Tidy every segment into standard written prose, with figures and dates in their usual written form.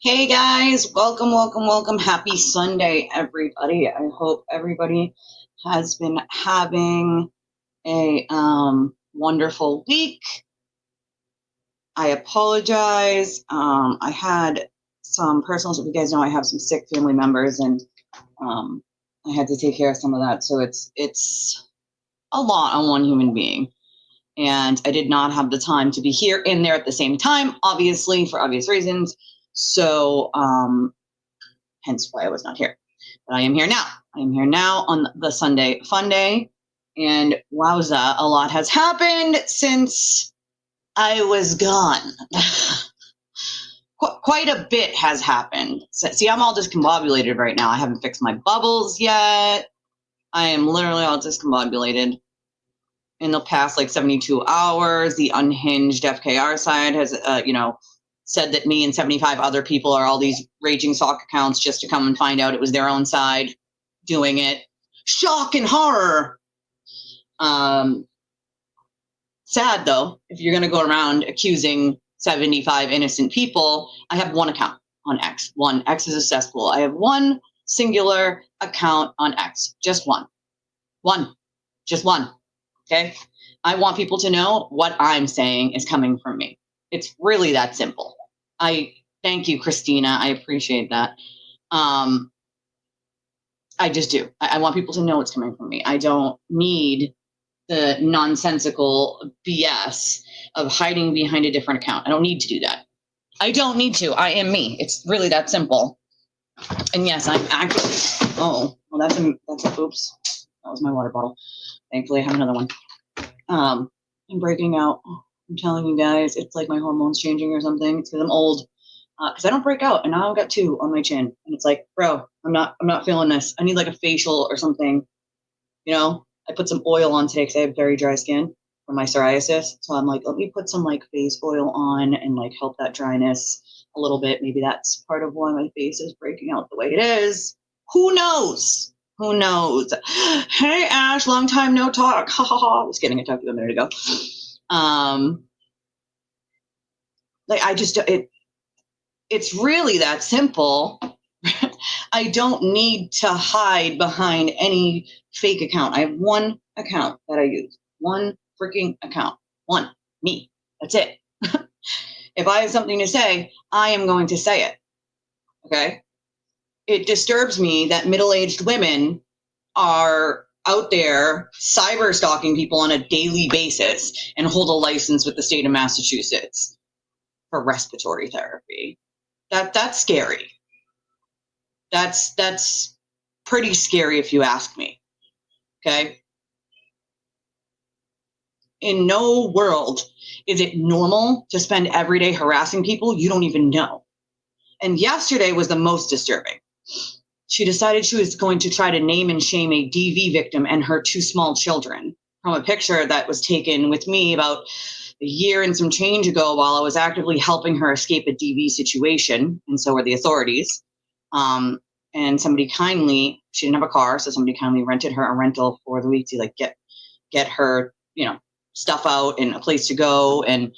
Hey guys, welcome, welcome, welcome. Happy Sunday, everybody. I hope everybody has been having a wonderful week. I apologize. I had some personal, if you guys know, I have some sick family members, and I had to take care of some of that. So it's a lot on one human being. And I did not have the time to be here and there at the same time, obviously, for obvious reasons. So, hence why I was not here. But I am here now. I am here now on the Sunday Funday. And wowza, a lot has happened since I was gone. Quite a bit has happened. See, I'm all discombobulated right now. I haven't fixed my bubbles yet. I am literally all discombobulated. In the past, 72 hours, the unhinged FKR side has, said that me and 75 other people are all these raging sock accounts just to come and find out it was their own side doing it. Shock and horror. Sad, though, if you're going to go around accusing 75 innocent people. I have one account on X. One. X is a cesspool. I have one singular account on X. Just one. One. Just one. Okay? I want people to know what I'm saying is coming from me. It's really that simple. I thank you, Christina. I appreciate that. I just do. I want people to know it's coming from me. I don't need the nonsensical BS of hiding behind a different account. I don't need to do that. I don't need to. I am me. It's really that simple. And yes, I'm actually. Oh, well, that's a oops. That was my water bottle. Thankfully, I have another one. I'm breaking out. I'm telling you guys, it's like my hormones changing or something. It's because I'm old. Because I don't break out, and now I've got 2 on my chin, and it's like, bro, I'm not feeling this. I need like a facial or something. You know, I put some oil on today because I have very dry skin from my psoriasis. So I'm like, let me put some face oil on and help that dryness a little bit. Maybe that's part of why my face is breaking out the way it is. Who knows? Who knows? Hey, Ash, long time no talk. Ha ha ha. I was getting a talk to you a minute ago. It's really that simple. I don't need to hide behind any fake account. I have one account that I use. One freaking account. One. Me. That's it. If I have something to say, I am going to say it. Okay? It disturbs me that middle-aged women are out there cyberstalking people on a daily basis and hold a license with the state of Massachusetts for respiratory therapy. That's scary. That's pretty scary if you ask me. Okay? In no world is it normal to spend every day harassing people you don't even know. And yesterday was the most disturbing. She decided she was going to try to name and shame a DV victim and her 2 small children from a picture that was taken with me about a year and some change ago while I was actively helping her escape a DV situation, and so were the authorities. And somebody kindly, she didn't have a car, so somebody kindly rented her a rental for the week to get her, stuff out and a place to go. And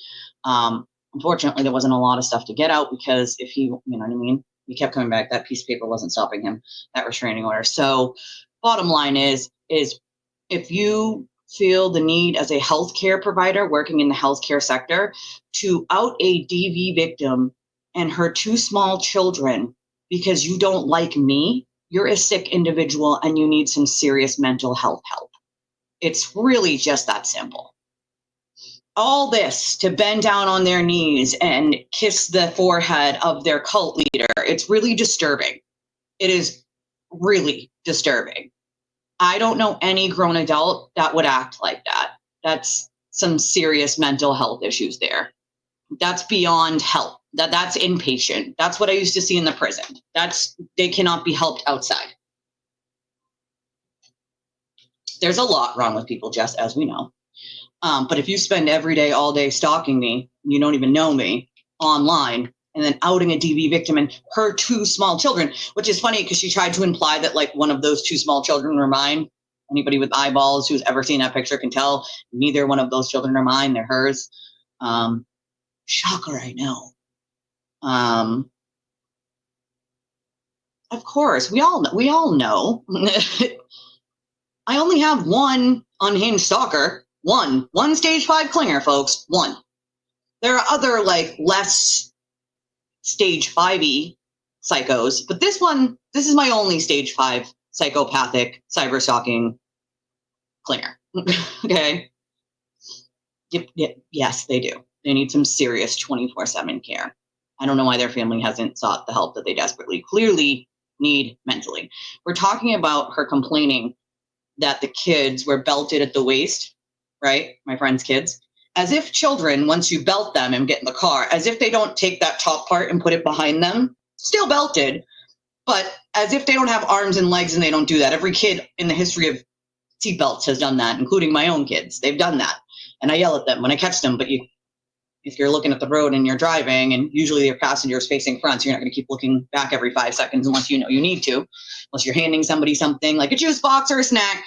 unfortunately, there wasn't a lot of stuff to get out because if he, you know what I mean, he kept coming back. That piece of paper wasn't stopping him, that restraining order. So bottom line is if you feel the need as a healthcare provider working in the healthcare sector to out a DV victim and her 2 small children because you don't like me, you're a sick individual and you need some serious mental health help. It's really just that simple. All this to bend down on their knees and kiss the forehead of their cult leader. It's really disturbing. It is really disturbing. I don't know any grown adult that would act like that. That's some serious mental health issues there. That's beyond help. That's inpatient. That's what I used to see in the prison. They cannot be helped outside. There's a lot wrong with people, Jess, as we know. But if you spend every day, all day stalking me, you don't even know me online, and then outing a DV victim and her 2 small children, which is funny because she tried to imply that one of those 2 small children were mine. Anybody with eyeballs who's ever seen that picture can tell neither one of those children are mine. They're hers. Shocker, I know. Of course, we all know. I only have one unhinged stalker. One stage 5 clinger, folks. One. There are other like less stage 5-y psychos, but this is my only stage 5 psychopathic cyber stalking clinger. Okay. Yes, they do. They need some serious 24/7 care. I don't know why their family hasn't sought the help that they desperately, clearly need mentally. We're talking about her complaining that the kids were belted at the waist, right? My friend's kids. As if children, once you belt them and get in the car, as if they don't take that top part and put it behind them, still belted, but as if they don't have arms and legs and they don't do that. Every kid in the history of seatbelts has done that, including my own kids. They've done that. And I yell at them when I catch them, but if you're looking at the road and you're driving, and usually your passenger is facing front, so you're not going to keep looking back every 5 seconds unless you know you need to, unless you're handing somebody something like a juice box or a snack.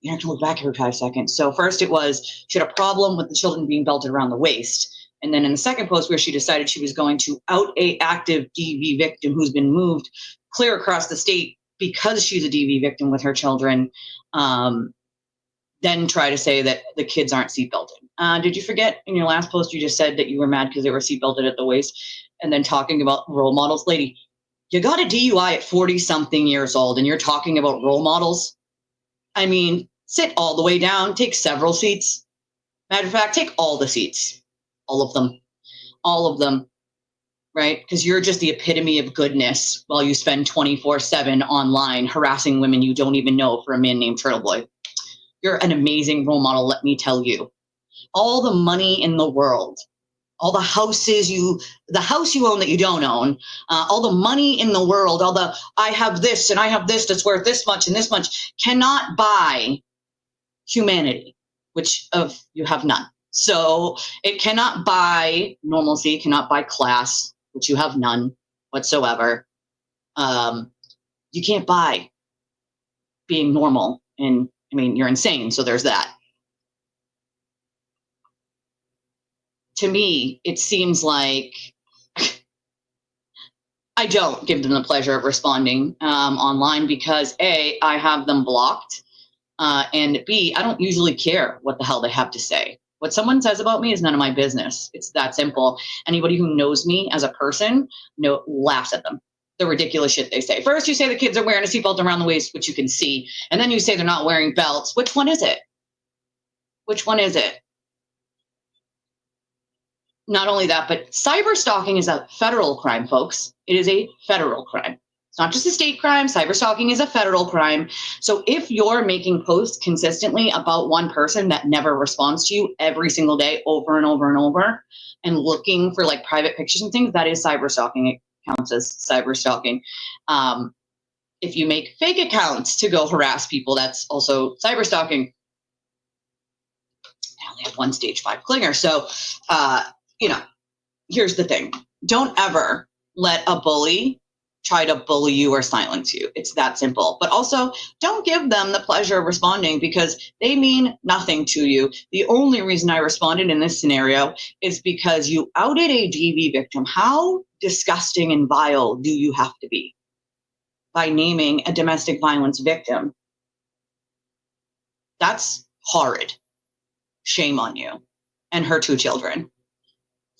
You have to look back every 5 seconds. So first it was, she had a problem with the children being belted around the waist. And then in the second post where she decided she was going to out a active DV victim who's been moved clear across the state because she's a DV victim with her children, then try to say that the kids aren't seatbelted. Did you forget in your last post you just said that you were mad because they were seatbelted at the waist, and then talking about role models? Lady, you got a DUI at 40-something years old and you're talking about role models? I mean, sit all the way down, take several seats. Matter of fact, take all the seats, all of them, right? Because you're just the epitome of goodness while you spend 24/7 online harassing women you don't even know for a man named Turtle Boy. You're an amazing role model, let me tell you. All the money in the world, all the houses the house you own that you don't own, all the money in the world, all the I have this and I have this that's worth this much and this much cannot buy humanity, which of you have none. So it cannot buy normalcy, cannot buy class, which you have none whatsoever. You can't buy being normal. And I mean, you're insane. So there's that. To me, it seems like I don't give them the pleasure of responding online because A, I have them blocked, and B, I don't usually care what the hell they have to say. What someone says about me is none of my business. It's that simple. Anybody who knows me as a person laughs at them. The ridiculous shit they say. First, you say the kids are wearing a seatbelt around the waist, which you can see, and then you say they're not wearing belts. Which one is it? Which one is it? Not only that, but cyber stalking is a federal crime, folks. It is a federal crime. It's not just a state crime. Cyber stalking is a federal crime. So if you're making posts consistently about one person that never responds to you every single day over and over and over and looking for like private pictures and things, that is cyber stalking. It counts as cyber stalking. If you make fake accounts to go harass people, that's also cyber stalking. I only have one stage 5 clinger. So, here's the thing. Don't ever let a bully try to bully you or silence you. It's that simple. But also, don't give them the pleasure of responding because they mean nothing to you. The only reason I responded in this scenario is because you outed a DV victim. How disgusting and vile do you have to be by naming a domestic violence victim? That's horrid. Shame on you and her 2 children.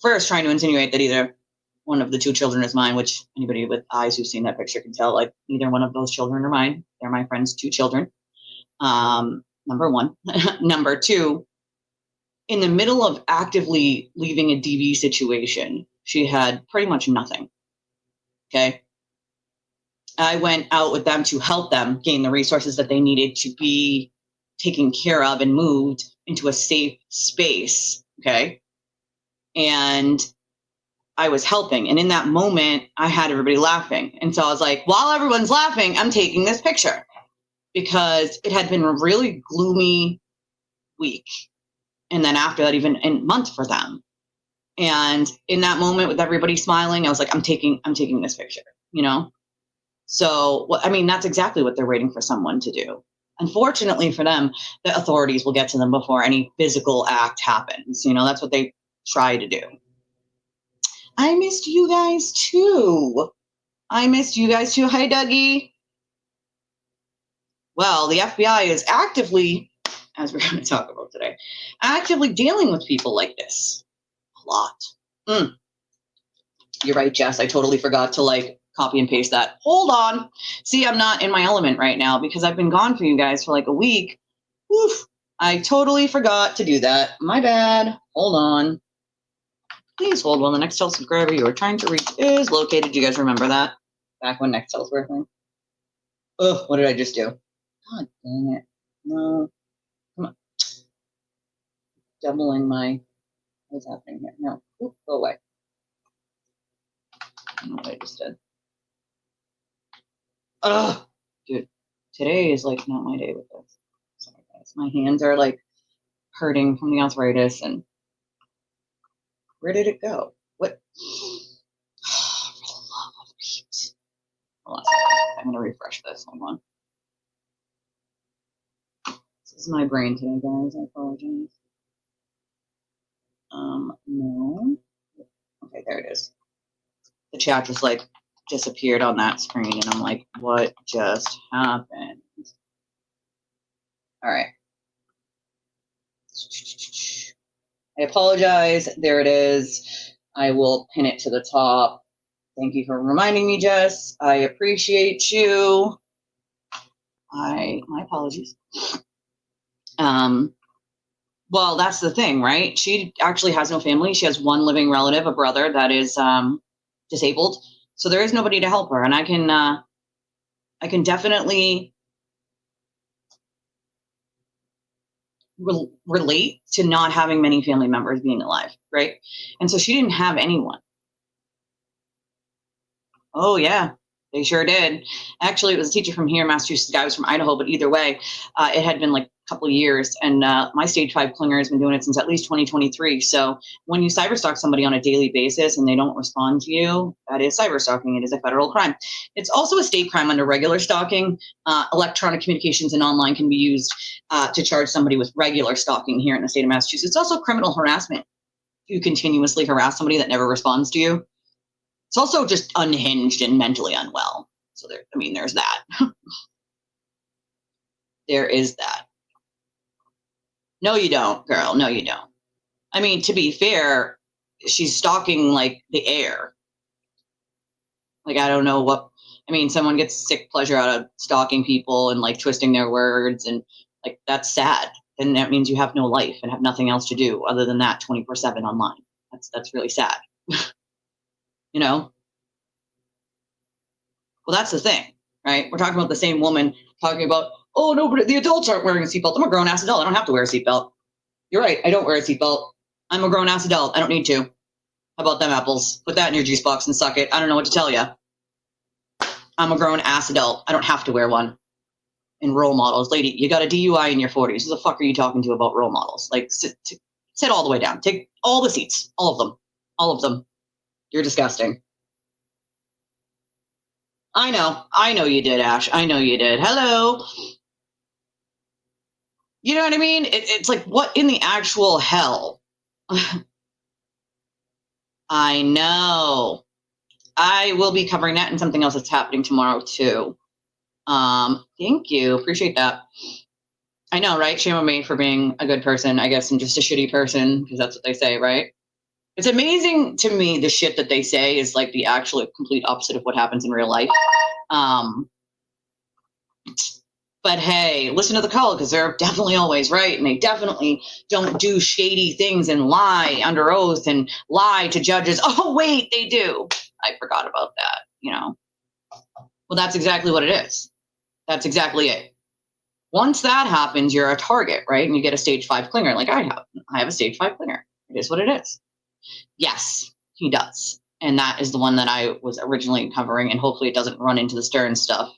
First, trying to insinuate that either one of the 2 children is mine, which anybody with eyes who's seen that picture can tell, like neither one of those children are mine. They're my friend's 2 children. Number one. Number 2, in the middle of actively leaving a DV situation, she had pretty much nothing. Okay. I went out with them to help them gain the resources that they needed to be taken care of and moved into a safe space. Okay. And I was helping. And in that moment, I had everybody laughing. And so I was like, while everyone's laughing, I'm taking this picture because it had been a really gloomy week. And then after that, even a month for them. And in that moment with everybody smiling, I was like, I'm taking this picture, So, I mean, that's exactly what they're waiting for someone to do. Unfortunately for them, the authorities will get to them before any physical act happens. That's what they try to do. I missed you guys too. I missed you guys too. Hi, Dougie. Well, the FBI is actively, as we're going to talk about today, actively dealing with people like this. A lot. You're right, Jess. I totally forgot to like copy and paste that. Hold on. See, I'm not in my element right now because I've been gone for you guys for like a week. Oof. I totally forgot to do that. My bad. Hold on. Please hold while the Nextel subscriber you are trying to reach is located. Do you guys remember that? Back when Nextels were a thing? Oh, what did I just do? God dang it. No. Come on. Doubling my... What's happening here? No. Oop, go away. I don't know what I just did. Ugh. Dude, today is like not my day with this. Sorry, guys. My hands are like hurting from the arthritis and... Where did it go? What? For the love of Pete. Hold on a second. I'm going to refresh this. Hold on. This is my brain today, guys. I apologize. No. Okay, there it is. The chat just like disappeared on that screen, and I'm like, what just happened? All right. I apologize. There it is. I will pin it to the top. Thank you for reminding me, Jess. I appreciate you. My apologies. Well, that's the thing, right? She actually has no family. She has one living relative, a brother that is disabled. So there is nobody to help her. And I can definitely relate to not having many family members being alive, right? And so she didn't have anyone. Oh, yeah, they sure did. Actually, it was a teacher from here in Massachusetts. The guy was from Idaho, but either way, it had been like a couple of years. And my stage 5 clinger has been doing it since at least 2023. So when you cyberstalk somebody on a daily basis and they don't respond to you, that is cyberstalking. It is a federal crime. It's also a state crime under regular stalking. Electronic communications and online can be used to charge somebody with regular stalking here in the state of Massachusetts. It's also criminal harassment. You continuously harass somebody that never responds to you. It's also just unhinged and mentally unwell. So there's that. There is that. No, you don't, girl. No, you don't. I mean, to be fair, she's stalking like the air. Like, I don't know what, someone gets sick pleasure out of stalking people and like twisting their words, and like, that's sad. And that means you have no life and have nothing else to do other than that 24/7 online. That's really sad. You know? Well, that's the thing, right? We're talking about the same woman talking about, oh, no, but the adults aren't wearing a seatbelt. I'm a grown-ass adult. I don't have to wear a seatbelt. You're right. I don't wear a seatbelt. I'm a grown-ass adult. I don't need to. How about them apples? Put that in your juice box and suck it. I don't know what to tell you. I'm a grown-ass adult. I don't have to wear one. And role models. Lady, you got a DUI in your 40s. Who the fuck are you talking to about role models? Like, sit all the way down. Take all the seats. All of them. All of them. You're disgusting. I know you did, Ash. I know you did. Hello. You know what I mean? It's like, what in the actual hell? I know. I will be covering that and something else that's happening tomorrow too. Thank you. Appreciate that. I know, right? Shame on me for being a good person. I guess I'm just a shitty person because that's what they say, right? It's amazing to me the shit that they say is like the actual complete opposite of what happens in real life. But hey, listen to the call because they're definitely always right, and they definitely don't do shady things and lie under oath and lie to judges. Oh, wait, they do. I forgot about that, you know. Well, that's exactly what it is. That's exactly it. Once that happens, you're a target, right? And you get a stage 5 clinger like I have. I have a stage 5 clinger. It is what it is. Yes, he does. And that is the one that I was originally covering, and hopefully it doesn't run into the Stern stuff.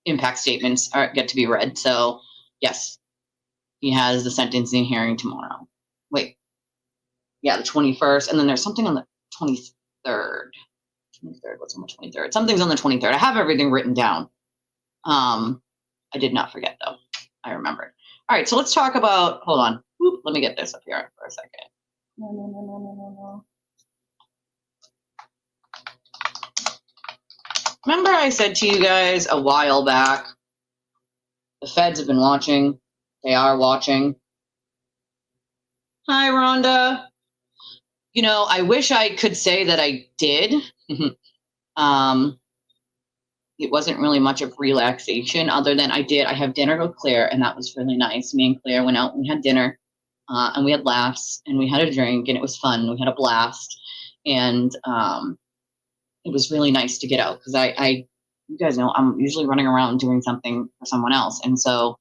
Impact statements get to be read. So, yes, he has the sentencing hearing tomorrow. Wait. Yeah, the 21st. And then there's something on the 23rd. 23rd. What's on the 23rd? Something's on the 23rd. I have everything written down. I did not forget, though. I remembered. All right, so let's talk about, hold on. Oop, let me get this up here for a second. No. Remember I said to you guys a while back, the feds have been watching. They are watching. Hi, Rhonda. You know, I wish I could say that I did. It wasn't really much of relaxation other than I have dinner with Claire, and that was really nice. Me and Claire went out and we had dinner, and we had laughs, and we had a drink, and it was fun. We had a blast, and it was really nice to get out because you guys know, I'm usually running around doing something for someone else, and so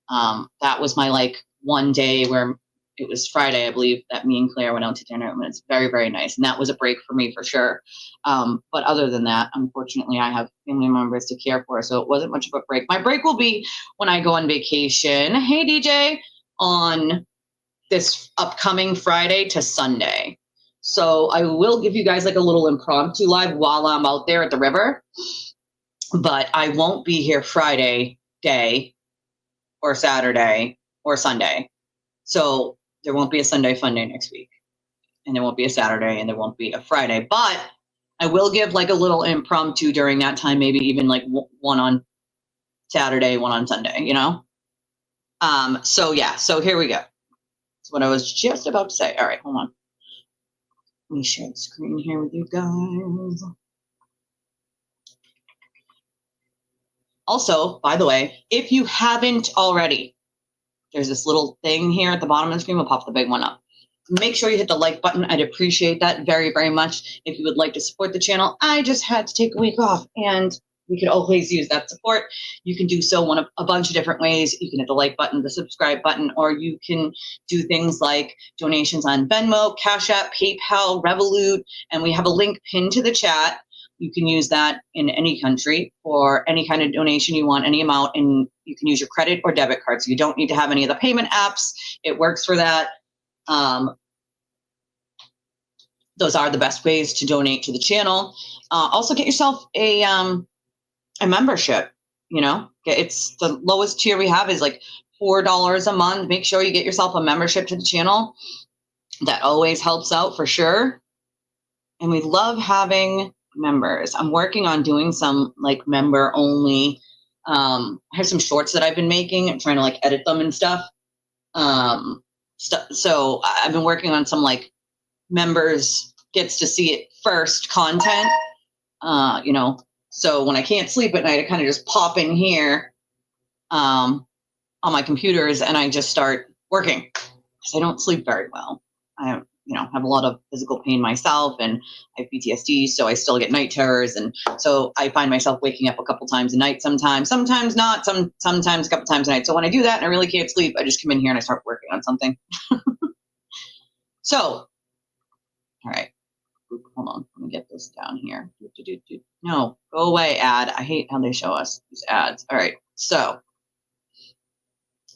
that was my like one day where it was Friday, I believe, that me and Claire went out to dinner, and it's very, very nice. And that was a break for me for sure. But other than that, unfortunately, I have family members to care for, so it wasn't much of a break. My break will be when I go on vacation. Hey, DJ, on this upcoming Friday to Sunday. So I will give you guys like a little impromptu live while I'm out there at the river, but I won't be here Friday day or Saturday or Sunday. So there won't be a Sunday Funday next week, and there won't be a Saturday, and there won't be a Friday, but I will give like a little impromptu during that time, maybe even like one on Saturday, one on Sunday, you know? So yeah, so here we go. That's what I was just about to say. All right, hold on. Let me share the screen here with you guys. Also, by the way, if you haven't already, there's this little thing here at the bottom of the screen. We'll pop the big one up. Make sure you hit the like button. I'd appreciate that very, very much. If you would like to support the channel, I just had to take a week off, and we could always use that support. You can do so a bunch of different ways. You can hit the like button, the subscribe button, or you can do things like donations on Venmo, Cashapp, PayPal, Revolut, and we have a link pinned to the chat. You can use that in any country for any kind of donation you want, any amount, and you can use your credit or debit card. So you don't need to have any of the payment apps. It works for that. Those are the best ways to donate to the channel. Also, get yourself a membership. You know, it's the lowest tier we have is like $4 a month. Make sure you get yourself a membership to the channel. That always helps out for sure. And we love having members. I'm working on doing some like member only. I have some shorts that I've been making. I'm trying to like edit them and stuff. So I've been working on some like members gets to see it first content. You know, so when I can't sleep at night, I kind of just pop in here on my computers and I just start working because I don't sleep very well. I have a lot of physical pain myself, and I have PTSD, so I still get night terrors, and so I find myself waking up a couple times a night sometimes not, sometimes a couple times a night. So when I do that and I really can't sleep, I just come in here and I start working on something. So, all right, hold on, let me get this down here. No, go away, ad. I hate how they show us these ads. All right, so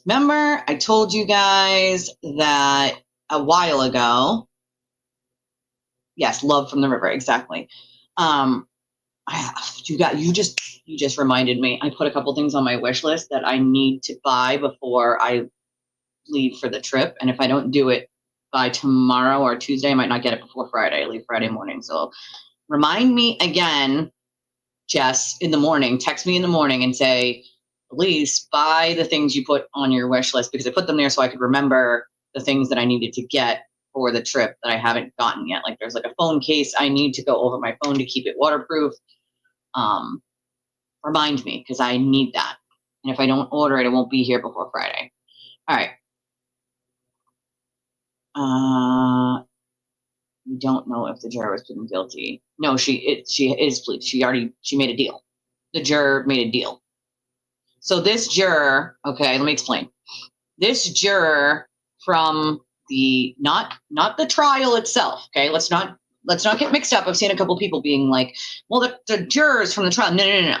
remember I told you guys that a while ago. Yes, love from the river, exactly. You just reminded me. I put a couple things on my wish list that I need to buy before I leave for the trip, and if I don't do it by tomorrow or Tuesday, I might not get it before Friday. I leave Friday morning, so remind me again, Jess, in the morning. Text me in the morning and say, please buy the things you put on your wish list, because I put them there so I could remember the things that I needed to get for the trip that I haven't gotten yet. Like there's like a phone case I need to go over my phone to keep it waterproof. Remind me, because I need that. And if I don't order it, it won't be here before Friday. All right. We don't know if the juror was pleading guilty. No, she is pleading. She made a deal. The juror made a deal. So this juror, okay, let me explain. This juror from the not the trial itself, okay? Let's not get mixed up. I've seen a couple people being like, well, the jurors from the trial. No.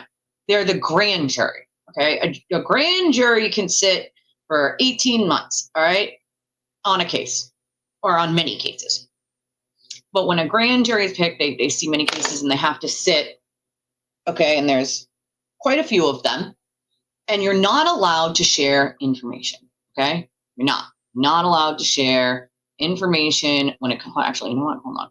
They're the grand jury, okay? A grand jury can sit for 18 months, all right, on a case or on many cases. But when a grand jury is picked, they see many cases and they have to sit, okay, and there's quite a few of them, and you're not allowed to share information, okay? You're not allowed to share information when it comes, actually, you know what, hold on.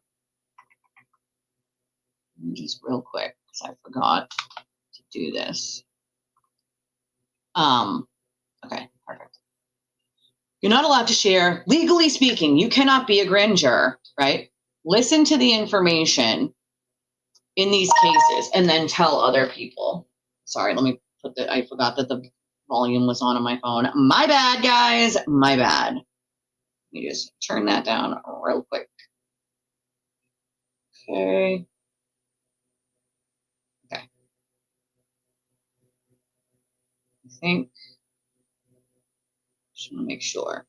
Just real quick, I forgot to do this. Okay, perfect. You're not allowed to share, legally speaking, you cannot be a grand juror, right? Listen to the information in these cases and then tell other people. Sorry, let me put the, I forgot that the volume was on my phone. My bad, guys, my bad. Let me just turn that down real quick. Okay. Okay. I think, just want to make sure.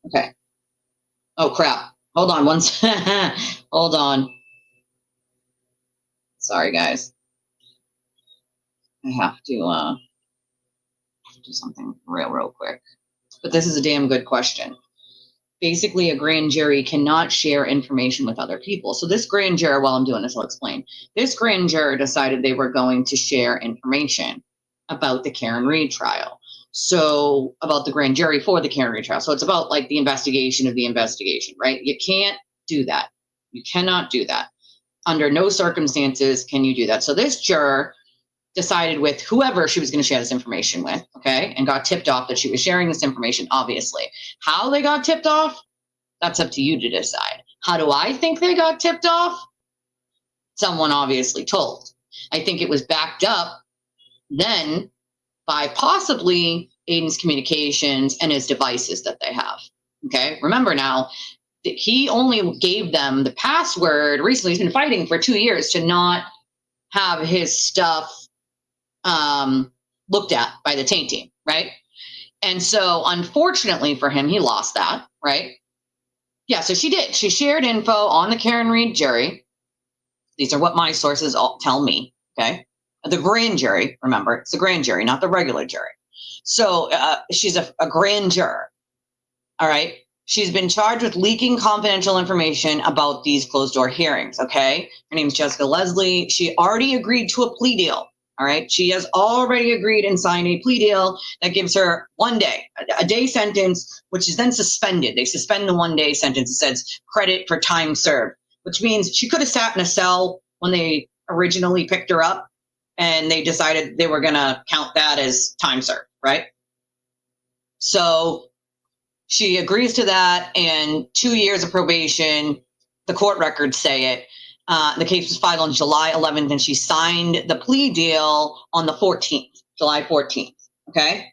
Okay. Oh, crap. Hold on one second. Hold on. Sorry, guys. I have to do something real quick. But this is a damn good question. Basically, a grand jury cannot share information with other people. So this grand juror, while I'm doing this, I'll explain. This grand juror decided they were going to share information about the Karen Read trial. So about the grand jury for the Karen Read trial. So it's about like the investigation of the investigation, right? You can't do that. You cannot do that. Under no circumstances can you do that. So this juror decided with whoever she was going to share this information with, okay, and got tipped off that she was sharing this information, obviously. How they got tipped off, that's up to you to decide. How do I think they got tipped off? Someone obviously told. I think it was backed up then by possibly Aiden's communications and his devices that they have, okay? Remember now, that he only gave them the password recently. He's been fighting for 2 years to not have his stuff looked at by the taint team, right? And so unfortunately for him, he lost that, right? Yeah, so she did. She shared info on the Karen Read jury. These are what my sources all tell me, okay? The grand jury, remember, it's the grand jury, not the regular jury. So she's a grand juror, all right? She's been charged with leaking confidential information about these closed-door hearings, okay? Her name's Jessica Leslie. She already agreed to a plea deal, all right? She has already agreed and signed a plea deal that gives her 1 day, a day sentence, which is then suspended. They suspend the 1 day sentence. It says credit for time served, which means she could have sat in a cell when they originally picked her up, and they decided they were going to count that as time served, right? So she agrees to that, and 2 years of probation. The court records say it. The case was filed on July 11th, and she signed the plea deal on the 14th, July 14th, okay?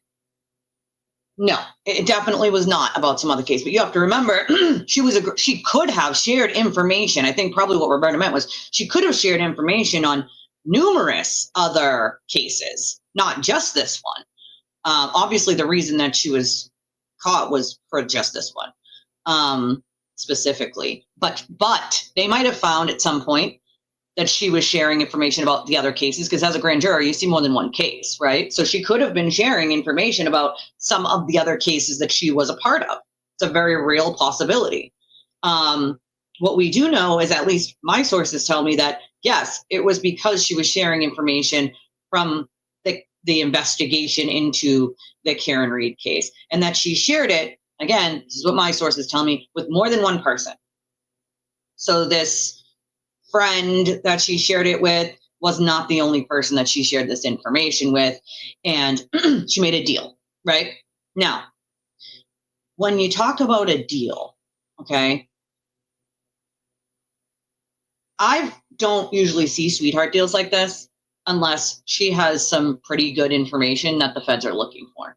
No, it definitely was not about some other case, but you have to remember, she could have shared information. I think probably what Roberta meant was she could have shared information on numerous other cases, not just this one. Obviously, the reason that she was caught was for just this one, specifically. But they might have found at some point that she was sharing information about the other cases, because as a grand juror, you see more than one case, right? So she could have been sharing information about some of the other cases that she was a part of. It's a very real possibility. What we do know is, at least my sources tell me, that yes, it was because she was sharing information from the investigation into the Karen Read case, and that she shared it, again, this is what my sources tell me, with more than one person. So this friend that she shared it with was not the only person that she shared this information with, and she made a deal, right? Now, when you talk about a deal, okay, I don't usually see sweetheart deals like this unless she has some pretty good information that the feds are looking for.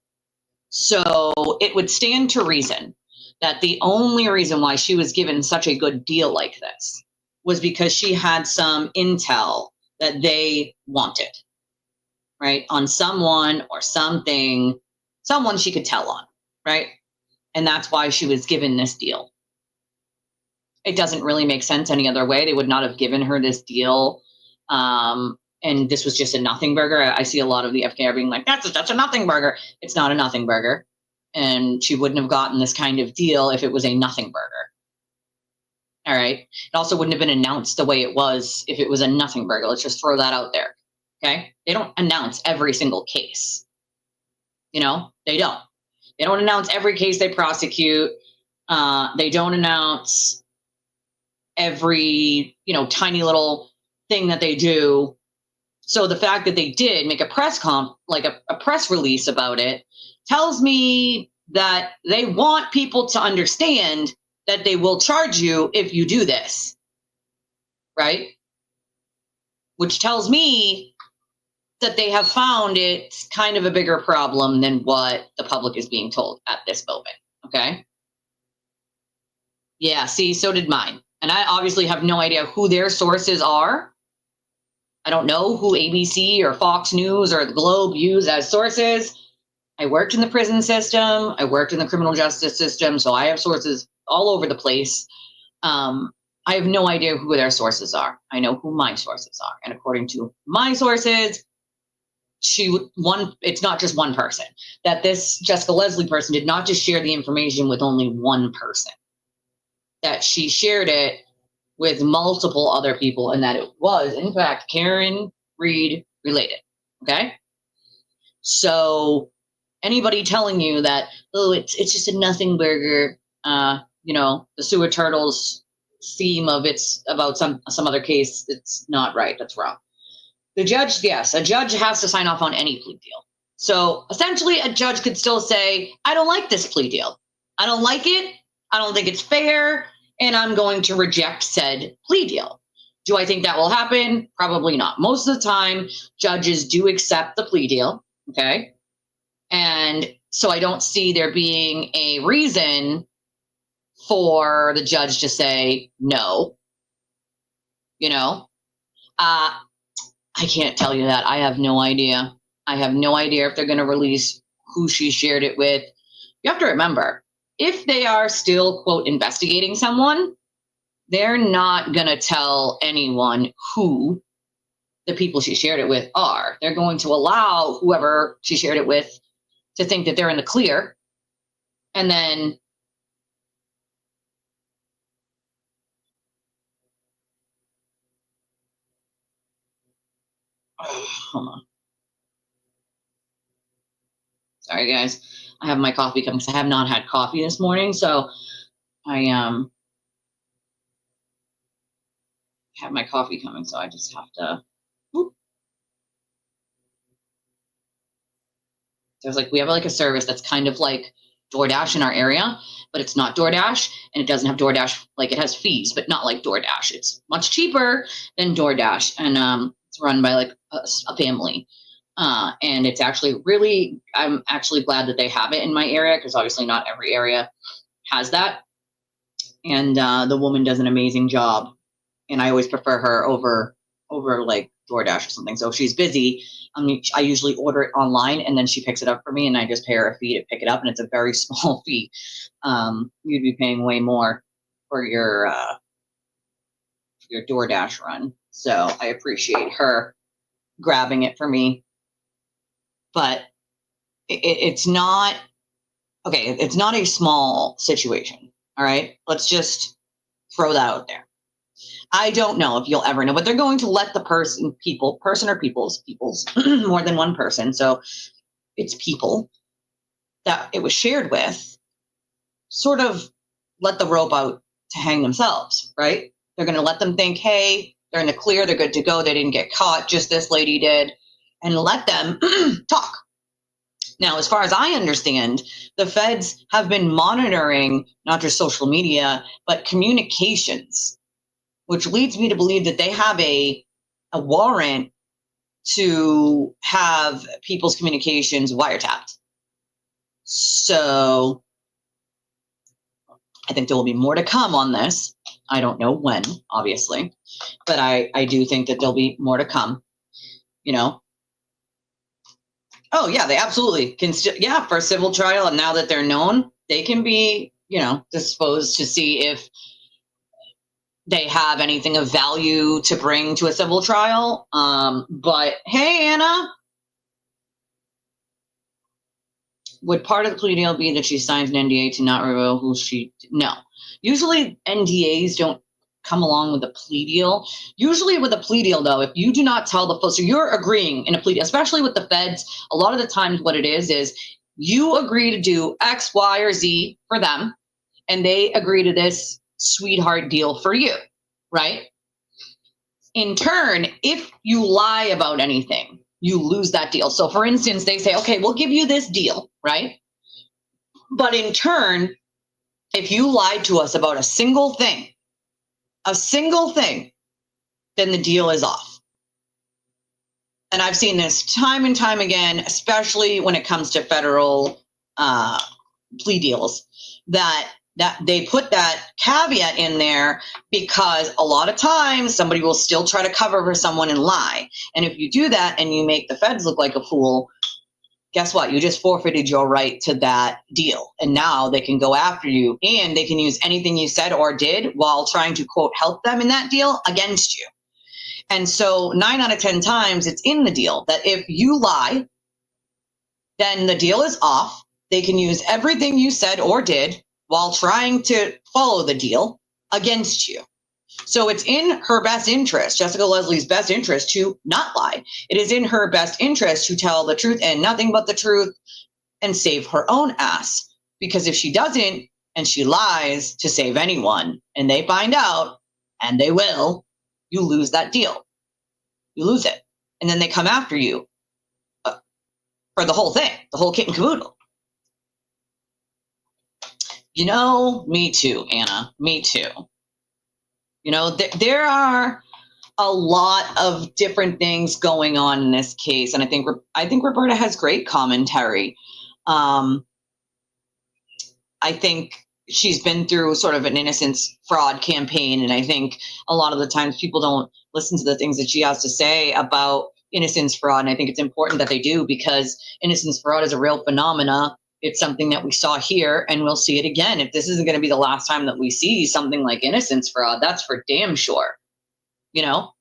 So it would stand to reason that the only reason why she was given such a good deal like this was because she had some intel that they wanted, right? On someone or something, someone she could tell on, right? And that's why she was given this deal. It doesn't really make sense any other way. They would not have given her this deal. And this was just a nothing burger. I see a lot of the FKR being like, that's a nothing burger. It's not a nothing burger. And she wouldn't have gotten this kind of deal if it was a nothing burger. All right. It also wouldn't have been announced the way it was if it was a nothing burger. Let's just throw that out there. Okay. They don't announce every single case. You know, they don't. They don't announce every case they prosecute. They don't announce every, you know, tiny little thing that they do. So the fact that they did make a a press release about it tells me that they want people to understand that they will charge you if you do this, right? Which tells me that they have found it's kind of a bigger problem than what the public is being told at this moment, okay? Yeah, see, so did mine. And I obviously have no idea who their sources are. I don't know who ABC or Fox News or the Globe use as sources. I worked in the prison system. I worked in the criminal justice system. So I have sources all over the place. I have no idea who their sources are. I know who my sources are. And according to my sources, it's not just one person. That this Jessica Leslie person did not just share the information with only one person. That she shared it with multiple other people, and that it was, in fact, Karen Reed related. Okay? So anybody telling you that, oh, it's just a nothing burger, you know, the sewer turtles theme of it's about some other case, it's not right. That's wrong. The judge, yes, a judge has to sign off on any plea deal. So essentially, a judge could still say, I don't like this plea deal. I don't like it. I don't think it's fair. And I'm going to reject said plea deal. Do I think that will happen? Probably not. Most of the time, judges do accept the plea deal. Okay. And so I don't see there being a reason for the judge to say no. You know, I can't tell you that. I have no idea. I have no idea if they're going to release who she shared it with. You have to remember, if they are still, quote, investigating someone, they're not going to tell anyone who the people she shared it with are. They're going to allow whoever she shared it with to think that they're in the clear. And then hold on. Sorry, guys. I have my coffee coming because I have not had coffee this morning. So I have my coffee coming. So I just have to. Whoop. There's we have a service that's kind of like DoorDash in our area, but it's not DoorDash, and it doesn't have DoorDash. It has fees, but not like DoorDash. It's much cheaper than DoorDash, and it's run by a family. And it's actually I'm actually glad that they have it in my area, because obviously not every area has that. And the woman does an amazing job, and I always prefer her over DoorDash or something. So if she's busy, I usually order it online, and then she picks it up for me, and I just pay her a fee to pick it up, and it's a very small fee. You'd be paying way more for your DoorDash run. So I appreciate her grabbing it for me. But it's not okay. It's not a small situation. All right. Let's just throw that out there. I don't know if you'll ever know, but they're going to let the person or people's more than one person. So it's people that it was shared with sort of let the rope out to hang themselves, right? They're going to let them think, hey, they're in the clear. They're good to go. They didn't get caught. Just this lady did. And let them talk. Now, as far as I understand, the feds have been monitoring not just social media, but communications, which leads me to believe that they have a warrant to have people's communications wiretapped. So I think there will be more to come on this. I don't know when, obviously, but I do think that there'll be more to come, you know. Oh, yeah, they absolutely can. For a civil trial, and now that they're known, they can be, disposed to see if they have anything of value to bring to a civil trial. But hey, Anna, would part of the plea deal be that she signs an NDA to not reveal who she? No. Usually NDAs don't come along with a plea deal. Usually with a plea deal, though, if you do not tell the folks, so you're agreeing in a plea deal, especially with the feds, a lot of the times what it is you agree to do X, Y, or Z for them, and they agree to this sweetheart deal for you, right? In turn, if you lie about anything, you lose that deal. So for instance, they say, okay, we'll give you this deal, right? But in turn, if you lied to us about a single thing, then the deal is off. And I've seen this time and time again, especially when it comes to federal plea deals, that they put that caveat in there because a lot of times somebody will still try to cover for someone and lie. And if you do that and you make the feds look like a fool, guess what? You just forfeited your right to that deal. And now they can go after you and they can use anything you said or did while trying to, quote, help them in that deal against you. And so 9 out of 10 times it's in the deal that if you lie, then the deal is off. They can use everything you said or did while trying to follow the deal against you. So it's in her best interest, Jessica Leslie's best interest, to not lie. It is in her best interest to tell the truth and nothing but the truth and save her own ass. Because if she doesn't and she lies to save anyone and they find out, and they will, you lose that deal. You lose it. And then they come after you for the whole thing, the whole kit and caboodle. You know, me too, Anna, me too. You know, there are a lot of different things going on in this case, and I think Roberta has great commentary. I think she's been through sort of an innocence fraud campaign, and I think a lot of the times people don't listen to the things that she has to say about innocence fraud, and I think it's important that they do because innocence fraud is a real phenomena. It's something that we saw here, and we'll see it again. If this isn't going to be the last time that we see something like innocence fraud, that's for damn sure, you know?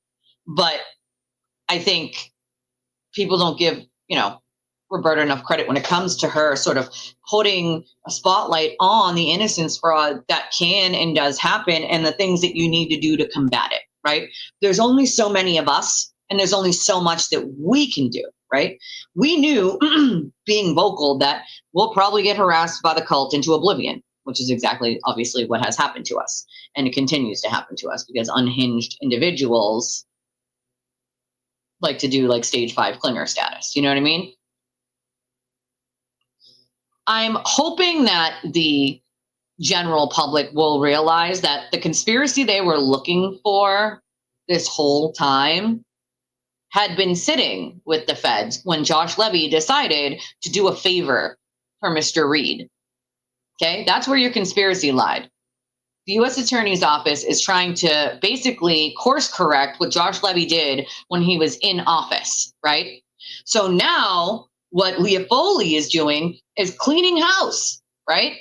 But I think people don't give, Roberta enough credit when it comes to her sort of putting a spotlight on the innocence fraud that can and does happen and the things that you need to do to combat it, right? There's only so many of us, and there's only so much that we can do. Right? We knew being vocal that we'll probably get harassed by the cult into oblivion, which is exactly obviously what has happened to us. And it continues to happen to us because unhinged individuals like to do like stage 5 clinger status. You know what I mean? I'm hoping that the general public will realize that the conspiracy they were looking for this whole time had been sitting with the feds when Josh Levy decided to do a favor for Mr. Reed. Okay, that's where your conspiracy lied. The U.S. Attorney's Office is trying to basically course correct what Josh Levy did when he was in office, right? So now what Leah Foley is doing is cleaning house, right?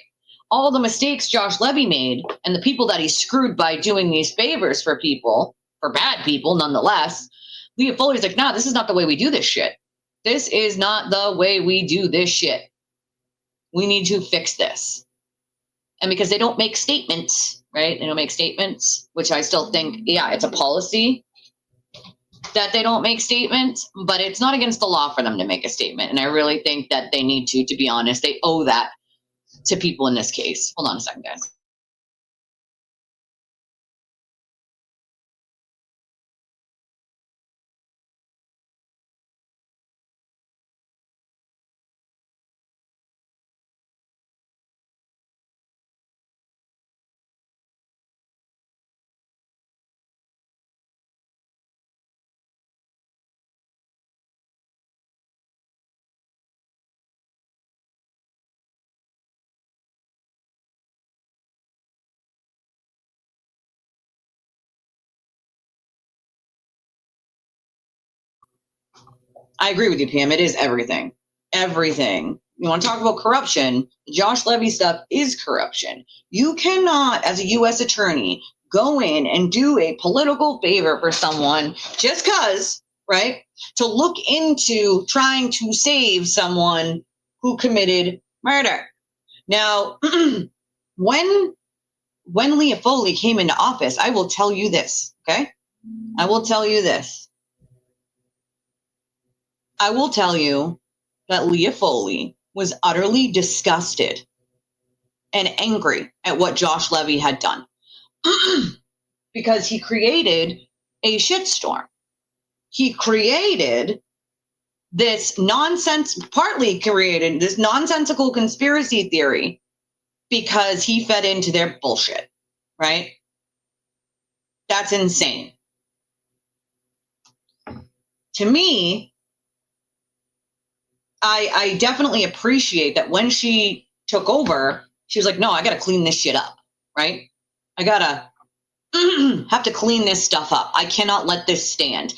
All the mistakes Josh Levy made and the people that he screwed by doing these favors for people, for bad people nonetheless, Leah Foley's like, nah, this is not the way we do this shit. This is not the way we do this shit. We need to fix this. And because they don't make statements, right? They don't make statements, which I still think, yeah, it's a policy that they don't make statements, but it's not against the law for them to make a statement. And I really think that they need to be honest. They owe that to people in this case. Hold on a second, guys. I agree with you, Pam. It is everything. Everything. You want to talk about corruption? Josh Levy stuff is corruption. You cannot, as a U.S. attorney, go in and do a political favor for someone just because, right, to look into trying to save someone who committed murder. Now, when when Leah Foley came into office, I will tell you this, okay? I will tell you this. I will tell you that Leah Foley was utterly disgusted and angry at what Josh Levy had done because he created a shitstorm. He created this partly created this nonsensical conspiracy theory because he fed into their bullshit, right? That's insane. To me, I definitely appreciate that when she took over, she was like, no, I got to clean this shit up, right? I got to have to clean this stuff up. I cannot let this stand.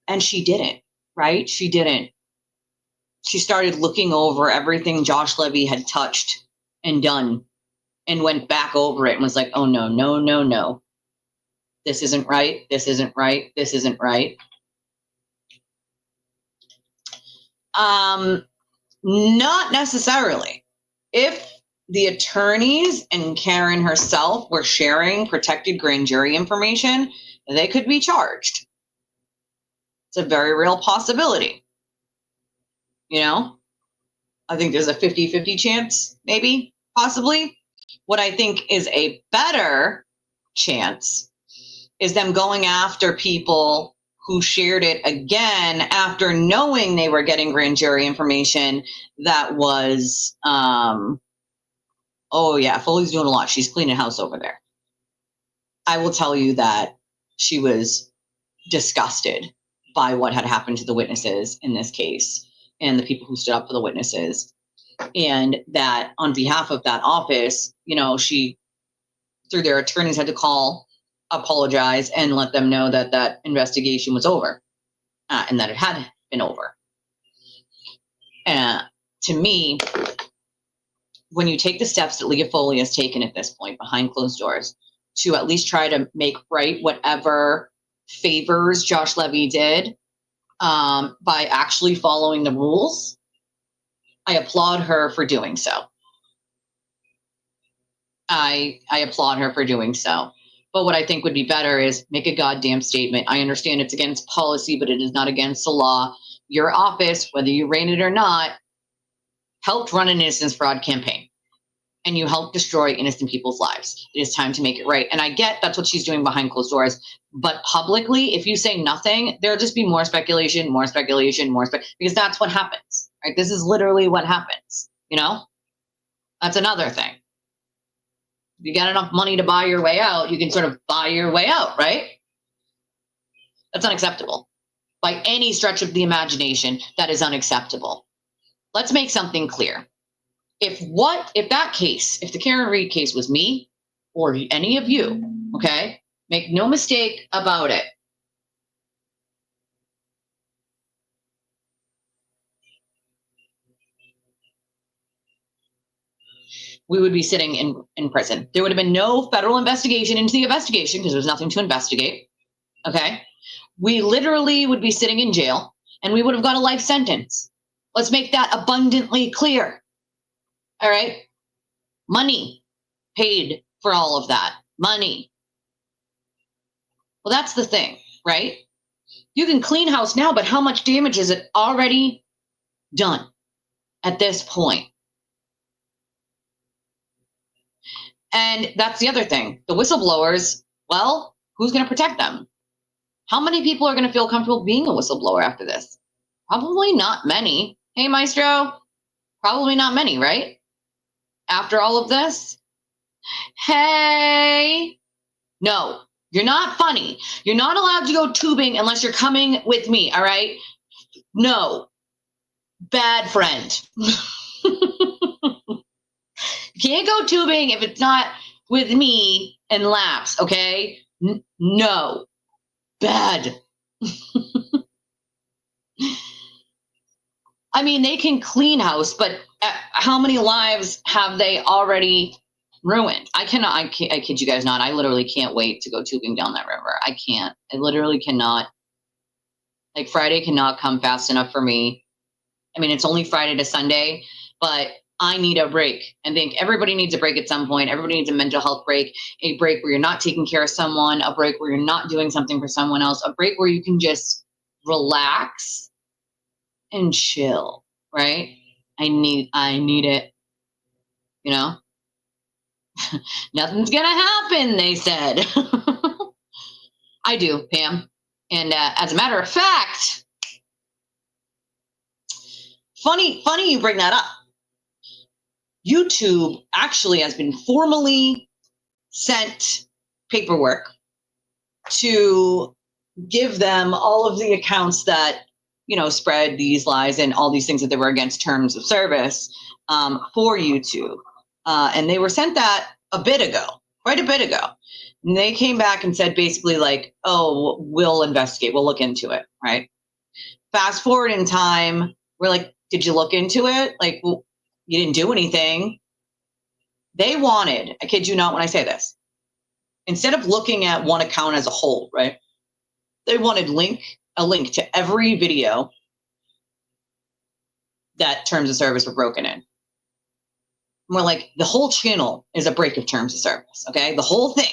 And she didn't, right? She didn't. She started looking over everything Josh Levy had touched and done and went back over it and was like, oh, no, no, no, no. This isn't right. This isn't right. This isn't right. Not necessarily. If the attorneys and Karen herself were sharing protected grand jury information, they could be charged. It's a very real possibility. You know, I think there's a 50-50 chance, maybe, possibly. What I think is a better chance is them going after people who shared it again after knowing they were getting grand jury information that was, oh yeah, Foley's doing a lot. She's cleaning house over there. I will tell you that she was disgusted by what had happened to the witnesses in this case and the people who stood up for the witnesses. And that on behalf of that office, you know, she, through their attorneys, had to call, apologize, and let them know that that investigation was over and that it had been over. To me, when you take the steps that Leah Foley has taken at this point behind closed doors to at least try to make right whatever favors Josh Levy did by actually following the rules, I applaud her for doing so. I applaud her for doing so. But what I think would be better is make a goddamn statement. I understand it's against policy, but it is not against the law. Your office, whether you ran it or not, helped run an innocence fraud campaign. And you helped destroy innocent people's lives. It is time to make it right. And I get that's what she's doing behind closed doors. But publicly, if you say nothing, there'll just be more speculation, because that's what happens. Right? This is literally what happens. You know? That's another thing. If you got enough money to buy your way out, you can sort of buy your way out, right? That's unacceptable. By any stretch of the imagination, that is unacceptable. Let's make something clear. If the Karen Reed case was me or any of you, okay, make no mistake about it. We would be sitting in prison. There would have been no federal investigation into the investigation because there was nothing to investigate. Okay. We literally would be sitting in jail and we would have got a life sentence. Let's make that abundantly clear. All right. Money paid for all of that. Money. Well, that's the thing, right? You can clean house now, but how much damage is it already done at this point? And that's the other thing. The whistleblowers, well, who's going to protect them? How many people are going to feel comfortable being a whistleblower after this? Probably not many. Hey, Maestro, probably not many, right? After all of this? Hey, no, you're not funny. You're not allowed to go tubing unless you're coming with me, all right? No, bad friend. You can't go tubing if it's not with me and Laps, okay? No. Bad. I mean, they can clean house, but how many lives have they already ruined? I kid you guys not. I literally can't wait to go tubing down that river. I can't. I literally cannot. Like, Friday cannot come fast enough for me. I mean, it's only Friday to Sunday, but I need a break. I think everybody needs a break at some point. Everybody needs a mental health break, a break where you're not taking care of someone, a break where you're not doing something for someone else, a break where you can just relax and chill, right? I need it, you know? Nothing's gonna happen, they said. I do, Pam. And as a matter of fact, funny you bring that up. YouTube actually has been formally sent paperwork to give them all of the accounts that, spread these lies and all these things that they were against terms of service for YouTube. And they were sent that quite a bit ago. And they came back and said basically like, oh, we'll investigate. We'll look into it, right? Fast forward in time, we're like, did you look into it? Like, well, you didn't do anything. They wanted, I kid you not when I say this, instead of looking at one account as a whole, right? They wanted a link to every video that terms of service were broken in. And we're like, the whole channel is a break of terms of service, okay? The whole thing.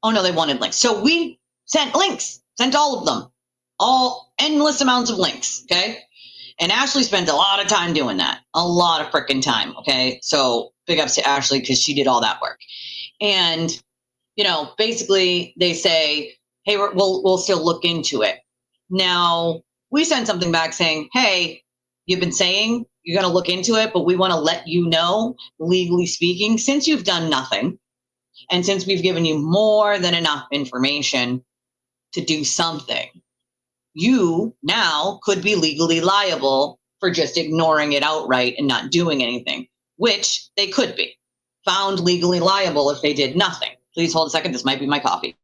Oh no, they wanted links. So we sent links, sent all of them, all endless amounts of links, okay? And Ashley spent a lot of time doing that, a lot of freaking time, okay? So big ups to Ashley because she did all that work. And, basically they say, hey, we'll still look into it. Now, we sent something back saying, hey, you've been saying you're going to look into it, but we want to let you know, legally speaking, since you've done nothing, and since we've given you more than enough information to do something, you now could be legally liable for just ignoring it outright and not doing anything, which they could be found legally liable if they did nothing. Please hold a second. This might be my coffee.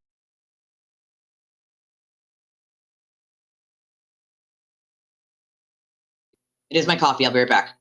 It is my coffee. I'll be right back.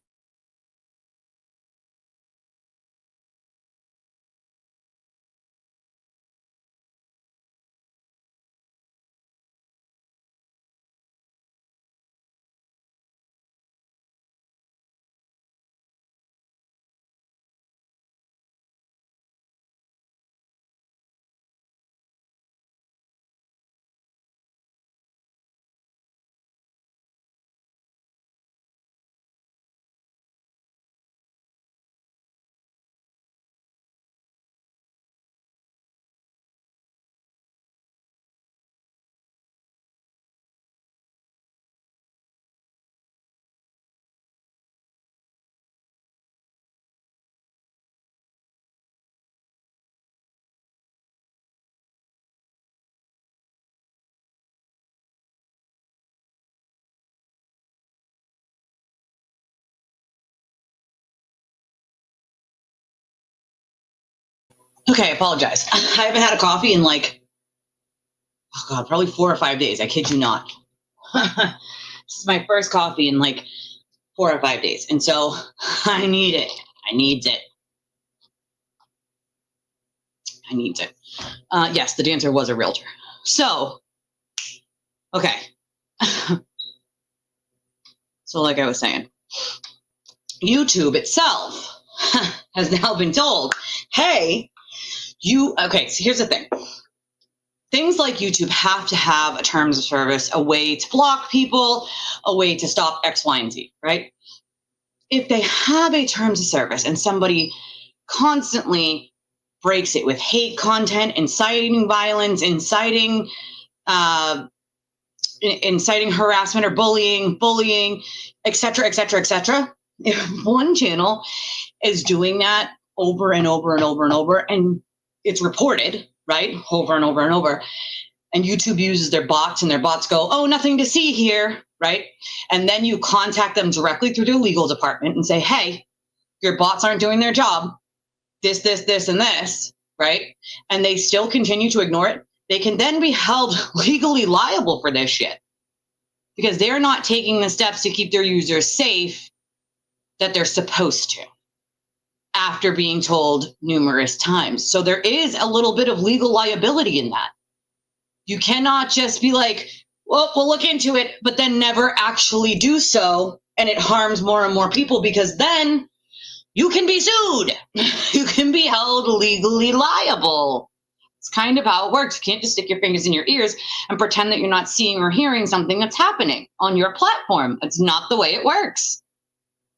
Okay, I apologize. I haven't had a coffee in probably 4 or 5 days. I kid you not. This is my first coffee in 4 or 5 days. And so I need it. I need it. Yes, the dancer was a realtor. So, okay. So like I was saying, YouTube itself has now been told, hey, okay, so here's the thing. Things like YouTube have to have a terms of service, a way to block people, a way to stop X, Y, and Z, right? If they have a terms of service and somebody constantly breaks it with hate content, inciting violence, inciting harassment or bullying, et cetera, et cetera, et cetera. If one channel is doing that over and over and over and over, and it's reported, right, over and over and over, and YouTube uses their bots and their bots go, oh, nothing to see here, right? And then you contact them directly through their legal department and say, hey, your bots aren't doing their job, this, and this, right? And they still continue to ignore it. They can then be held legally liable for this shit because they're not taking the steps to keep their users safe that they're supposed to after being told numerous times. So there is a little bit of legal liability in that. You cannot just be like, well, we'll look into it, but then never actually do so. And it harms more and more people because then you can be sued. You can be held legally liable. It's kind of how it works. You can't just stick your fingers in your ears and pretend that you're not seeing or hearing something that's happening on your platform. It's not the way it works.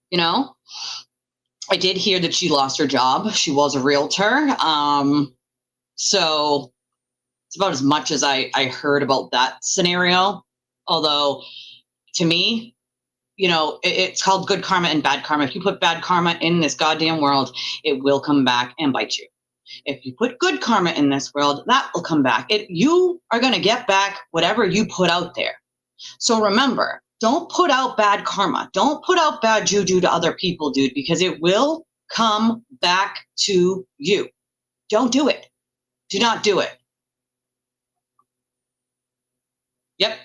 You know, I did hear that she lost her job. She was a realtor. So it's about as much as I heard about that scenario. Although, to me, you know, it's called good karma and bad karma. If you put bad karma in this goddamn world, it will come back and bite you. If you put good karma in this world, that will come back. You are going to get back whatever you put out there. So remember, don't put out bad karma. Don't put out bad juju to other people, dude, because it will come back to you. Don't do it. Do not do it. Yep.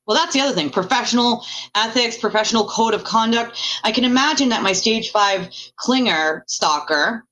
Well, that's the other thing. Professional ethics, professional code of conduct. I can imagine that my stage 5 clinger stalker,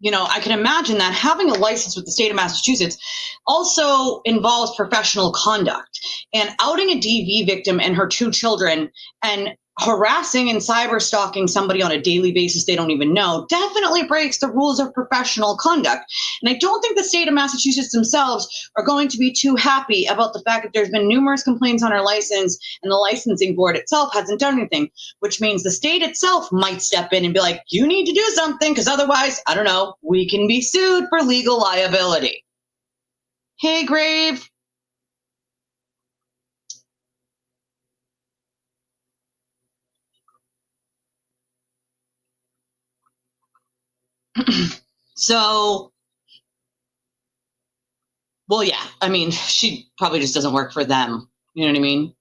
you know, I can imagine that having a license with the state of Massachusetts also involves professional conduct. And outing a DV victim and her 2 children and harassing and cyberstalking somebody on a daily basis they don't even know definitely breaks the rules of professional conduct. And I don't think the state of Massachusetts themselves are going to be too happy about the fact that there's been numerous complaints on our license and the licensing board itself hasn't done anything, which means the state itself might step in and be like, you need to do something because otherwise, I don't know, we can be sued for legal liability. Hey, Grave. So, well, yeah, I mean, she probably just doesn't work for them. You know what I mean?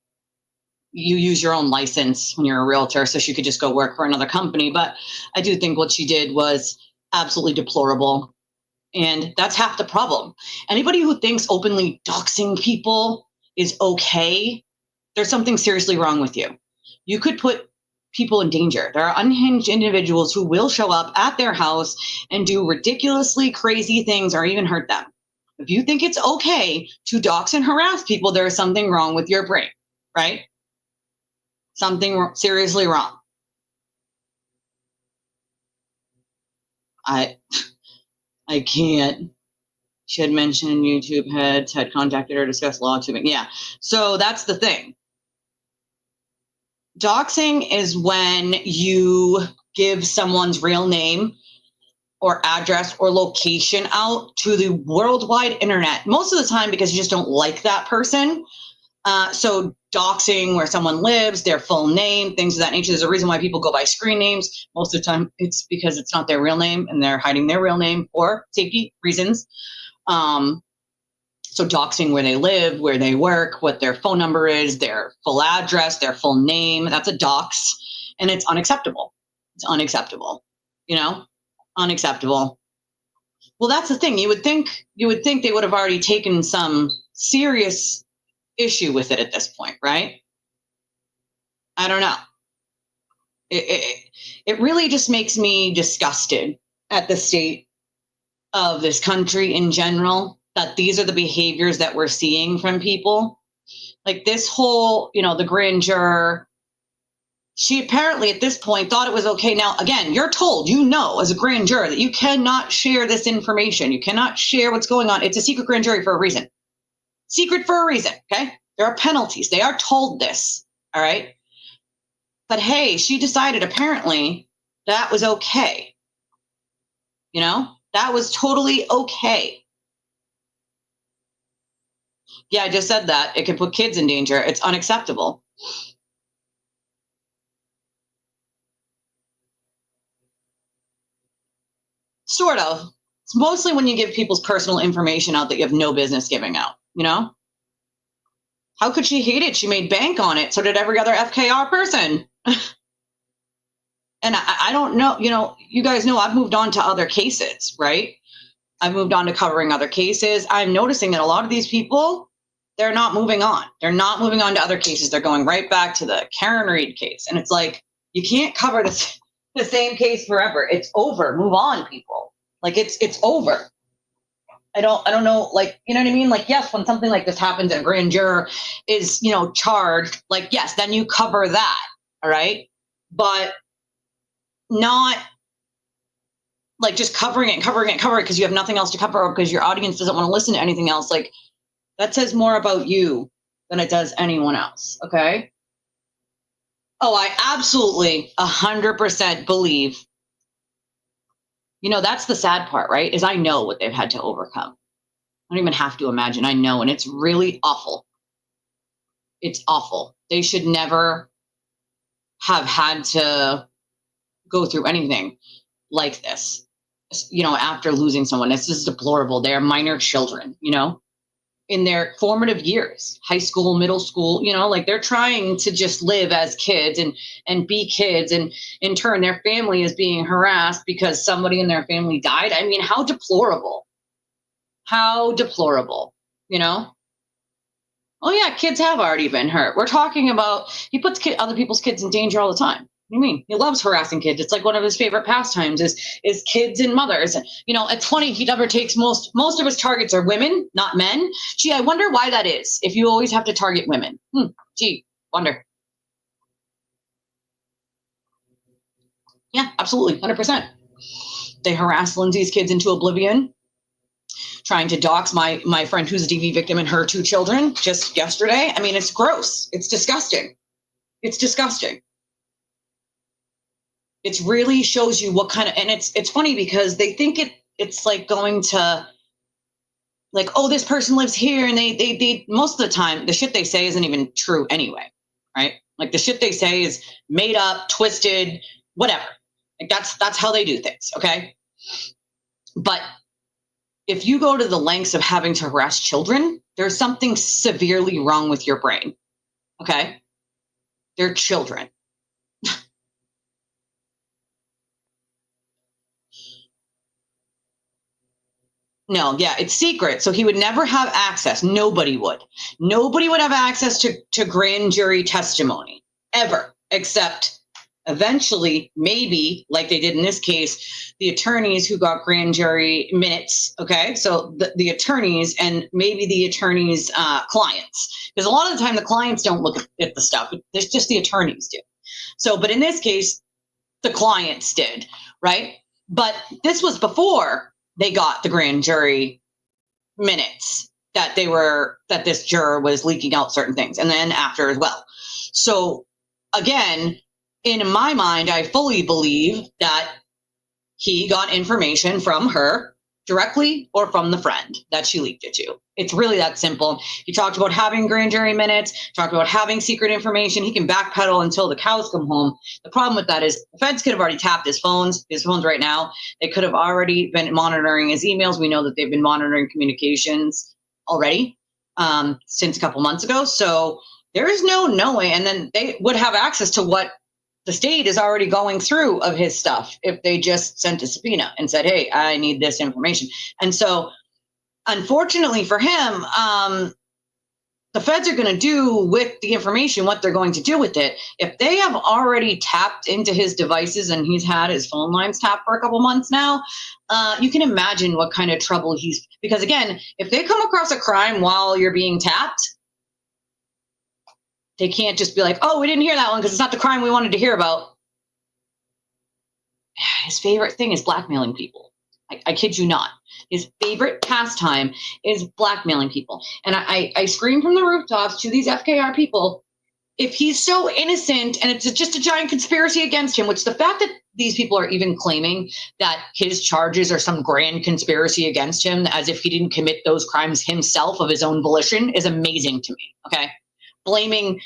You use your own license when you're a realtor, so she could just go work for another company. But I do think what she did was absolutely deplorable. And that's half the problem. Anybody who thinks openly doxing people is okay, there's something seriously wrong with you. You could put people in danger. There are unhinged individuals who will show up at their house and do ridiculously crazy things or even hurt them. If you think it's okay to dox and harass people, there is something wrong with your brain, right? Something seriously wrong. I can't. She had mentioned YouTube heads had contacted her to discuss lawsuit. Yeah. So that's the thing. Doxing is when you give someone's real name or address or location out to the worldwide internet, most of the time because you just don't like that person. So doxing where someone lives, their full name, things of that nature. There's a reason why people go by screen names. Most of the time it's because it's not their real name and they're hiding their real name for safety reasons. So doxing where they live, where they work, what their phone number is, their full address, their full name, that's a dox. And it's unacceptable. It's unacceptable, you know, unacceptable. Well, that's the thing. You would think they would have already taken some serious issue with it at this point, right? I don't know. It really just makes me disgusted at the state of this country in general, that these are the behaviors that we're seeing from people. Like this whole, you know, the grand juror, she apparently at this point thought it was okay. Now, again, you're told, you know, as a grand juror that you cannot share this information. You cannot share what's going on. It's a secret grand jury for a reason. Secret for a reason, okay? There are penalties. They are told this, all right? But hey, she decided apparently that was okay. You know, that was totally okay. Yeah, I just said that. It can put kids in danger. It's unacceptable. Sort of. It's mostly when you give people's personal information out that you have no business giving out, you know? How could she hate it? She made bank on it. So did every other FKR person. And I don't know, you know, you guys know I've moved on to other cases, right? I've moved on to covering other cases. I'm noticing that a lot of these people, they're not moving on. They're not moving on to other cases. They're going right back to the Karen Reed case. And it's like, you can't cover the same case forever. It's over. Move on, people. Like it's over. I don't know, like, you know what I mean? Like, yes, when something like this happens and a grand juror is, you know, charged, like, yes, then you cover that. All right. But not like just covering it because you have nothing else to cover up because your audience doesn't want to listen to anything else. Like, that says more about you than it does anyone else. Okay. Oh, I absolutely 100% believe, that's the sad part, right? Is I know what they've had to overcome. I don't even have to imagine. I know. And it's really awful. It's awful. They should never have had to go through anything like this, after losing someone. This is deplorable. They're minor children, in their formative years, high school, middle school, like they're trying to just live as kids and be kids. And in turn, their family is being harassed because somebody in their family died. I mean, how deplorable. How deplorable, Oh yeah, kids have already been hurt. We're talking about, he puts other people's kids in danger all the time. What do you mean? He loves harassing kids. It's like one of his favorite pastimes is kids and mothers. It's funny, he never takes most of his targets are women, not men. Gee, I wonder why that is, if you always have to target women. Gee, wonder. Yeah, absolutely, 100%. They harass Lindsay's kids into oblivion, trying to dox my friend who's a DV victim and her 2 children just yesterday. I mean, it's gross. It's disgusting. It's disgusting. It really shows you what kind of, and it's funny because they think it's like going to, like, oh, this person lives here, and they most of the time the shit they say isn't even true anyway, right? Like, the shit they say is made up, twisted, whatever. Like, that's how they do things, okay? But if you go to the lengths of having to harass children, there's something severely wrong with your brain, okay? They're children. No, yeah, it's secret. So he would never have access. Nobody would. Nobody would have access to grand jury testimony ever, except eventually, maybe, like they did in this case, the attorneys who got grand jury minutes. Okay, so the attorneys and maybe the attorneys' clients, because a lot of the time the clients don't look at the stuff. It's just the attorneys do. So, but in this case, the clients did, right? But this was before they got the grand jury minutes that this juror was leaking out certain things, and then after as well. So again, in my mind, I fully believe that he got information from her directly or from the friend that she leaked it to. It's really that simple. He talked about having grand jury minutes, talked about having secret information. He can backpedal until the cows come home. The problem with that is the feds could have already tapped his phones right now. They could have already been monitoring his emails. We know that they've been monitoring communications already since a couple months ago. So there is no knowing. And then they would have access to what the state is already going through of his stuff if they just sent a subpoena and said, hey, I need this information. And so unfortunately for him, the feds are going to do with the information what they're going to do with it. If they have already tapped into his devices and he's had his phone lines tapped for a couple months now, you can imagine what kind of trouble because again, if they come across a crime while you're being tapped, they can't just be like, oh, we didn't hear that one because it's not the crime we wanted to hear about. His favorite thing is blackmailing people. I kid you not. His favorite pastime is blackmailing people. And I scream from the rooftops to these FKR people, if he's so innocent and it's just a giant conspiracy against him, which the fact that these people are even claiming that his charges are some grand conspiracy against him as if he didn't commit those crimes himself of his own volition is amazing to me, okay? Blaming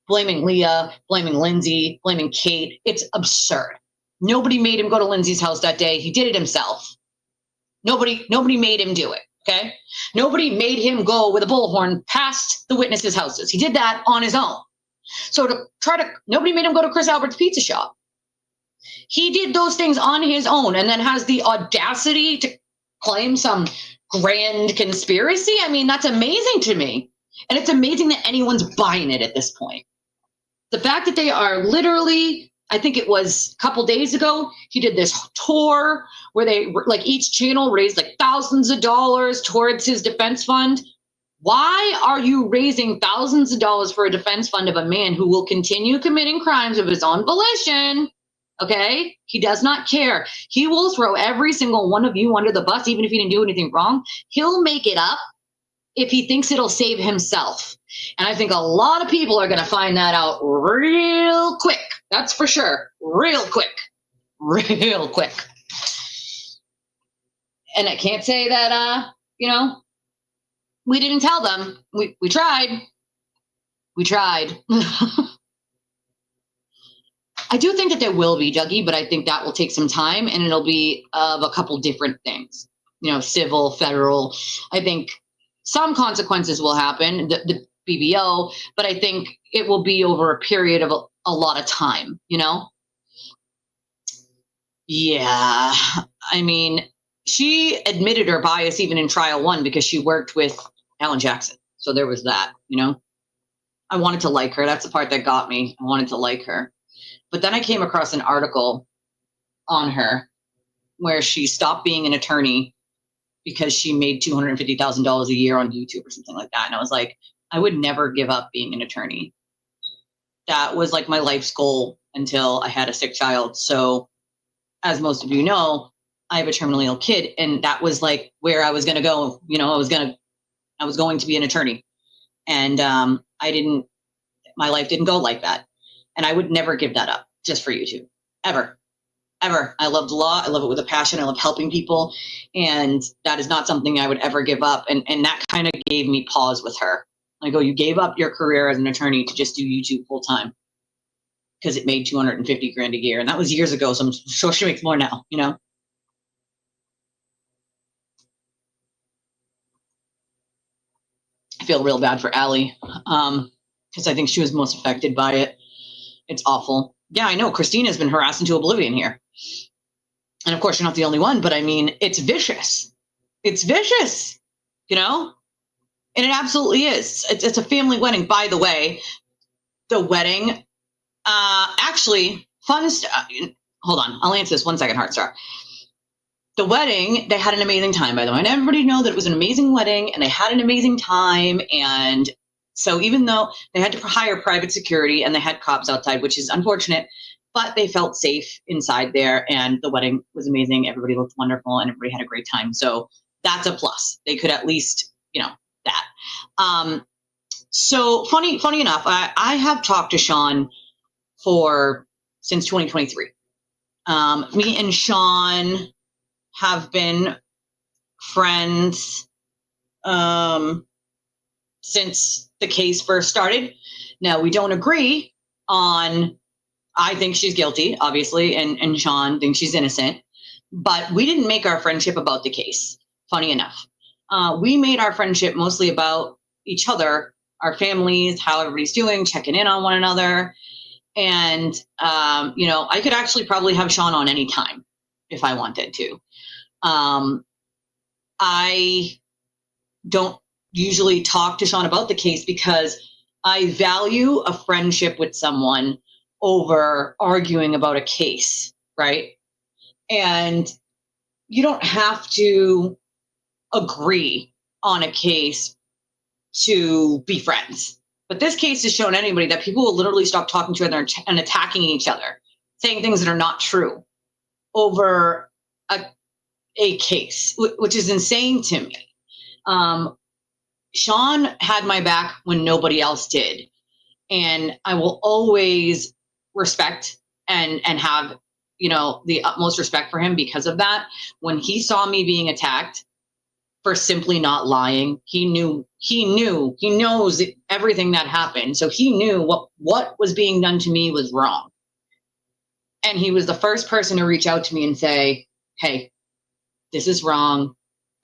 Leah, blaming Lindsay, blaming Kate. It's absurd. Nobody made him go to Lindsay's house that day. He did it himself. Nobody made him do it, okay? Nobody made him go with a bullhorn past the witnesses' houses. He did that on his own. So nobody made him go to Chris Albert's pizza shop. He did those things on his own and then has the audacity to claim some grand conspiracy. I mean, that's amazing to me. And it's amazing that anyone's buying it at this point. The fact that they are literally, I think it was a couple days ago, he did this tour where they, like, each channel raised like thousands of dollars towards his defense fund. Why are you raising thousands of dollars for a defense fund of a man who will continue committing crimes of his own volition Okay? He does not care. He will throw every single one of you under the bus, even if you didn't do anything wrong. He'll make it up if he thinks it'll save himself. And I think a lot of people are going to find that out real quick. That's for sure. Real quick. Real quick. And I can't say that, we didn't tell them. We tried. We tried. I do think that there will be, Dougie, but I think that will take some time, and it'll be of a couple different things, civil, federal. I think some consequences will happen, the BBO, but I think it will be over a period of a lot of time, Yeah. I mean, she admitted her bias even in trial 1 because she worked with Alan Jackson. So there was that, I wanted to like her. That's the part that got me. I wanted to like her. But then I came across an article on her where she stopped being an attorney because she made $250,000 a year on YouTube or something like that. And I was like, I would never give up being an attorney. That was like my life's goal until I had a sick child. So as most of you know, I have a terminally ill kid, and that was like where I was going to go. I was going to be an attorney, and my life didn't go like that. And I would never give that up just for YouTube, ever. I love the law. I love it with a passion. I love helping people. And that is not something I would ever give up. And that kind of gave me pause with her. I go, you gave up your career as an attorney to just do YouTube full time because it made $250,000 a year. And that was years ago. So I'm sure she makes more now, I feel real bad for Allie because I think she was most affected by it. It's awful. Yeah, I know. Christina's been harassed into oblivion here. And of course, you're not the only one, but I mean, it's vicious. It's vicious, And it absolutely is. It's a family wedding. By the way, the wedding, actually, fun stuff. Hold on. I'll answer this 1 second, Heartstar. The wedding, they had an amazing time, by the way. And everybody know that it was an amazing wedding, and they had an amazing time. And so even though they had to hire private security and they had cops outside, which is unfortunate, but they felt safe inside there, and the wedding was amazing. Everybody looked wonderful and everybody had a great time. So that's a plus. They could at least, that. So funny enough, I have talked to Sean since 2023. Me and Sean have been friends since the case first started. Now, we don't agree on, I think she's guilty, obviously, and Sean thinks she's innocent, but we didn't make our friendship about the case, funny enough. We made our friendship mostly about each other, our families, how everybody's doing, checking in on one another. And, I could actually probably have Sean on any time if I wanted to. I don't usually talk to Sean about the case because I value a friendship with someone over arguing about a case, right? And you don't have to agree on a case to be friends. But this case has shown anybody that people will literally stop talking to each other and attacking each other, saying things that are not true over a case, which is insane to me. Sean had my back when nobody else did. And I will always respect and have, the utmost respect for him because of that. When he saw me being attacked for simply not lying, he knows everything that happened. So he knew what was being done to me was wrong. And he was the first person to reach out to me and say, hey, this is wrong.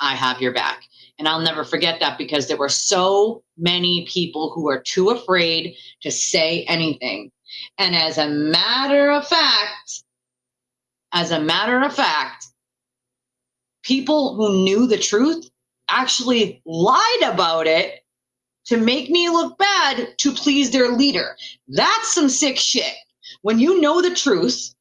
I have your back. And I'll never forget that because there were so many people who were too afraid to say anything. And as a matter of fact, people who knew the truth actually lied about it to make me look bad to please their leader. That's some sick shit. When you know the truth,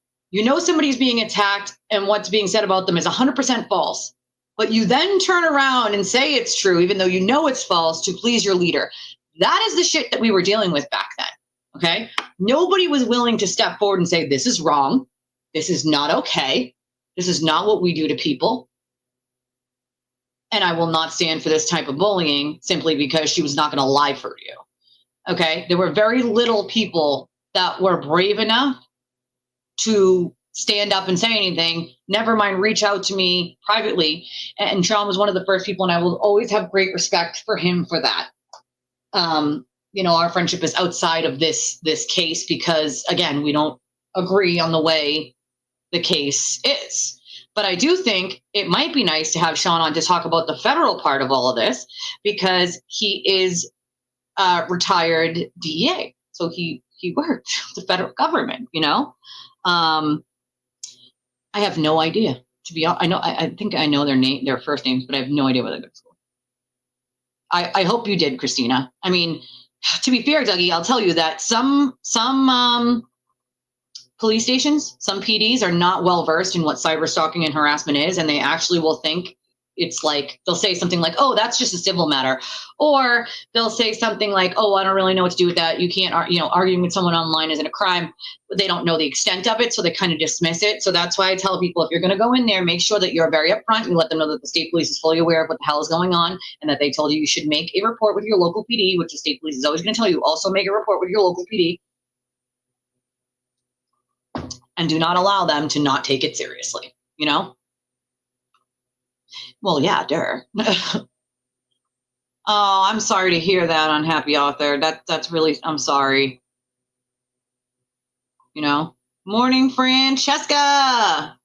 somebody's being attacked and what's being said about them is 100% false. But you then turn around and say it's true, even though you know it's false, to please your leader. That is the shit that we were dealing with back then, okay? Nobody was willing to step forward and say, this is wrong. This is not okay. This is not what we do to people. And I will not stand for this type of bullying simply because she was not going to lie for you. Okay. There were very little people that were brave enough to stand up and say anything, never mind reach out to me privately. And Sean was one of the first people, and I will always have great respect for him for that. Our friendship is outside of this case because, again, we don't agree on the way the case is. But I do think it might be nice to have Sean on to talk about the federal part of all of this, because he is a retired DEA. So he worked with the federal government, I have no idea, to be honest. I think I know their first names, but I have no idea where they go to school. I hope you did, Christina. I mean, to be fair, Dougie, I'll tell you that some police stations, some PDs are not well versed in what cyberstalking and harassment is, and they actually will think it's like, they'll say something like, oh, that's just a civil matter, or they'll say something like, oh, I don't really know what to do with that. You can't, arguing with someone online isn't a crime. But they don't know the extent of it, so they kind of dismiss it. So that's why I tell people, if you're going to go in there, make sure that you're very upfront. You let them know that the state police is fully aware of what the hell is going on, and that they told you should make a report with your local PD, which the state police is always going to tell you. Also make a report with your local PD. And do not allow them to not take it seriously, Well, yeah, oh, I'm sorry to hear that, unhappy author. That's really, I'm sorry. Morning, Francesca.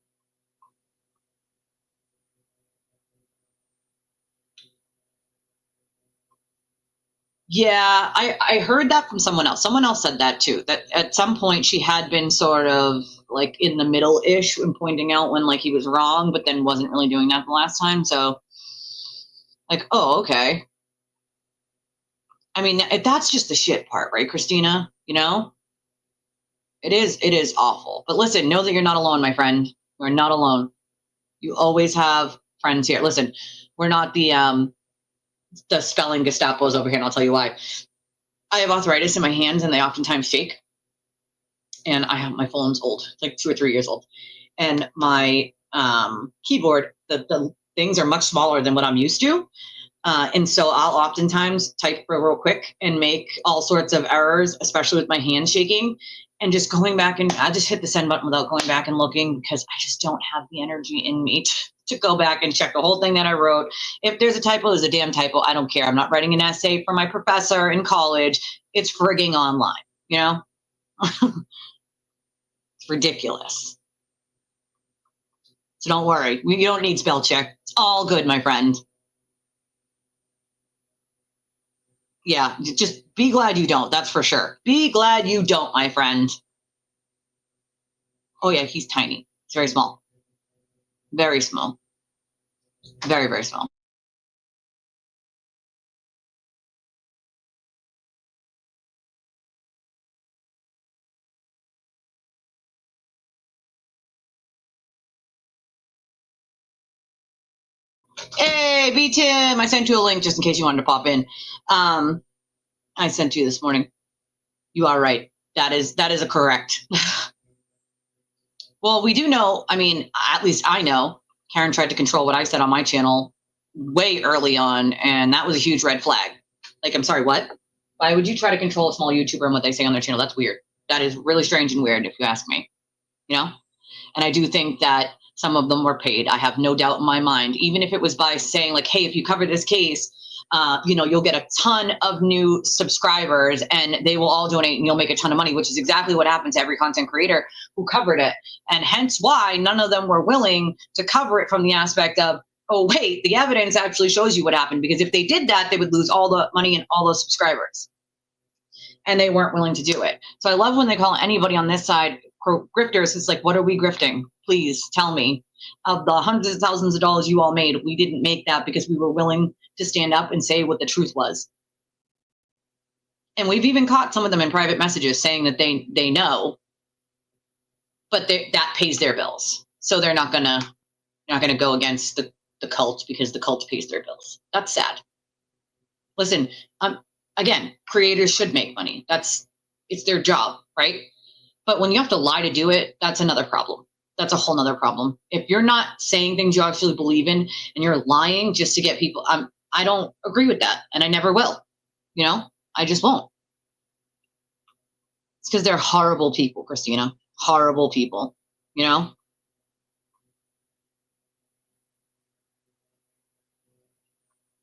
Yeah, I heard that from someone else. Someone else said that too, that at some point she had been sort of like in the middle-ish and pointing out when like he was wrong, but then wasn't really doing that the last time. So like, oh, okay. I mean, that's just the shit part, right, Christina? It is awful. But listen, know that you're not alone, my friend. You're not alone. You always have friends here. Listen, we're not the spelling Gestapos over here, and I'll tell you why. I have arthritis in my hands, and they oftentimes shake. And my phone's old, like 2 or 3 years old. And my keyboard, the things are much smaller than what I'm used to. And so I'll oftentimes type real quick and make all sorts of errors, especially with my hands shaking. And just going back, and I just hit the send button without going back and looking, because I just don't have the energy in me to go back and check the whole thing that I wrote. If there's a typo, there's a damn typo. I don't care. I'm not writing an essay for my professor in college. It's frigging online, It's ridiculous. So don't worry. You don't need spell check. It's all good, my friend. Yeah, just be glad you don't. That's for sure. Be glad you don't, my friend. Oh, yeah, he's tiny. It's very small. Very small. Very, very small. Hey, B Tim, I sent you a link just in case you wanted to pop in. I sent you this morning. You are right. That is a correct. Well, we do know, I mean, at least I know, Karen tried to control what I said on my channel way early on, and that was a huge red flag. Like, I'm sorry, what? Why would you try to control a small YouTuber and what they say on their channel? That's weird. That is really strange and weird, if you ask me. And I do think that some of them were paid. I have no doubt in my mind, even if it was by saying like, hey, if you cover this case, you'll get a ton of new subscribers and they will all donate and you'll make a ton of money, which is exactly what happened to every content creator who covered it. And hence why none of them were willing to cover it from the aspect of, oh, wait, the evidence actually shows you what happened. Because if they did that, they would lose all the money and all those subscribers. And they weren't willing to do it. So I love when they call anybody on this side grifters. It's like, what are we grifting? Please tell me. Of the hundreds of thousands of dollars you all made, we didn't make that because we were willing to stand up and say what the truth was. And we've even caught some of them in private messages saying that they know, but that pays their bills. So they're not gonna go against the cult because the cult pays their bills. That's sad. Listen, again, creators should make money. It's their job, right? But when you have to lie to do it, that's another problem. that's a whole nother problem. If you're not saying things you actually believe in and you're lying just to get people, I don't agree with that, and I never will. You know, I just won't. It's because they're horrible people, Christina. Horrible people, you know?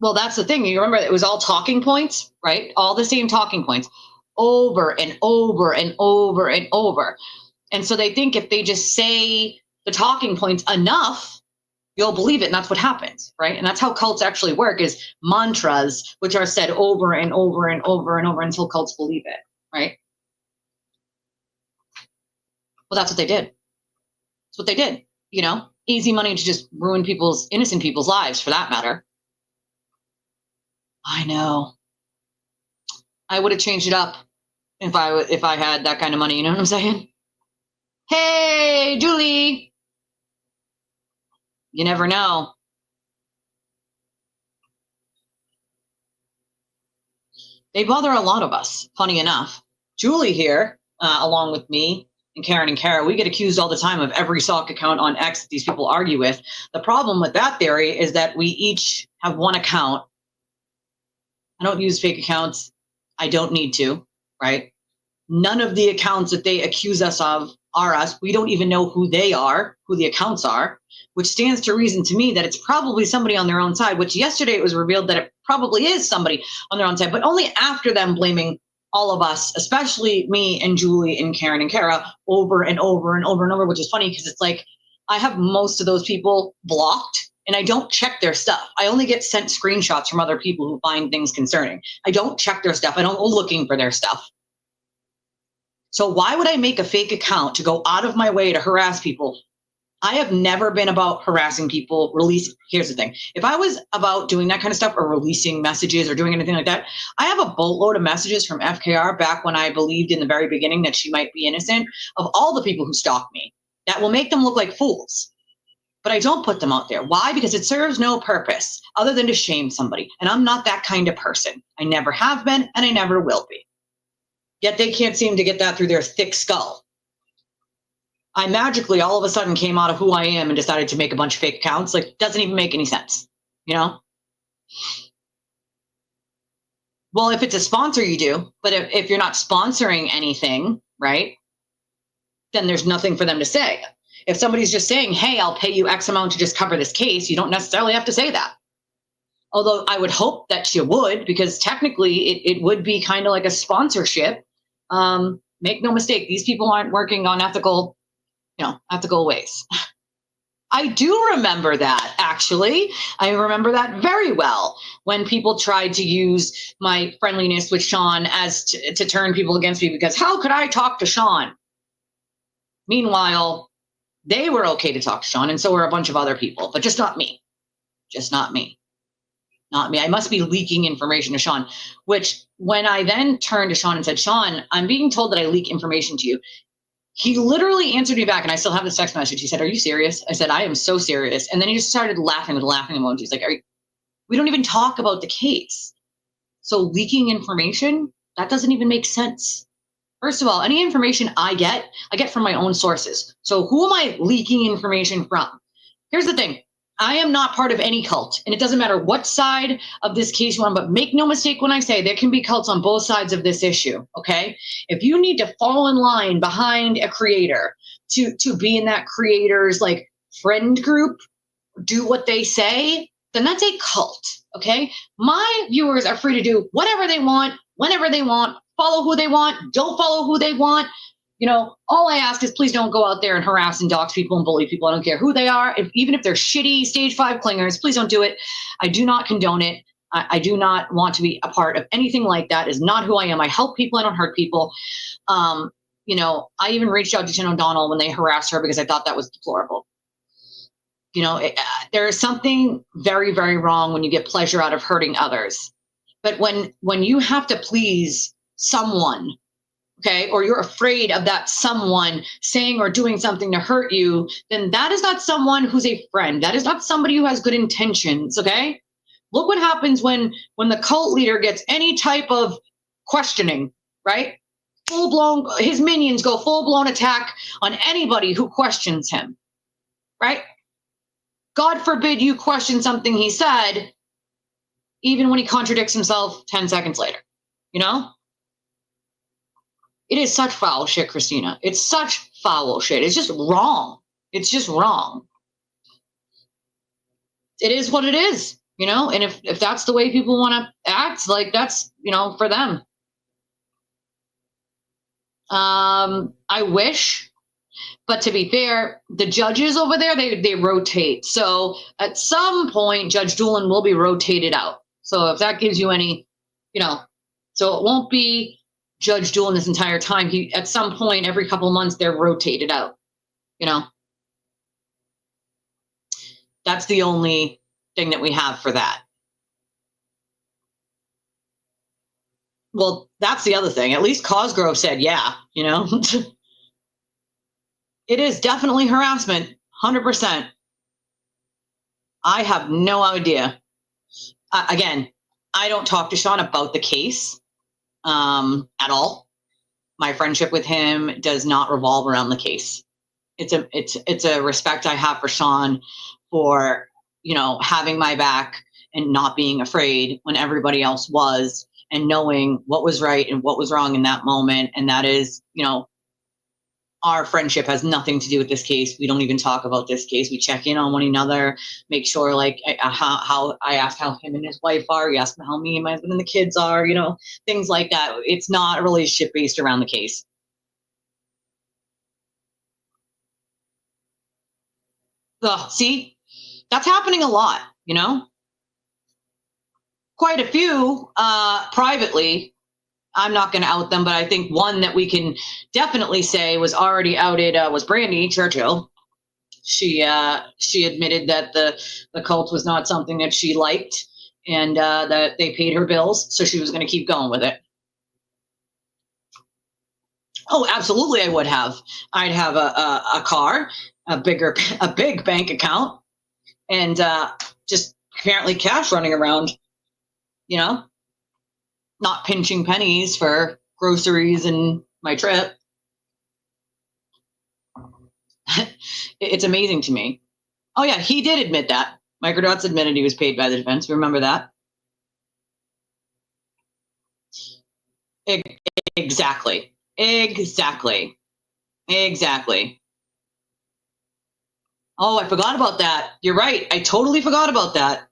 Well, that's the thing. You remember it was all talking points, right? All the same talking points over and over and over and over. And so they think if they just say the talking points enough, you'll believe it. And that's what happens, right? And that's how cults actually work, is mantras, which are said over and over and over and over until cults believe it, right? Well, that's what they did. That's what they did, you know? Easy money to just ruin innocent people's lives, for that matter. I know. I would have changed it up if I had that kind of money, you know what I'm saying? Hey, Julie. You never know. They bother a lot of us, funny enough. Julie here, along with me and Kara, we get accused all the time of every sock account on X that these people argue with. The problem with that theory is that we each have one account. I don't use fake accounts. I don't need to, right? None of the accounts that they accuse us of are us. We don't even know who they are, who the accounts are, which stands to reason to me that it's probably somebody on their own side, which yesterday it was revealed that it probably is somebody on their own side, but only after them blaming all of us, especially me and Julie and Karen and Kara, over and over and over and over, which is funny because it's like I have most of those people blocked and I don't check their stuff. I only get sent screenshots from other people who find things concerning. I don't check their stuff. I don't go looking for their stuff. So why would I make a fake account to go out of my way to harass people? I have never been about harassing people. Here's the thing. If I was about doing that kind of stuff or releasing messages or doing anything like that, I have a boatload of messages from FKR back when I believed in the very beginning that she might be innocent, of all the people who stalk me. That will make them look like fools. But I don't put them out there. Why? Because it serves no purpose other than to shame somebody. And I'm not that kind of person. I never have been, and I never will be. Yet they can't seem to get that through their thick skull. I magically all of a sudden came out of who I am and decided to make a bunch of fake accounts. Like, doesn't even make any sense, you know? Well, if it's a sponsor, you do. But if you're not sponsoring anything, right, then there's nothing for them to say. If somebody's just saying, hey, I'll pay you X amount to just cover this case, you don't necessarily have to say that. Although I would hope that you would, because technically it would be kind of like a sponsorship. Make no mistake, these people aren't working on ethical ways. I do remember that, actually. I remember that very well when people tried to use my friendliness with Sean as to turn people against me, because how could I talk to Sean? Meanwhile, they were okay to talk to Sean, and so were a bunch of other people, but just not me. Just not me. Not me. I must be leaking information to Sean, which when I then turned to Sean and said, Sean, I'm being told that I leak information to you. He literally answered me back, and I still have this text message. He said, are you serious? I said, I am so serious. And then he just started laughing with laughing emojis. Like, we don't even talk about the case. So leaking information, that doesn't even make sense. First of all, any information I get from my own sources. So who am I leaking information from? Here's the thing. I am not part of any cult, and it doesn't matter what side of this case you're on, but make no mistake when I say there can be cults on both sides of this issue, okay? If you need to fall in line behind a creator to be in that creator's like friend group, do what they say, then that's a cult, okay? My viewers are free to do whatever they want, whenever they want, follow who they want, don't follow who they want. You know, all I ask is please don't go out there and harass and dox people and bully people. I don't care who they are. Even if they're shitty stage 5 clingers, please don't do it. I do not condone it. I do not want to be a part of anything like that. Is not who I am. I help people. I don't hurt people. You know, I even reached out to Jen O'Donnell when they harassed her because I thought that was deplorable. You know, there is something very, very wrong when you get pleasure out of hurting others. But when you have to please someone, okay, or you're afraid of that someone saying or doing something to hurt you, then that is not someone who's a friend. That is not somebody who has good intentions, okay? Look what happens when the cult leader gets any type of questioning, right? His minions go full-blown attack on anybody who questions him. right? God forbid you question something he said, even when he contradicts himself 10 seconds later, you know? It is such foul shit, Christina. It's such foul shit. It's just wrong. It's just wrong. It is what it is, you know? And if that's the way people want to act, like that's, you know, for them. I wish, but to be fair, the judges over there, they rotate. So at some point, Judge Doolin will be rotated out. So if that gives you any, you know, so it won't be Judge Doolin this entire time. At some point, every couple months, they're rotated out, you know. That's the only thing that we have for that. Well, that's the other thing. At least Cosgrove said, yeah, you know. It is definitely harassment, 100%. I have no idea. Again, I don't talk to Sean about the case at all. My friendship with him does not revolve around the case. It's a respect I have for Sean for, you know, having my back and not being afraid when everybody else was, and knowing what was right and what was wrong in that moment. And that is, you know, our friendship has nothing to do with this case. We don't even talk about this case. We check in on one another, make sure, like, how I ask how him and his wife are. He asks how me and my husband and the kids are, you know, things like that. It's not a relationship based around the case. See, that's happening a lot, you know, quite a few privately. I'm not going to out them, but I think one that we can definitely say was already outed was Brandy Churchill. She admitted that the cult was not something that she liked, and that they paid her bills, so she was going to keep going with it. Oh, absolutely, I would have. I'd have a car, a big bank account, and just apparently cash running around, you know, not pinching pennies for groceries and my trip. It's amazing to me. Oh yeah, he did admit that. Microdots admitted he was paid by the defense. Remember that? Exactly. Oh, I forgot about that. You're right. I totally forgot about that.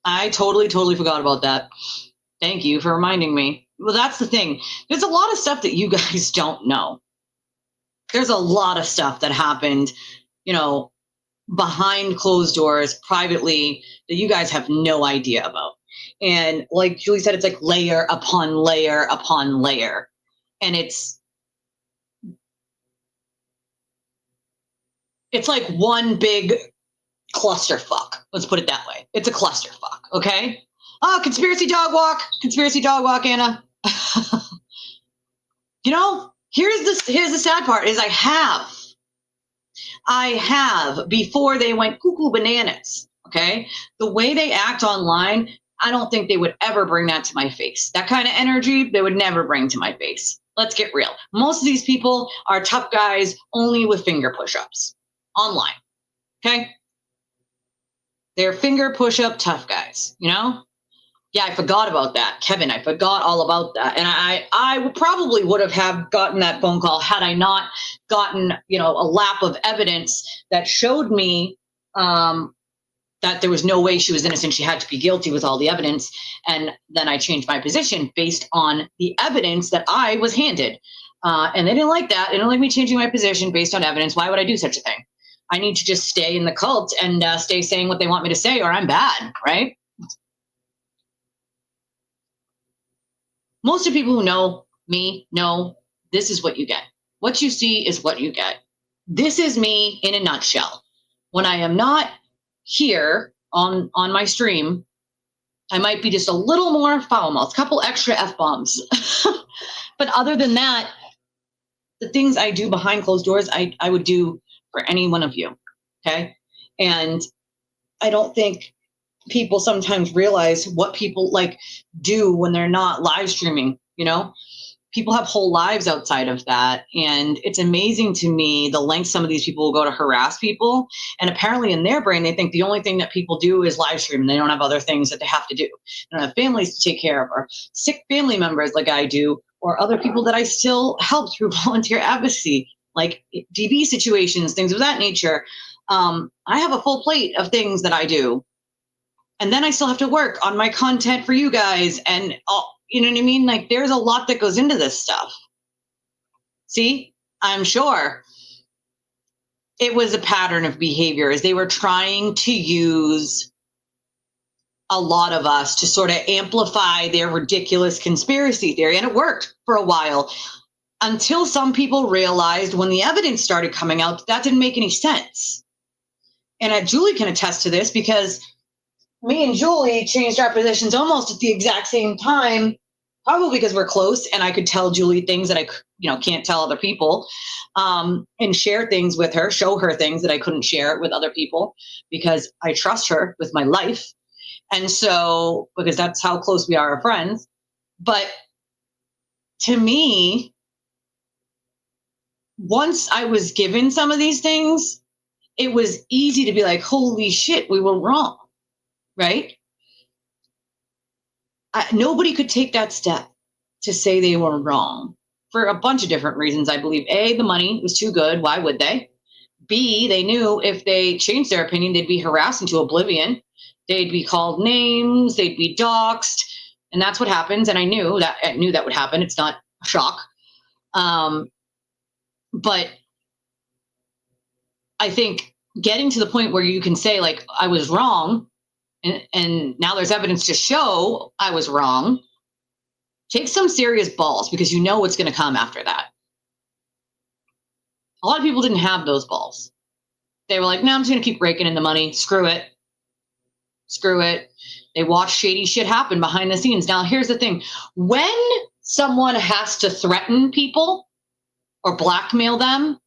I totally forgot about that. Thank you for reminding me. Well, that's the thing. There's a lot of stuff that you guys don't know. There's a lot of stuff that happened, you know, behind closed doors, privately, that you guys have no idea about. And like Julie said, it's like layer upon layer upon layer. And it's like one big clusterfuck. Let's put it that way. It's a clusterfuck, okay? Oh, conspiracy dog walk, Anna. You know, here's the sad part is I have before they went cuckoo bananas, okay? The way they act online, I don't think they would ever bring that to my face. That kind of energy, they would never bring to my face. Let's get real. Most of these people are tough guys only with finger push-ups online, okay? They're finger push-up tough guys, you know? Yeah, I forgot about that. Kevin, I forgot all about that. And I probably would have gotten that phone call had I not gotten, you know, a lap of evidence that showed me that there was no way she was innocent. She had to be guilty with all the evidence. And then I changed my position based on the evidence that I was handed. And they didn't like that. They didn't like me changing my position based on evidence. Why would I do such a thing? I need to just stay in the cult and stay saying what they want me to say, or I'm bad, right? Most of the people who know me know this is what you get. What you see is what you get. This is me in a nutshell. When I am not here on my stream, I might be just a little more foul-mouthed, a couple extra F-bombs. But other than that, the things I do behind closed doors, I would do for any one of you, okay? And I don't think people sometimes realize what people like do when they're not live streaming, you know? people have whole lives outside of that. And it's amazing to me the length some of these people will go to harass people. And apparently in their brain, they think the only thing that people do is live stream. They don't have other things that they have to do. They don't have families to take care of, or sick family members like I do, or other people that I still help through volunteer advocacy, like DV situations, things of that nature. I have a full plate of things that I do. And then I still have to work on my content for you guys. And you know what I mean? Like, there's a lot that goes into this stuff. See, I'm sure it was a pattern of behavior as they were trying to use a lot of us to sort of amplify their ridiculous conspiracy theory. And it worked for a while until some people realized when the evidence started coming out, that didn't make any sense. And Julie can attest to this because me and Julie changed our positions almost at the exact same time, probably because we're close and I could tell Julie things that I can't tell other people, and share things with her, show her things that I couldn't share with other people because I trust her with my life. And so, because that's how close we are friends. But to me, once I was given some of these things, it was easy to be like, holy shit, we were wrong. Right? Nobody could take that step to say they were wrong for a bunch of different reasons. I believe A, the money was too good. Why would they? B, they knew if they changed their opinion, they'd be harassed into oblivion. They'd be called names. They'd be doxxed. And that's what happens. And I knew that would happen. It's not a shock. But I think getting to the point where you can say, like, I was wrong, and now there's evidence to show I was wrong, take some serious balls because you know what's going to come after that. A lot of people didn't have those balls. They were like, no, I'm just going to keep raking in the money. Screw it. They watched shady shit happen behind the scenes. Now, here's the thing. When someone has to threaten people or blackmail them,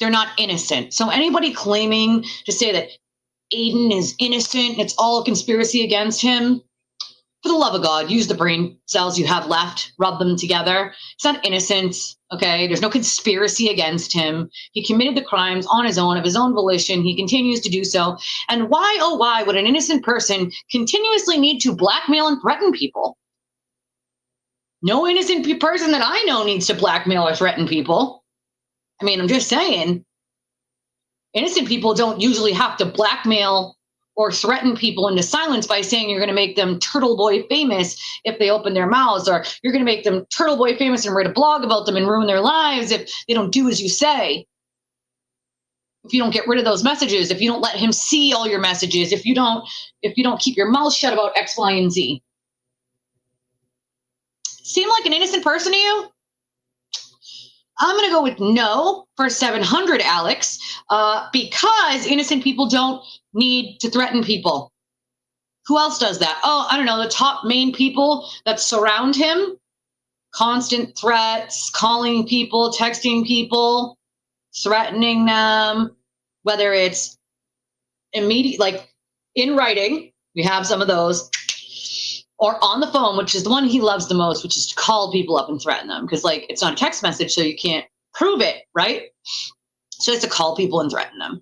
they're not innocent. So anybody claiming to say that Aiden is innocent and it's all a conspiracy against him, for the love of God, use the brain cells you have left, rub them together. He's not innocent, okay? There's no conspiracy against him. He committed the crimes on his own, of his own volition. He continues to do so. And why, oh, why would an innocent person continuously need to blackmail and threaten people? No innocent person that I know needs to blackmail or threaten people. I mean, I'm just saying. Innocent people don't usually have to blackmail or threaten people into silence by saying you're going to make them Turtle Boy famous if they open their mouths, or you're going to make them Turtle Boy famous and write a blog about them and ruin their lives if they don't do as you say. If you don't get rid of those messages, if you don't let him see all your messages, if you don't keep your mouth shut about X, Y, and Z. Seem like an innocent person to you? I'm going to go with no for 700, Alex, because innocent people don't need to threaten people. Who else does that? Oh, I don't know, the top main people that surround him. Constant threats, calling people, texting people, threatening them, whether it's immediate, like in writing, we have some of those, or on the phone, which is the one he loves the most, which is to call people up and threaten them. Because, like, it's not a text message, so you can't prove it, right? So it's to call people and threaten them.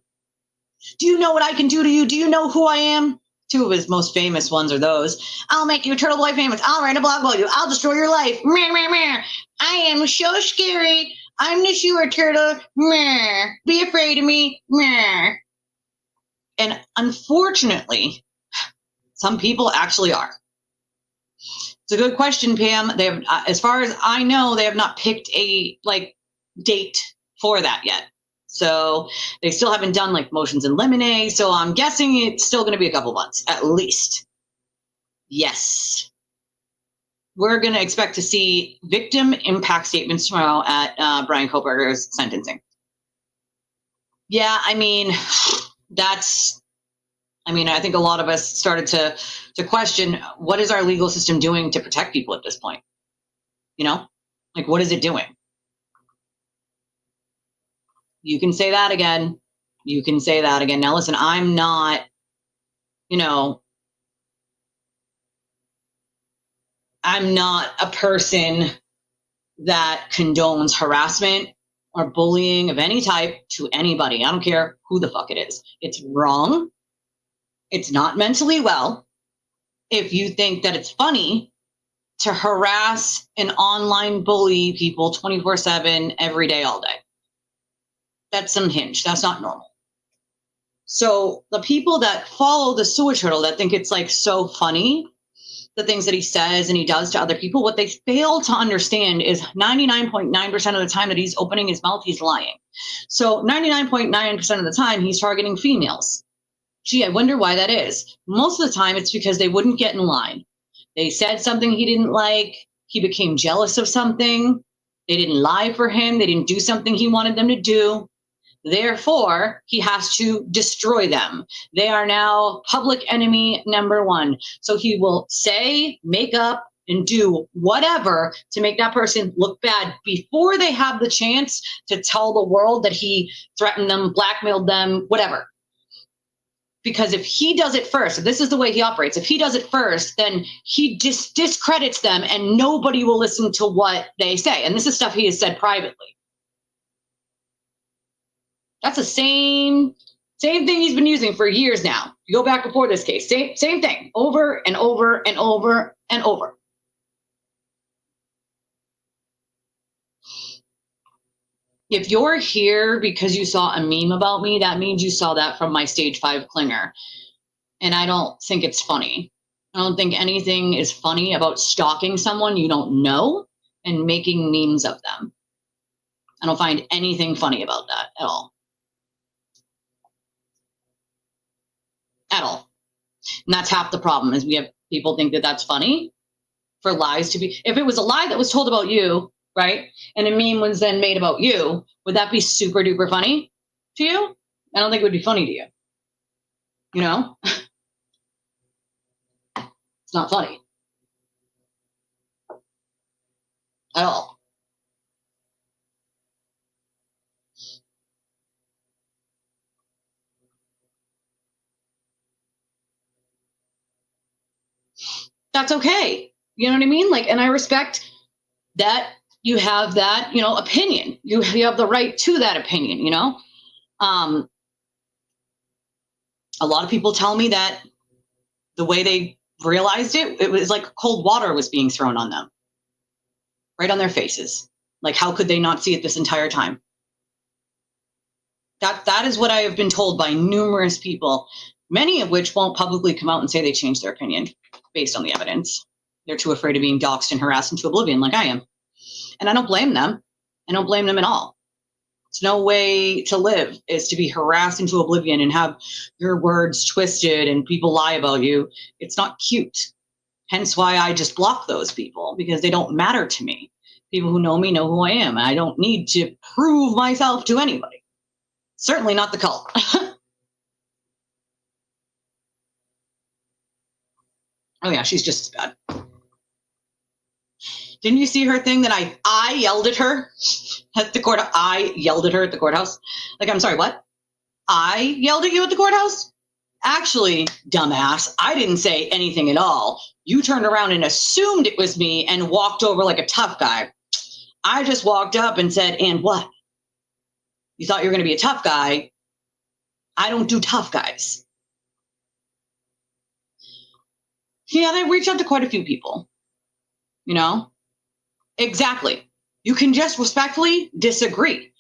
Do you know what I can do to you? Do you know who I am? Two of his most famous ones are those. I'll make you a Turtle Boy famous. I'll write a blog about you. I'll destroy your life. Meh, meh, meh. I am so scary. I'm the sewer turtle. Meh. Be afraid of me. Meh. And unfortunately, some people actually are. It's a good question, Pam. They have, as far as I know, they have not picked a date for that yet. So they still haven't done motions in limine. So I'm guessing it's still going to be a couple months at least. Yes. We're going to expect to see victim impact statements tomorrow at Brian Koberger's sentencing. Yeah, I mean, I think a lot of us started to question, what is our legal system doing to protect people at this point? What is it doing? You can say that again. Now, listen, I'm not, I'm not a person that condones harassment or bullying of any type to anybody. I don't care who the fuck it is. It's wrong. It's not mentally well if you think that it's funny to harass and online bully people 24/7 every day, all day. That's unhinged. That's not normal. So the people that follow the sewer turtle that think it's like so funny, the things that he says and he does to other people, what they fail to understand is 99.9% of the time that he's opening his mouth, he's lying. So 99.9% of the time he's targeting females. Gee, I wonder why that is. Most of the time it's because they wouldn't get in line. They said something he didn't like. He became jealous of something. They didn't lie for him. They didn't do something he wanted them to do. Therefore, he has to destroy them. They are now public enemy number one. So he will say, make up, and do whatever to make that person look bad before they have the chance to tell the world that he threatened them, blackmailed them, whatever. Because if he does it first, this is the way he operates. If he does it first, then he discredits them and nobody will listen to what they say. And this is stuff he has said privately. That's the same thing he's been using for years now. You go back before this case, same thing, over and over and over and over. If you're here because you saw a meme about me, that means you saw that from my stage 5 clinger. And I don't think it's funny. I don't think anything is funny about stalking someone you don't know and making memes of them. I don't find anything funny about that at all. At all. And that's half the problem, is we have people think that that's funny for lies to be. If it was a lie that was told about you, right, and a meme was then made about you, would that be super duper funny to you? I don't think it would be funny to you. You know? It's not funny. At all. That's okay. You know what I mean? Like, and I respect that you have that, you know, opinion. You have the right to that opinion, you know? A lot of people tell me that the way they realized it, it was like cold water was being thrown on them, right on their faces. Like, how could they not see it this entire time? That is what I have been told by numerous people, many of which won't publicly come out and say they changed their opinion based on the evidence. They're too afraid of being doxxed and harassed into oblivion like I am. And I don't blame them. I don't blame them at all. It's no way to live, is to be harassed into oblivion and have your words twisted and people lie about you. It's not cute. Hence why I just block those people, because they don't matter to me. People who know me know who I am. I don't need to prove myself to anybody. Certainly not the cult. Oh yeah, she's just as bad. Didn't you see her thing that I yelled at her at the court? I yelled at her at the courthouse. Like, I'm sorry, what? I yelled at you at the courthouse? Actually, dumbass, I didn't say anything at all. You turned around and assumed it was me and walked over like a tough guy. I just walked up and said, and what? You thought you were going to be a tough guy. I don't do tough guys. Yeah, they reached out to quite a few people, you know? Exactly. You can just respectfully disagree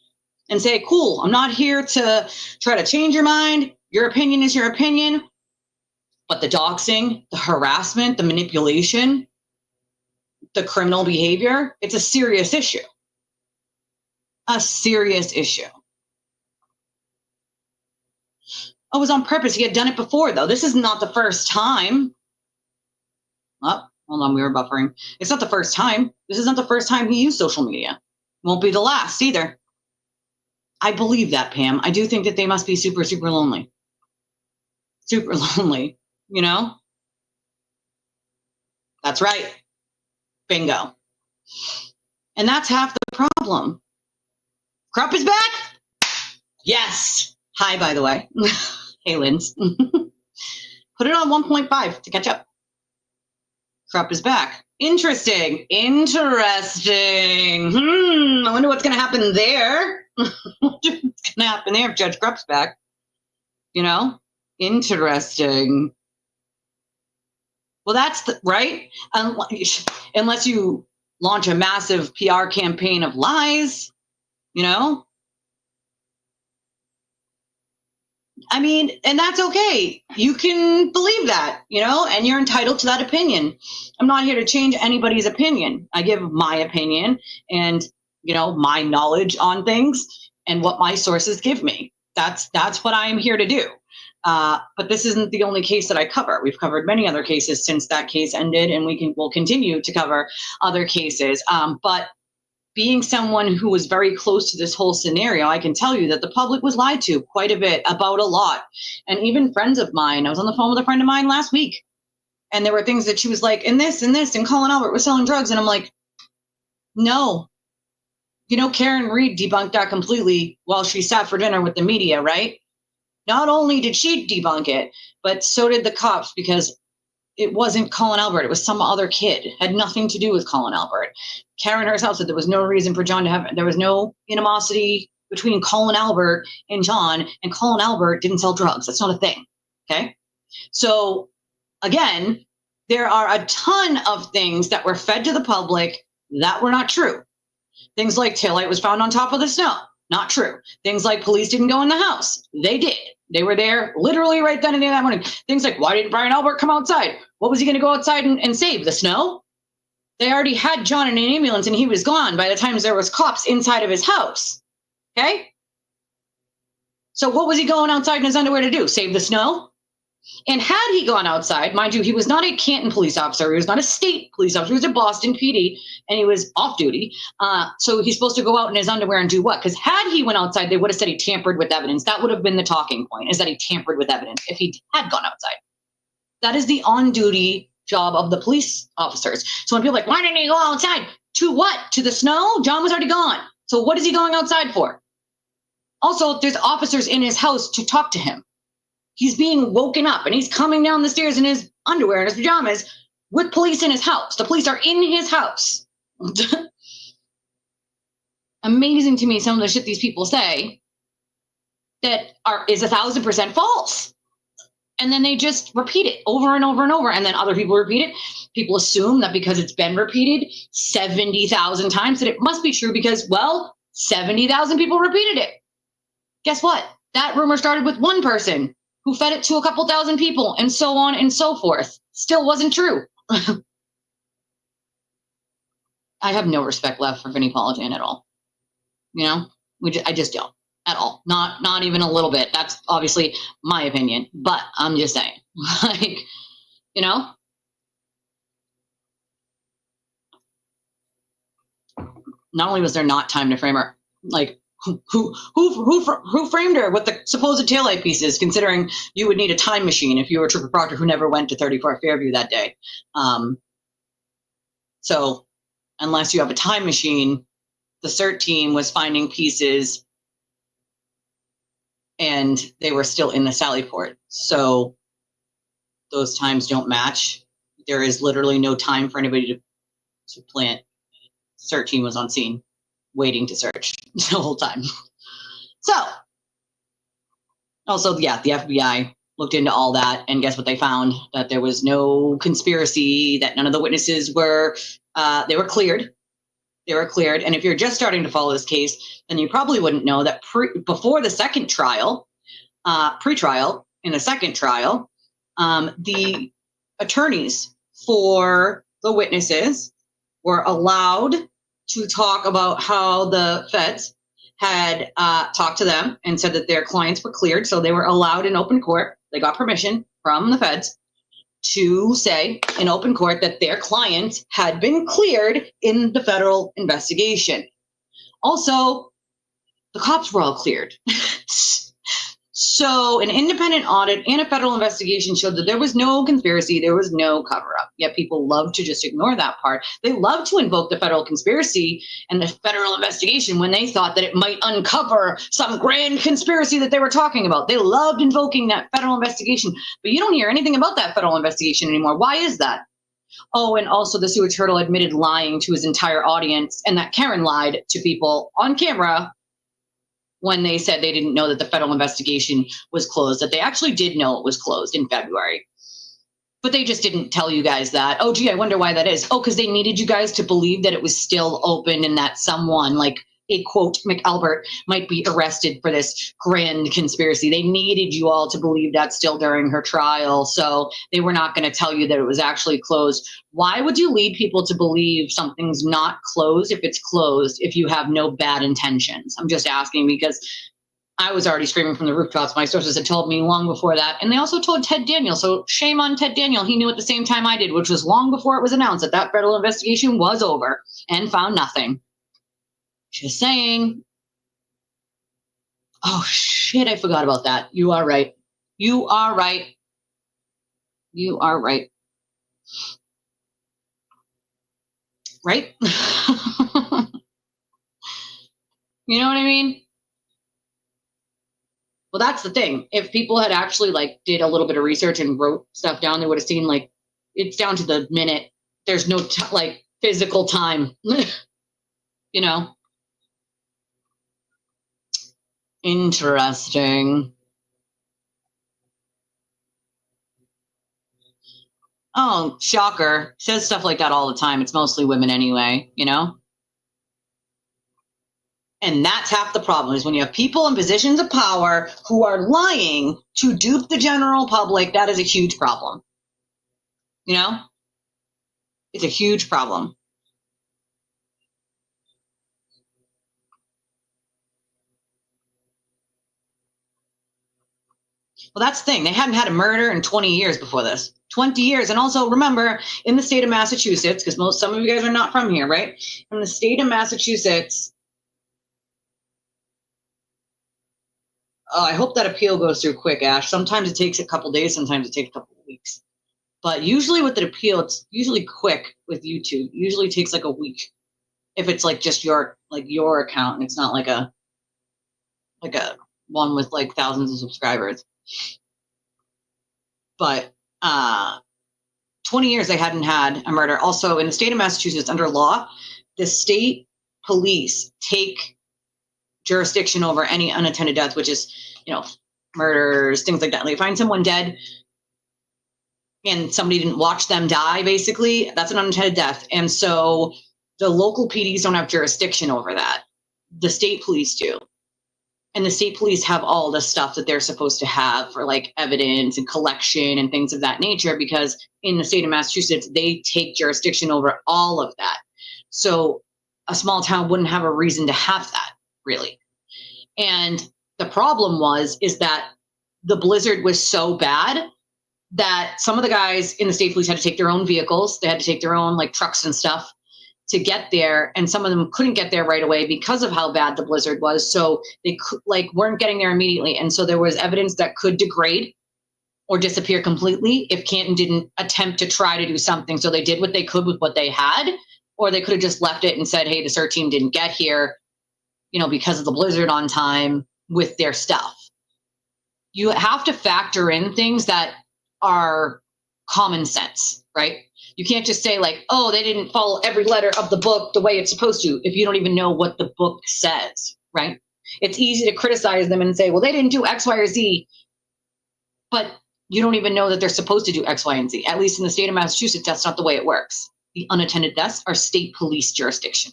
and say, cool, I'm not here to try to change your mind. Your opinion is your opinion. But the doxing, the harassment, the manipulation, the criminal behavior, it's a serious issue. A serious issue. Oh, it was on purpose. He had done it before, though. This is not the first time. Oh, hold on, we were buffering. It's not the first time. This is not the first time he used social media. Won't be the last either. I believe that, Pam. I do think that they must be super, super lonely. Super lonely, you know? That's right. Bingo. And that's half the problem. Krupp is back? Yes. Hi, by the way. Hey, Linz. Put it on 1.5 to catch up. Krupp is back. Interesting. Interesting. I wonder what's going to happen there. What's going to happen there if Judge Krupp's back? You know? Interesting. Well, that's right. Unless you launch a massive PR campaign of lies, you know? I mean, and that's okay. You can believe that, you know, and you're entitled to that opinion. I'm not here to change anybody's opinion. I give my opinion and, you know, my knowledge on things and what my sources give me. That's what I'm here to do. But this isn't the only case that I cover. We've covered many other cases since that case ended, and we'll continue to cover other cases. But being someone who was very close to this whole scenario, I can tell you that the public was lied to quite a bit about a lot. And even friends of mine, I was on the phone with a friend of mine last week, and there were things that she was like, and this, and Colin Albert was selling drugs. And I'm like, no. You know, Karen Reed debunked that completely while she sat for dinner with the media, right? Not only did she debunk it, but so did the cops, because it wasn't Colin Albert. It was some other kid. It had nothing to do with Colin Albert. Karen herself said there was no reason for John to have, there was no animosity between Colin Albert and John, and Colin Albert didn't sell drugs. That's not a thing. Okay. So again, there are a ton of things that were fed to the public that were not true. Things like taillight was found on top of the snow. Not true. Things like police didn't go in the house. They did. They were there literally right then and there that morning. Things like, why didn't Brian Albert come outside? What was he going to go outside and save? The snow? They already had John in an ambulance and he was gone by the time there was cops inside of his house. Okay? So what was he going outside in his underwear to do? Save the snow? And had he gone outside, mind you, he was not a Canton police officer. He was not a state police officer. He was a Boston PD, and he was off duty. So he's supposed to go out in his underwear and do what? Because had he went outside, they would have said he tampered with evidence. That would have been the talking point, is that he tampered with evidence if he had gone outside. That is the on-duty job of the police officers. So when people are like, why didn't he go outside? To what? To the snow? John was already gone. So what is he going outside for? Also, there's officers in his house to talk to him. He's being woken up and he's coming down the stairs in his underwear and his pajamas with police in his house. The police are in his house. Amazing to me, some of the shit these people say that is 1,000% false. And then they just repeat it over and over and over. And then other people repeat it. People assume that because it's been repeated 70,000 times that it must be true because, well, 70,000 people repeated it. Guess what? That rumor started with one person who fed it to a couple thousand people, and so on and so forth. Still wasn't true. I have no respect left for Vinnie Politan at all. You know, I just don't at all. Not even a little bit. That's obviously my opinion, but I'm just saying, like, you know. Not only was there not time to frame her, like, who framed her with the supposed taillight pieces, considering you would need a time machine if you were Trooper Proctor who never went to 34 Fairview that day. So unless you have a time machine, the CERT team was finding pieces and they were still in the Sallyport. So those times don't match. There is literally no time for anybody to plant. CERT team was on scene, waiting to search the whole time. So, also, yeah, the FBI looked into all that, and guess what they found? That there was no conspiracy, that none of the witnesses were, they were cleared. They were cleared, and if you're just starting to follow this case, then you probably wouldn't know that before the second trial, pre-trial, in the second trial, the attorneys for the witnesses were allowed to talk about how the feds had talked to them and said that their clients were cleared. So they were allowed in open court. They got permission from the feds to say in open court that their clients had been cleared in the federal investigation. Also, the cops were all cleared. So an independent audit and a federal investigation showed that there was no conspiracy, there was no cover-up. Yet people love to just ignore that part. They love to invoke the federal conspiracy and the federal investigation when they thought that it might uncover some grand conspiracy that they were talking about. They loved invoking that federal investigation, but you don't hear anything about that federal investigation anymore. Why is that? Oh, and also the sewer turtle admitted lying to his entire audience, and that Karen lied to people on camera when they said they didn't know that the federal investigation was closed, that they actually did know it was closed in February. But they just didn't tell you guys that. Oh, gee, I wonder why that is. Oh, because they needed you guys to believe that it was still open and that someone like a quote McAlbert might be arrested for this grand conspiracy. They needed you all to believe that still during her trial. So they were not going to tell you that it was actually closed. Why would you lead people to believe something's not closed if it's closed, if you have no bad intentions? I'm just asking because I was already screaming from the rooftops. My sources had told me long before that. And they also told Ted Daniel. So shame on Ted Daniel. He knew at the same time I did, which was long before it was announced that that federal investigation was over and found nothing. Just saying. Oh, shit, I forgot about that. You are right. You are right. You are right. Right? You know what I mean? Well, that's the thing. If people had actually like did a little bit of research and wrote stuff down, they would have seen like it's down to the minute. There's no like physical time. You know? Interesting. Oh, shocker. Says stuff like that all the time. It's mostly women anyway, you know? And that's half the problem is when you have people in positions of power who are lying to dupe the general public, that is a huge problem. You know? It's a huge problem. Well, that's the thing. They hadn't had a murder in 20 years before this. 20 years. And also remember, in the state of Massachusetts, because some of you guys are not from here, right? In the state of Massachusetts, I hope that appeal goes through quick, Ash. Sometimes it takes a couple days, sometimes it takes a couple of weeks. But usually with the appeal, it's usually quick with YouTube. Usually takes like a week. If it's like just your account and it's not like a one with like thousands of subscribers. But 20 years they hadn't had a murder. Also, in the state of Massachusetts, under law, the state police take jurisdiction over any unattended death, which is, murders, things like that. They find someone dead and somebody didn't watch them die, basically, that's an unattended death. And so the local PDs don't have jurisdiction over that. The state police do. And the state police have all the stuff that they're supposed to have for like evidence and collection and things of that nature, because in the state of Massachusetts, they take jurisdiction over all of that. So a small town wouldn't have a reason to have that, really. And the problem is that the blizzard was so bad that some of the guys in the state police had to take their own vehicles. They had to take their own like trucks and stuff to get there, and some of them couldn't get there right away because of how bad the blizzard was. So they weren't getting there immediately, and so there was evidence that could degrade or disappear completely if Canton didn't attempt to try to do something. So they did what they could with what they had, or they could have just left it and said, "Hey, the search team didn't get here, because of the blizzard on time with their stuff." You have to factor in things that are common sense, right? You can't just say like, oh, they didn't follow every letter of the book the way it's supposed to, if you don't even know what the book says, right? It's easy to criticize them and say, well, they didn't do X, Y, or Z, but you don't even know that they're supposed to do X, Y, and Z. At least in the state of Massachusetts, that's not the way it works. The unattended deaths are state police jurisdiction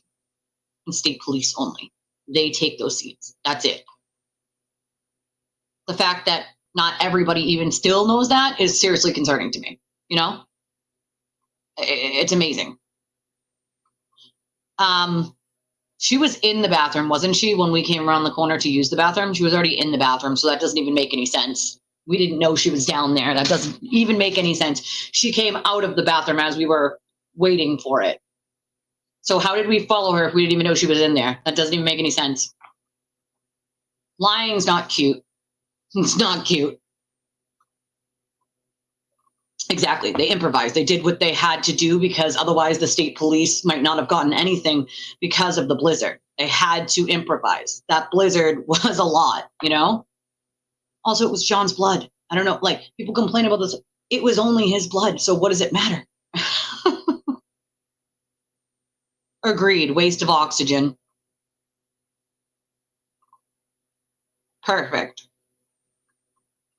and state police only. They take those seats. That's it. The fact that not everybody even still knows that is seriously concerning to me, It's amazing. She was in the bathroom, wasn't she, when we came around the corner to use the bathroom? She was already in the bathroom, so that doesn't even make any sense. We didn't know she was down there. That doesn't even make any sense. She came out of the bathroom as we were waiting for it. So how did we follow her if we didn't even know she was in there? That doesn't even make any sense. Lying's not cute. It's not cute. Exactly. They improvised. They did what they had to do because otherwise the state police might not have gotten anything because of the blizzard. They had to improvise. That blizzard was a lot, Also, it was John's blood. I don't know. Like, people complain about this. It was only his blood. So what does it matter? Agreed. Waste of oxygen. Perfect.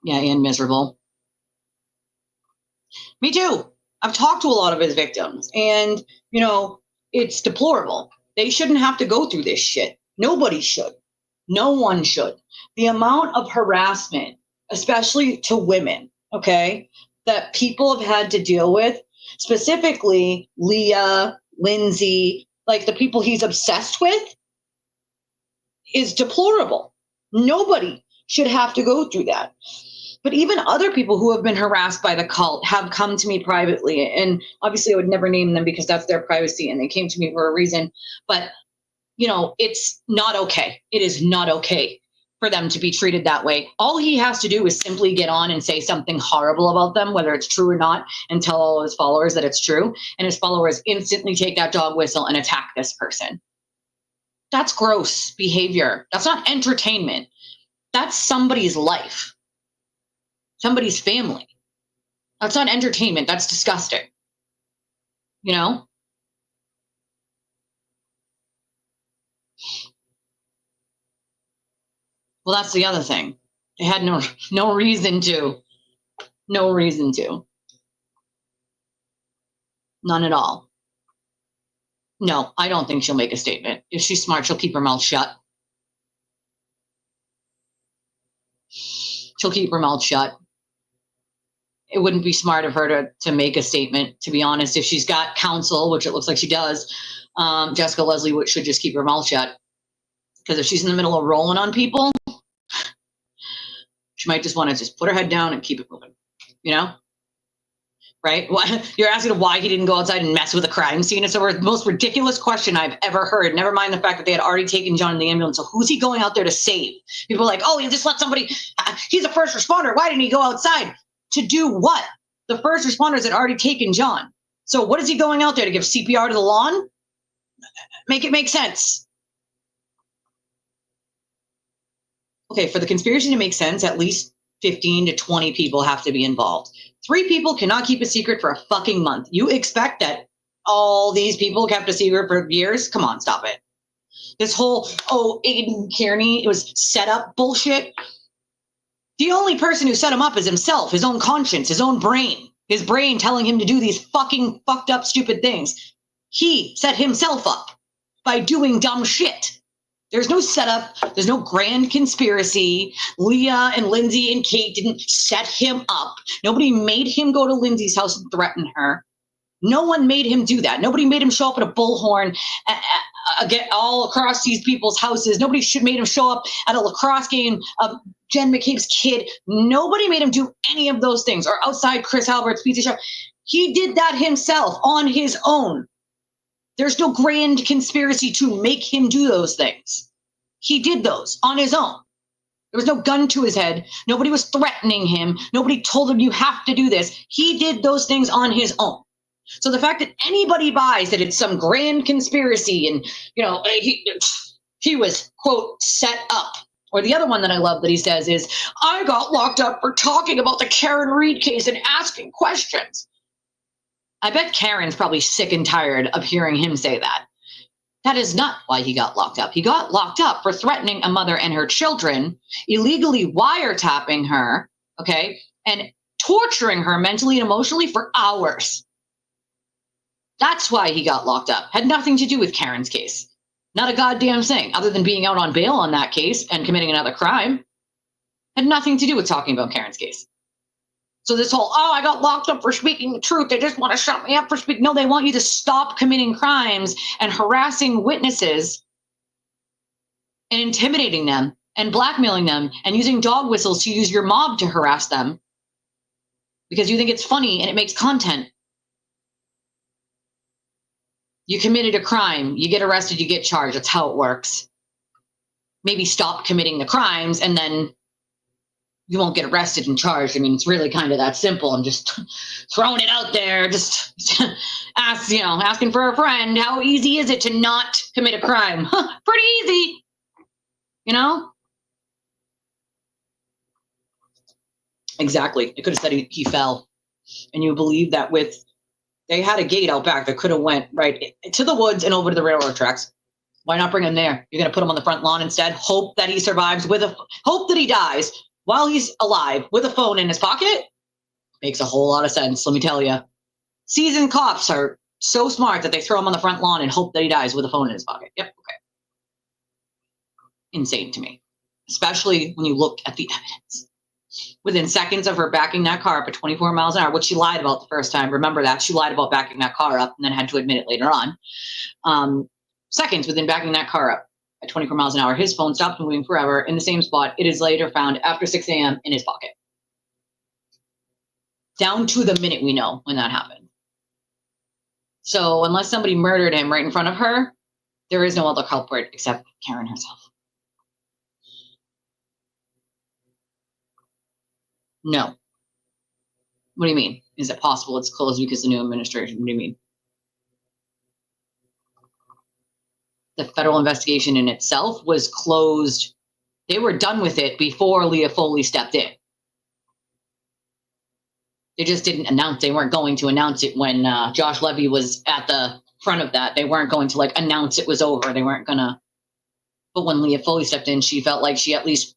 Yeah, and miserable. Me too. I've talked to a lot of his victims, and, you know, it's deplorable. They shouldn't have to go through this shit. Nobody should. No one should. The amount of harassment, especially to women, okay, that people have had to deal with, specifically Leah, Lindsay, like the people he's obsessed with, is deplorable. Nobody should have to go through that. But even other people who have been harassed by the cult have come to me privately. And obviously I would never name them because that's their privacy and they came to me for a reason. But, you know, it's not okay. It is not okay for them to be treated that way. All he has to do is simply get on and say something horrible about them, whether it's true or not, and tell all his followers that it's true. And his followers instantly take that dog whistle and attack this person. That's gross behavior. That's not entertainment. That's somebody's life. Somebody's family. That's not entertainment. That's disgusting. You know? Well, that's the other thing. They had no reason to. No reason to. None at all. No, I don't think she'll make a statement. If she's smart, she'll keep her mouth shut. She'll keep her mouth shut. It wouldn't be smart of her to make a statement, to be honest. If she's got counsel, which it looks like she does, Jessica Leslie should just keep her mouth shut. Because if she's in the middle of rolling on people, she might just want to just put her head down and keep it moving, you know? Right? You're asking why he didn't go outside and mess with a crime scene. It's the most ridiculous question I've ever heard. Never mind the fact that they had already taken John in the ambulance. So who's he going out there to save? People are like, oh, he just let somebody, he's a first responder. Why didn't he go outside? To do what? The first responders had already taken John. So what is he going out there to give CPR to the lawn? Make it make sense. Okay, for the conspiracy to make sense, at least 15 to 20 people have to be involved. 3 people cannot keep a secret for a fucking month. You expect that all these people kept a secret for years? Come on, stop it. This whole, Aiden Kearney, it was set up bullshit. The only person who set him up is himself, his own conscience, his own brain, his brain telling him to do these fucking fucked up, stupid things. He set himself up by doing dumb shit. There's no setup. There's no grand conspiracy. Leah and Lindsay and Kate didn't set him up. Nobody made him go to Lindsay's house and threaten her. No one made him do that. Nobody made him show up at a bullhorn get all across these people's houses. Nobody made him show up at a lacrosse game of Jen McCabe's kid. Nobody made him do any of those things, or outside Chris Albert's pizza shop. He did that himself on his own. There's no grand conspiracy to make him do those things. He did those on his own. There was no gun to his head. Nobody was threatening him. Nobody told him you have to do this. He did those things on his own. So the fact that anybody buys that it's some grand conspiracy and, you know, he was, quote, set up. Or the other one that I love that he says is, I got locked up for talking about the Karen Reed case and asking questions. I bet Karen's probably sick and tired of hearing him say that. That is not why he got locked up. He got locked up for threatening a mother and her children, illegally wiretapping her, okay, and torturing her mentally and emotionally for hours. That's why he got locked up. Had nothing to do with Karen's case. Not a goddamn thing, other than being out on bail on that case and committing another crime. Had nothing to do with talking about Karen's case. So this whole, I got locked up for speaking the truth. They just want to shut me up for speaking. No, they want you to stop committing crimes and harassing witnesses and intimidating them and blackmailing them and using dog whistles to use your mob to harass them because you think it's funny and it makes content. You committed a crime, you get arrested, you get charged. That's how it works. Maybe stop committing the crimes and then you won't get arrested and charged. I mean, it's really kind of that simple. I'm just throwing it out there. Just asking for a friend. How easy is it to not commit a crime? Pretty easy, you know? Exactly. It could have said he fell. And you believe that with They had a gate out back that could have went right to the woods and over to the railroad tracks. Why not bring him there? You're going to put him on the front lawn instead? Hope that he survives hope that he dies while he's alive with a phone in his pocket? Makes a whole lot of sense, let me tell you. Seasoned cops are so smart that they throw him on the front lawn and hope that he dies with a phone in his pocket. Yep, okay. Insane to me, especially when you look at the evidence. Within seconds of her backing that car up at 24 miles an hour, which she lied about the first time. Remember that. She lied about backing that car up and then had to admit it later on. Seconds within backing that car up at 24 miles an hour, his phone stopped moving forever in the same spot. It is later found after 6 a.m. in his pocket. Down to the minute we know when that happened. So unless somebody murdered him right in front of her, there is no other culprit except Karen herself. No. What do you mean? Is it possible it's closed because of the new administration? What do you mean? The federal investigation in itself was closed. They were done with it before Leah Foley stepped in. They just didn't announce. They weren't going to announce it when Josh Levy was at the front of that. They weren't going to like announce it was over. They weren't gonna. But when Leah Foley stepped in, she felt like she at least,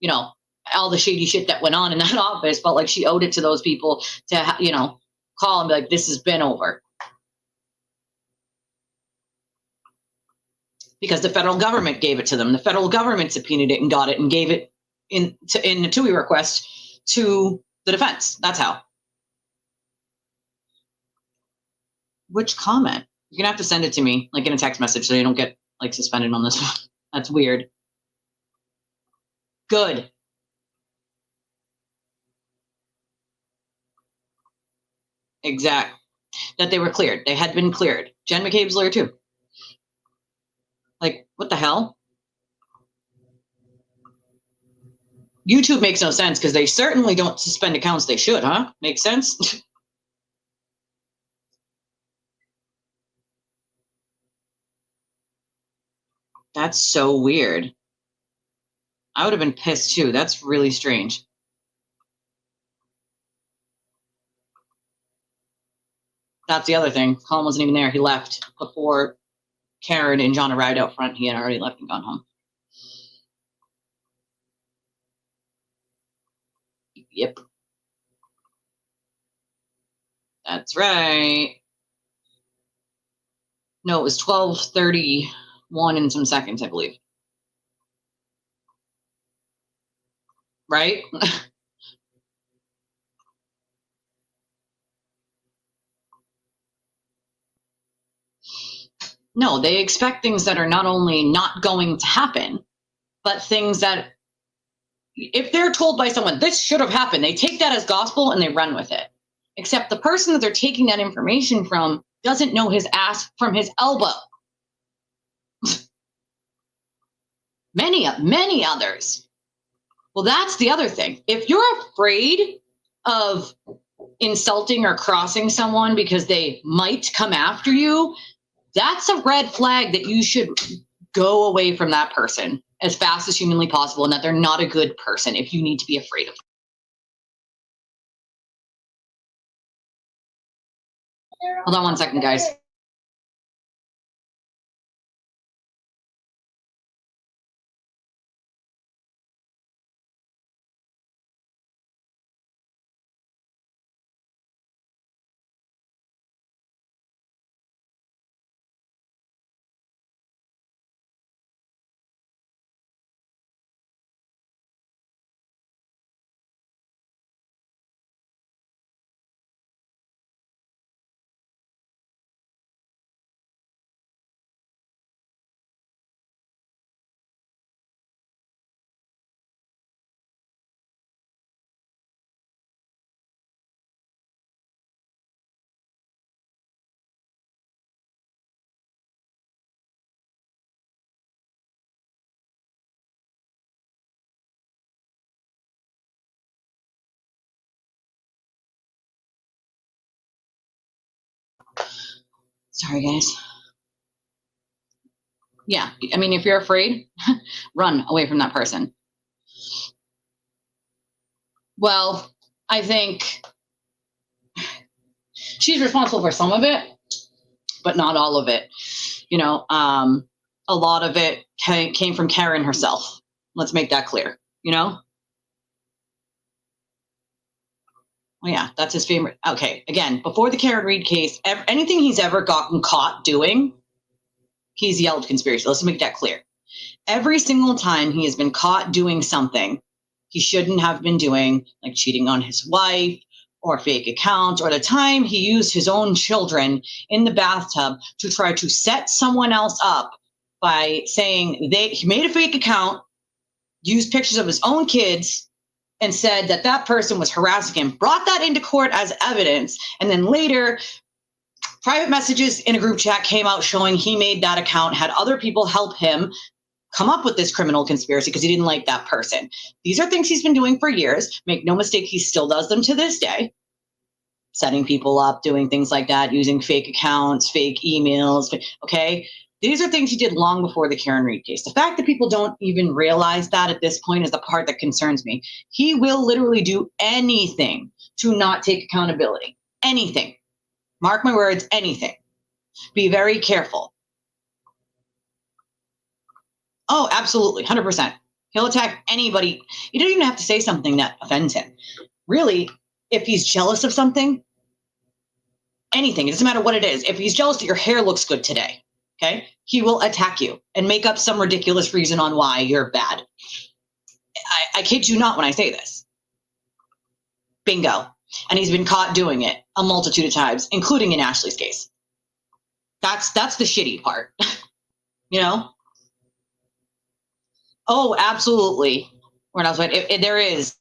you know, all the shady shit that went on in that office, felt like she owed it to those people to, you know, call and be like, this has been over. Because the federal government gave it to them. The federal government subpoenaed it and got it and gave it in a TUI request to the defense. That's how. Which comment? You're gonna have to send it to me, like in a text message, so you don't get like suspended on this one. That's weird. Good. Exact. That they were cleared. They had been cleared. Jen McCabe's lawyer too. Like, what the hell? YouTube makes no sense because they certainly don't suspend accounts they should, huh? Makes sense? That's so weird. I would have been pissed too. That's really strange. That's the other thing. Colin wasn't even there. He left before Karen and John arrived out front. He had already left and gone home. Yep. That's right. No, it was 12:31 and some seconds, I believe. Right? No, they expect things that are not only not going to happen, but things that, if they're told by someone, this should have happened, they take that as gospel and they run with it. Except the person that they're taking that information from doesn't know his ass from his elbow. Many others. Well, that's the other thing. If you're afraid of insulting or crossing someone because they might come after you, that's a red flag that you should go away from that person as fast as humanly possible, and that they're not a good person if you need to be afraid of them. Hold on one second, guys. Sorry, guys. Yeah, I mean, if you're afraid, run away from that person. Well, I think she's responsible for some of it, but not all of it. You know, a lot of it came from Karen herself. Let's make that clear, you know? Oh, yeah, that's his favorite. Okay, again, before the Karen Reed case, anything he's ever gotten caught doing, he's yelled conspiracy. Let's make that clear. Every single time he has been caught doing something he shouldn't have been doing, like cheating on his wife or fake accounts, or the time he used his own children in the bathtub to try to set someone else up by saying he made a fake account, used pictures of his own kids, and said that that person was harassing him, brought that into court as evidence, and then later private messages in a group chat came out showing he made that account, had other people help him come up with this criminal conspiracy because he didn't like that person. These are things he's been doing for years. Make no mistake, he still does them to this day. Setting people up, doing things like that, using fake accounts, fake emails, okay? These are things he did long before the Karen Reed case. The fact that people don't even realize that at this point is the part that concerns me. He will literally do anything to not take accountability. Anything. Mark my words, anything. Be very careful. Oh, absolutely, 100%. He'll attack anybody. You don't even have to say something that offends him. Really, if he's jealous of something, anything, it doesn't matter what it is. If he's jealous that your hair looks good today, okay, he will attack you and make up some ridiculous reason on why you're bad. I kid you not when I say this. Bingo. And he's been caught doing it a multitude of times, including in Ashley's case. That's the shitty part, you know? Oh, absolutely. When I was like, there is.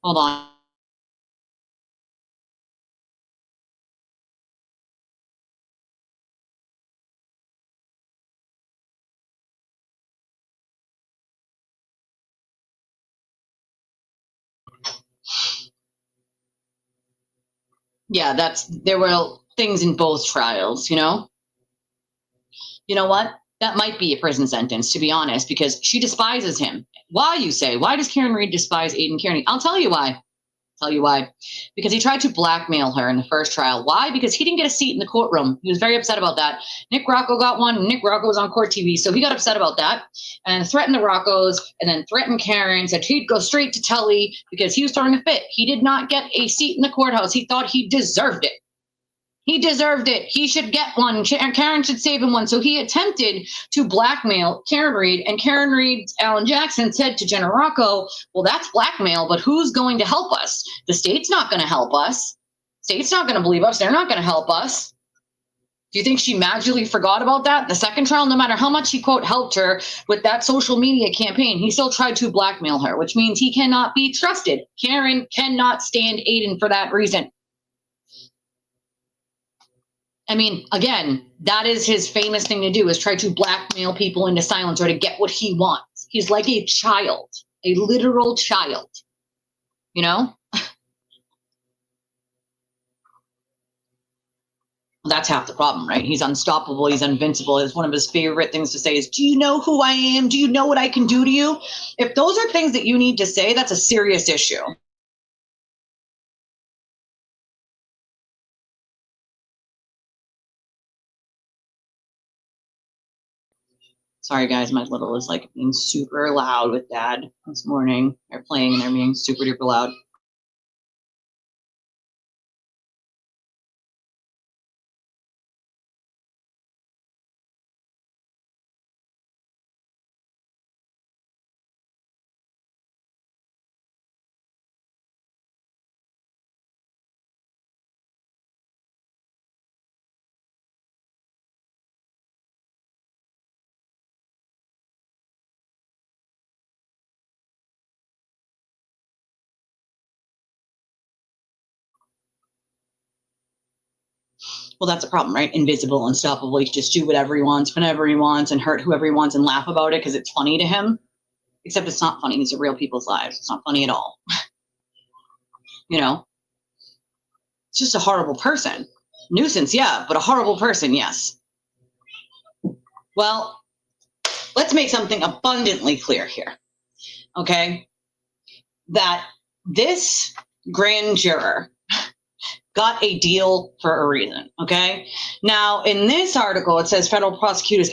Hold on. Yeah, there were things in both trials, you know? You know what? That might be a prison sentence, to be honest, because she despises him. Why, you say? Why does Karen Reed despise Aiden Kearney? I'll tell you why. Because he tried to blackmail her in the first trial. Why? Because he didn't get a seat in the courtroom. He was very upset about that. Nick Rocco got one. Nick Rocco was on court TV, so he got upset about that and threatened the Roccos and then threatened Karen, said he'd go straight to Tully because he was throwing a fit. He did not get a seat in the courthouse. He thought he deserved it. He deserved it. He should get one. Karen should save him one. So he attempted to blackmail Karen Reed, and Karen Reed, Alan Jackson said to Jenna Rocco, well, that's blackmail, but who's going to help us? The state's not going to help us. State's not going to believe us. They're not going to help us. Do you think she magically forgot about that? The second trial, no matter how much he, quote, helped her with that social media campaign, he still tried to blackmail her, which means he cannot be trusted. Karen cannot stand Aiden for that reason. I mean, again, that is his famous thing to do, is try to blackmail people into silence or to get what he wants. He's like a child, a literal child, you know? That's half the problem, right? He's unstoppable. He's invincible. It's one of his favorite things to say is, do you know who I am? Do you know what I can do to you? If those are things that you need to say, that's a serious issue. Sorry, guys, my little is like being super loud with dad this morning. They're playing and they're being super duper loud. Well, that's a problem, right? Invisible, unstoppable. He can just do whatever he wants, whenever he wants, and hurt whoever he wants and laugh about it because it's funny to him. Except it's not funny. These are real people's lives. It's not funny at all. You know? It's just a horrible person. Nuisance, yeah, but a horrible person, yes. Well, let's make something abundantly clear here, okay? That this grand juror got a deal for a reason, okay? Now, in this article, it says federal prosecutors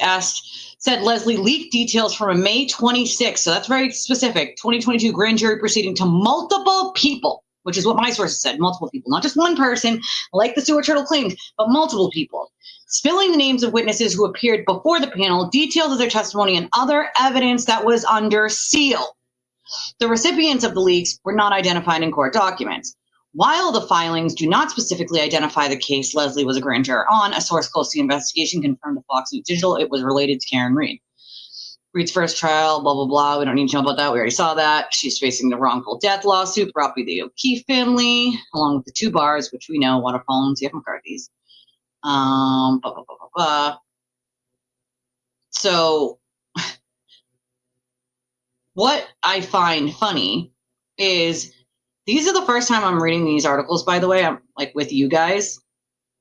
said Leslie leaked details from a May 26th, so that's very specific, 2022 grand jury proceeding to multiple people, which is what my sources said, multiple people, not just one person, like the Stuart Turtle claimed, but multiple people, spilling the names of witnesses who appeared before the panel, details of their testimony, and other evidence that was under seal. The recipients of the leaks were not identified in court documents. While the filings do not specifically identify the case Leslie was a grand juror on, a source close to the investigation confirmed to Fox News Digital it was related to Karen Reed. Reed's first trial, blah, blah, blah. We don't need to know about that. We already saw that. She's facing the wrongful death lawsuit brought by the O'Keefe family, along with the two bars, which we know, Waterfall and C.F. McCarthy's. Blah, blah, blah, blah, blah. So what I find funny is these are the first time I'm reading these articles, by the way. I'm like with you guys.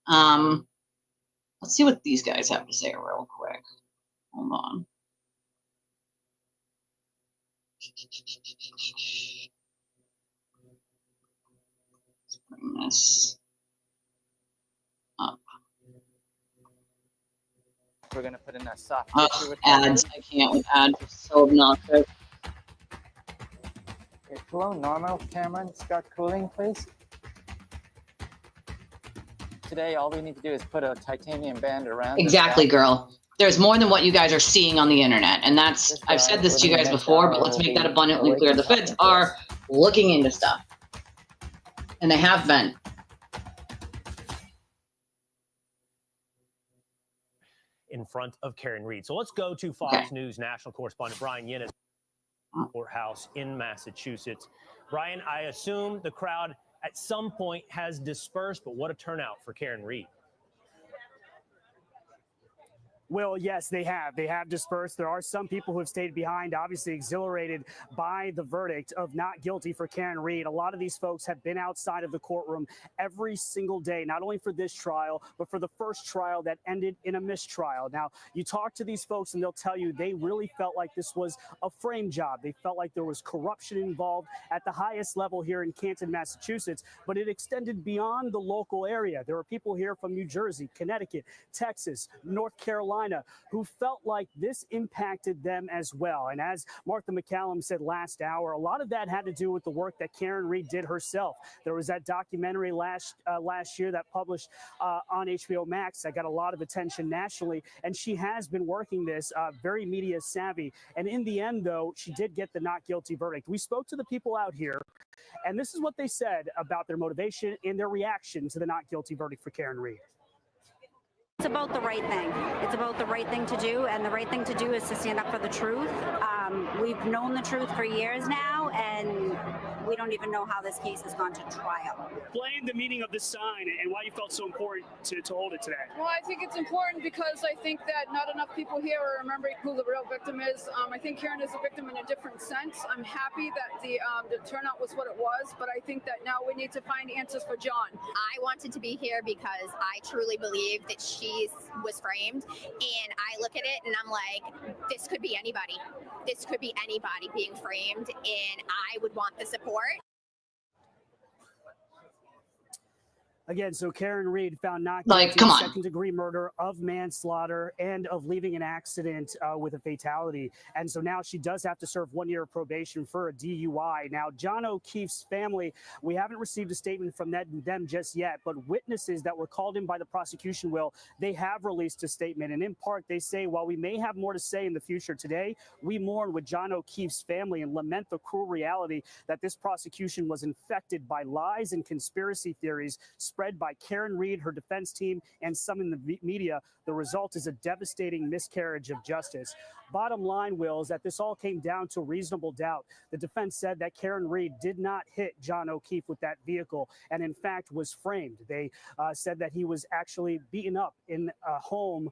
Let's see what these guys have to say real quick. Hold on. Let's bring this up. We're going to put in a soft ads. I can't with ads. It's so obnoxious. Okay, hello, normal, Cameron. Start cooling, please. Today, all we need to do is put a titanium band around. Exactly, girl. There's more than what you guys are seeing on the internet. And that's, I've said this to you guys before, but let's make that abundantly clear. The feds are looking into stuff. And they have been. In front of Karen Reed. So let's go to Fox News national correspondent Brian Yinnes, courthouse in Massachusetts. Brian, I assume the crowd at some point has dispersed, but what a turnout for Karen Reed. Well, yes, they have. They have dispersed. There are some people who have stayed behind, obviously exhilarated by the verdict of not guilty for Karen Reed. A lot of these folks have been outside of the courtroom every single day, not only for this trial, but for the first trial that ended in a mistrial. Now, you talk to these folks and they'll tell you they really felt like this was a frame job. They felt like there was corruption involved at the highest level here in Canton, Massachusetts, but it extended beyond the local area. There were people here from New Jersey, Connecticut, Texas, North Carolina, who felt like this impacted them as well. And as Martha McCallum said last hour, a lot of that had to do with the work that Karen Reed did herself. There was that documentary last year that published on HBO Max that got a lot of attention nationally, and she has been working this very media savvy. And in the end, though, she did get the not guilty verdict. We spoke to the people out here, and this is what they said about their motivation and their reaction to the not guilty verdict for Karen Reed. It's about the right thing. It's about the right thing to do, and the right thing to do is to stand up for the truth. We've known the truth for years now, and we don't even know how this case has gone to trial. Explain the meaning of this sign and why you felt so important to hold it today. Well, I think it's important because I think that not enough people here are remembering who the real victim is. I think Karen is a victim in a different sense. I'm happy that the turnout was what it was, but I think that now we need to find answers for John. I wanted to be here because I truly believe that she was framed, and I look at it and I'm like, this could be anybody. This could be anybody being framed, and I would want the support. Again, so Karen Reed found not guilty of second-degree murder, of manslaughter, and of leaving an accident with a fatality. And so now she does have to serve 1 year of probation for a DUI. Now, John O'Keefe's family, we haven't received a statement from them just yet, but witnesses that were called in by the prosecution, they have released a statement. And in part, they say, while we may have more to say in the future, today, we mourn with John O'Keefe's family and lament the cruel reality that this prosecution was infected by lies and conspiracy theories spread by Karen Reed, her defense team, and some in the media. The result is a devastating miscarriage of justice. Bottom line, Will, is that this all came down to reasonable doubt. The defense said that Karen Reed did not hit John O'Keefe with that vehicle and, in fact, was framed. They said that he was actually beaten up in a home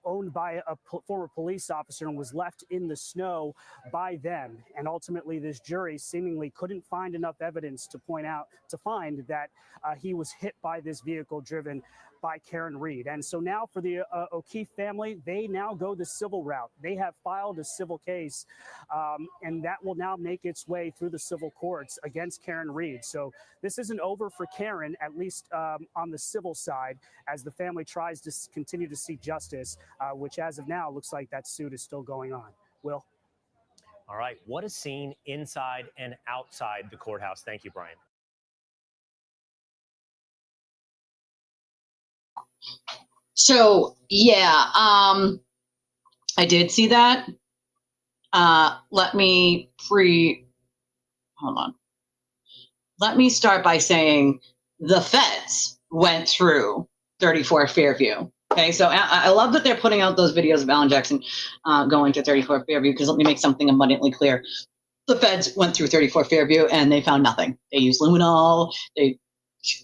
owned by a former police officer and was left in the snow by them. And ultimately, this jury seemingly couldn't find enough evidence to find that he was hit by this vehicle driven by Karen Reed. And so now for the O'Keefe family, they now go the civil route. route. They have filed a civil case, and that will now make its way through the civil courts against Karen Reed. So this isn't over for Karen, at least on the civil side, as the family tries to continue to seek justice, which as of now looks like that suit is still going on. Will? All right. What a scene inside and outside the courthouse. Thank you, Brian. So, yeah, I did see that. Let me start by saying the feds went through 34 Fairview. Okay, so I love that they're putting out those videos of Alan Jackson going to 34 Fairview, because let me make something abundantly clear. The feds went through 34 Fairview and they found nothing. They used luminol,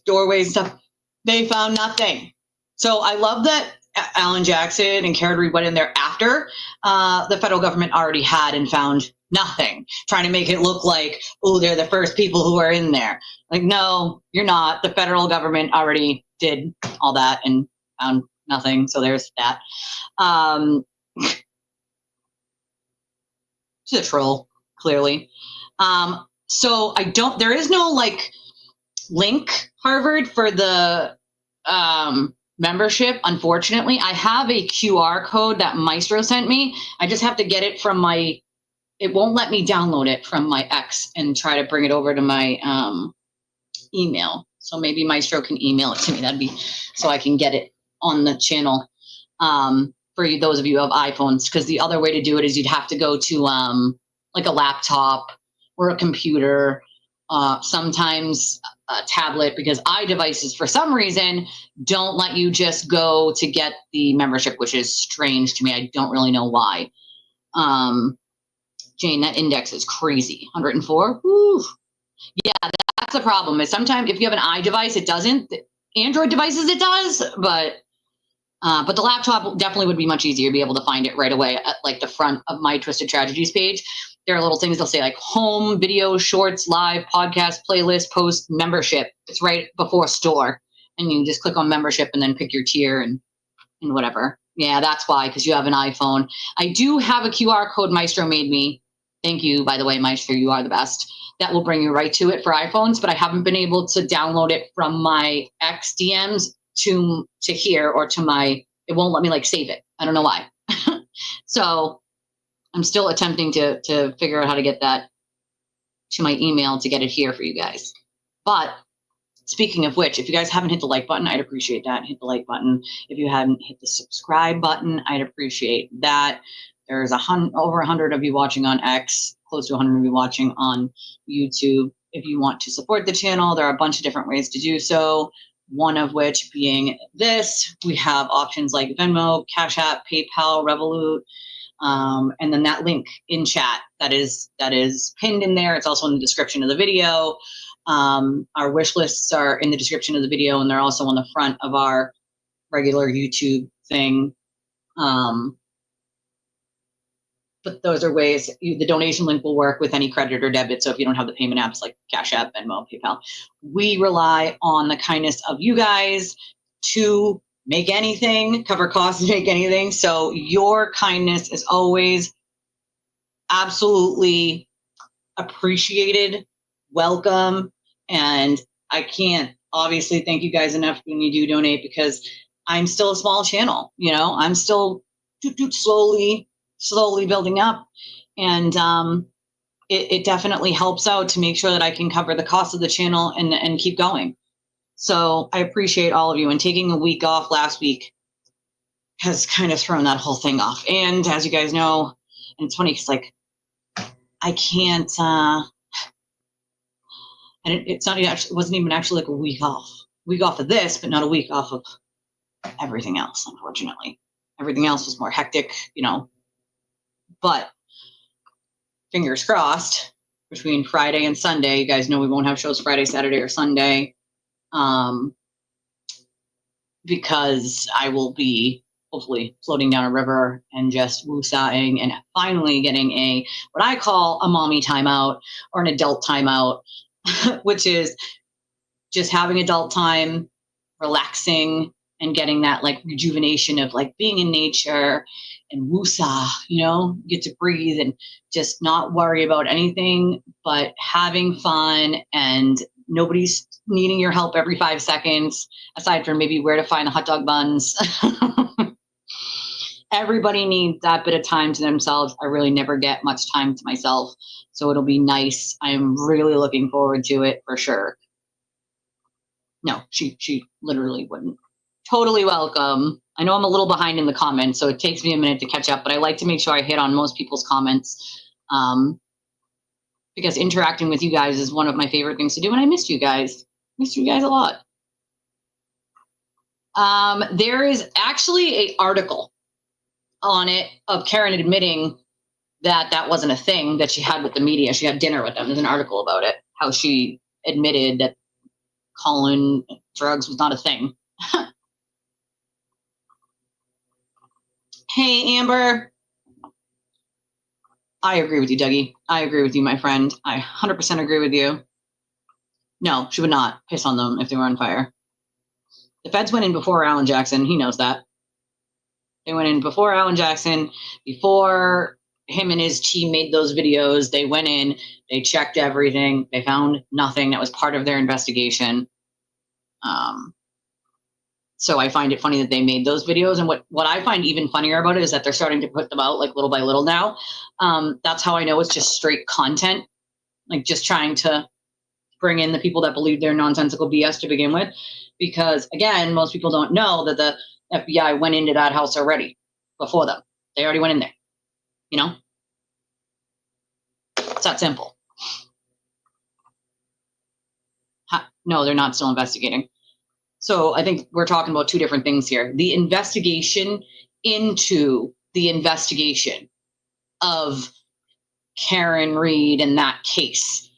doorways and stuff. They found nothing. So I love that Alan Jackson and Karen Reed went in there after the federal government already had and found nothing, trying to make it look like, oh, they're the first people who are in there. Like, no, you're not. The federal government already did all that and found nothing. So there's that. She's a troll, clearly. So there is no link, Harvard, for the membership. Unfortunately, I have a QR code that Maestro sent me. I just have to get it from it won't let me download it from my ex and try to bring it over to my email. So maybe Maestro can email it to me. That'd be so I can get it on the channel for those of you who have iPhones, because the other way to do it is you'd have to go to a laptop or a computer, sometimes a tablet, because iDevices for some reason don't let you just go to get the membership, which is strange to me. I don't really know why. Jane, that index is crazy. 104. Woo. Yeah, that's the problem. Is sometimes if you have an iDevice, it doesn't. The Android devices, it does, but the laptop definitely would be much easier to be able to find it right away at the front of my Twisted Tragedies page. There are little things they'll say like home, video, shorts, live, podcast, playlist, post, membership. It's right before store. And you just click on membership and then pick your tier and whatever. Yeah, that's why, because you have an iPhone. I do have a QR code Maestro made me. Thank you, by the way, Maestro, you are the best. That will bring you right to it for iPhones, but I haven't been able to download it from my X DMs to here or to it won't let me save it. I don't know why. So I'm still attempting to figure out how to get that to my email to get it here for you guys. But speaking of which, if you guys haven't hit the like button, I'd appreciate that. Hit the like button. If you haven't hit the subscribe button, I'd appreciate that. There's over 100 of you watching on X, close to 100 of you watching on YouTube. If you want to support the channel, there are a bunch of different ways to do so. One of which being this. We have options like Venmo, Cashapp, PayPal, Revolut, and then that link in chat that is pinned in there. It's also in the description of the video. Our wish lists are in the description of the video, and they're also on the front of our regular YouTube thing. But those are ways. The donation link will work with any credit or debit. So if you don't have the payment apps like Cash App, Venmo, PayPal, we rely on the kindness of you guys to make anything, cover costs, and make anything. So your kindness is always absolutely appreciated, welcome, and I can't obviously thank you guys enough when you do donate, because I'm still a small channel. I'm still slowly building up, and it definitely helps out to make sure that I can cover the cost of the channel and keep going. So I appreciate all of you, and taking a week off last week has kind of thrown that whole thing off. And as you guys know, and it's funny because I can't and it's not actually, it wasn't even actually a week off of this, but not a week off of everything else. Unfortunately, everything else was more hectic, but fingers crossed between Friday and Sunday. You guys know we won't have shows Friday, Saturday, or Sunday, because I will be hopefully floating down a river and just woosahing and finally getting what I call a mommy timeout or an adult timeout, which is just having adult time, relaxing, and getting that like rejuvenation of like being in nature and woosah, you know, get to breathe and just not worry about anything but having fun, and nobody's needing your help every 5 seconds, aside from maybe where to find the hot dog buns. Everybody needs that bit of time to themselves. I really never get much time to myself, so it'll be nice. I'm really looking forward to it for sure. No, she literally wouldn't. Totally welcome. I know I'm a little behind in the comments, so it takes me a minute to catch up, but I like to make sure I hit on most people's comments, because interacting with you guys is one of my favorite things to do, and I missed you guys. Missed you guys a lot. There is actually an article on it of Karen admitting that that wasn't a thing that she had with the media. She had dinner with them. There's an article about it, how she admitted that calling drugs was not a thing. Hey, Amber. I agree with you, Dougie. I agree with you, my friend. I 100% agree with you. No, she would not piss on them if they were on fire. The feds went in before Alan Jackson. He knows that. They went in before Alan Jackson, before him and his team made those videos. They went in, they checked everything. They found nothing that was part of their investigation. So I find it funny that they made those videos. And what I find even funnier about it is that they're starting to put them out like little by little now. That's how I know it's just straight content, like just trying to bring in the people that believe they're nonsensical BS to begin with. Because again, most people don't know that the FBI went into that house already before them. They already went in there, you know? It's that simple. No, they're not still investigating. So I think we're talking about two different things here. The investigation into the investigation of Karen Reed and that case,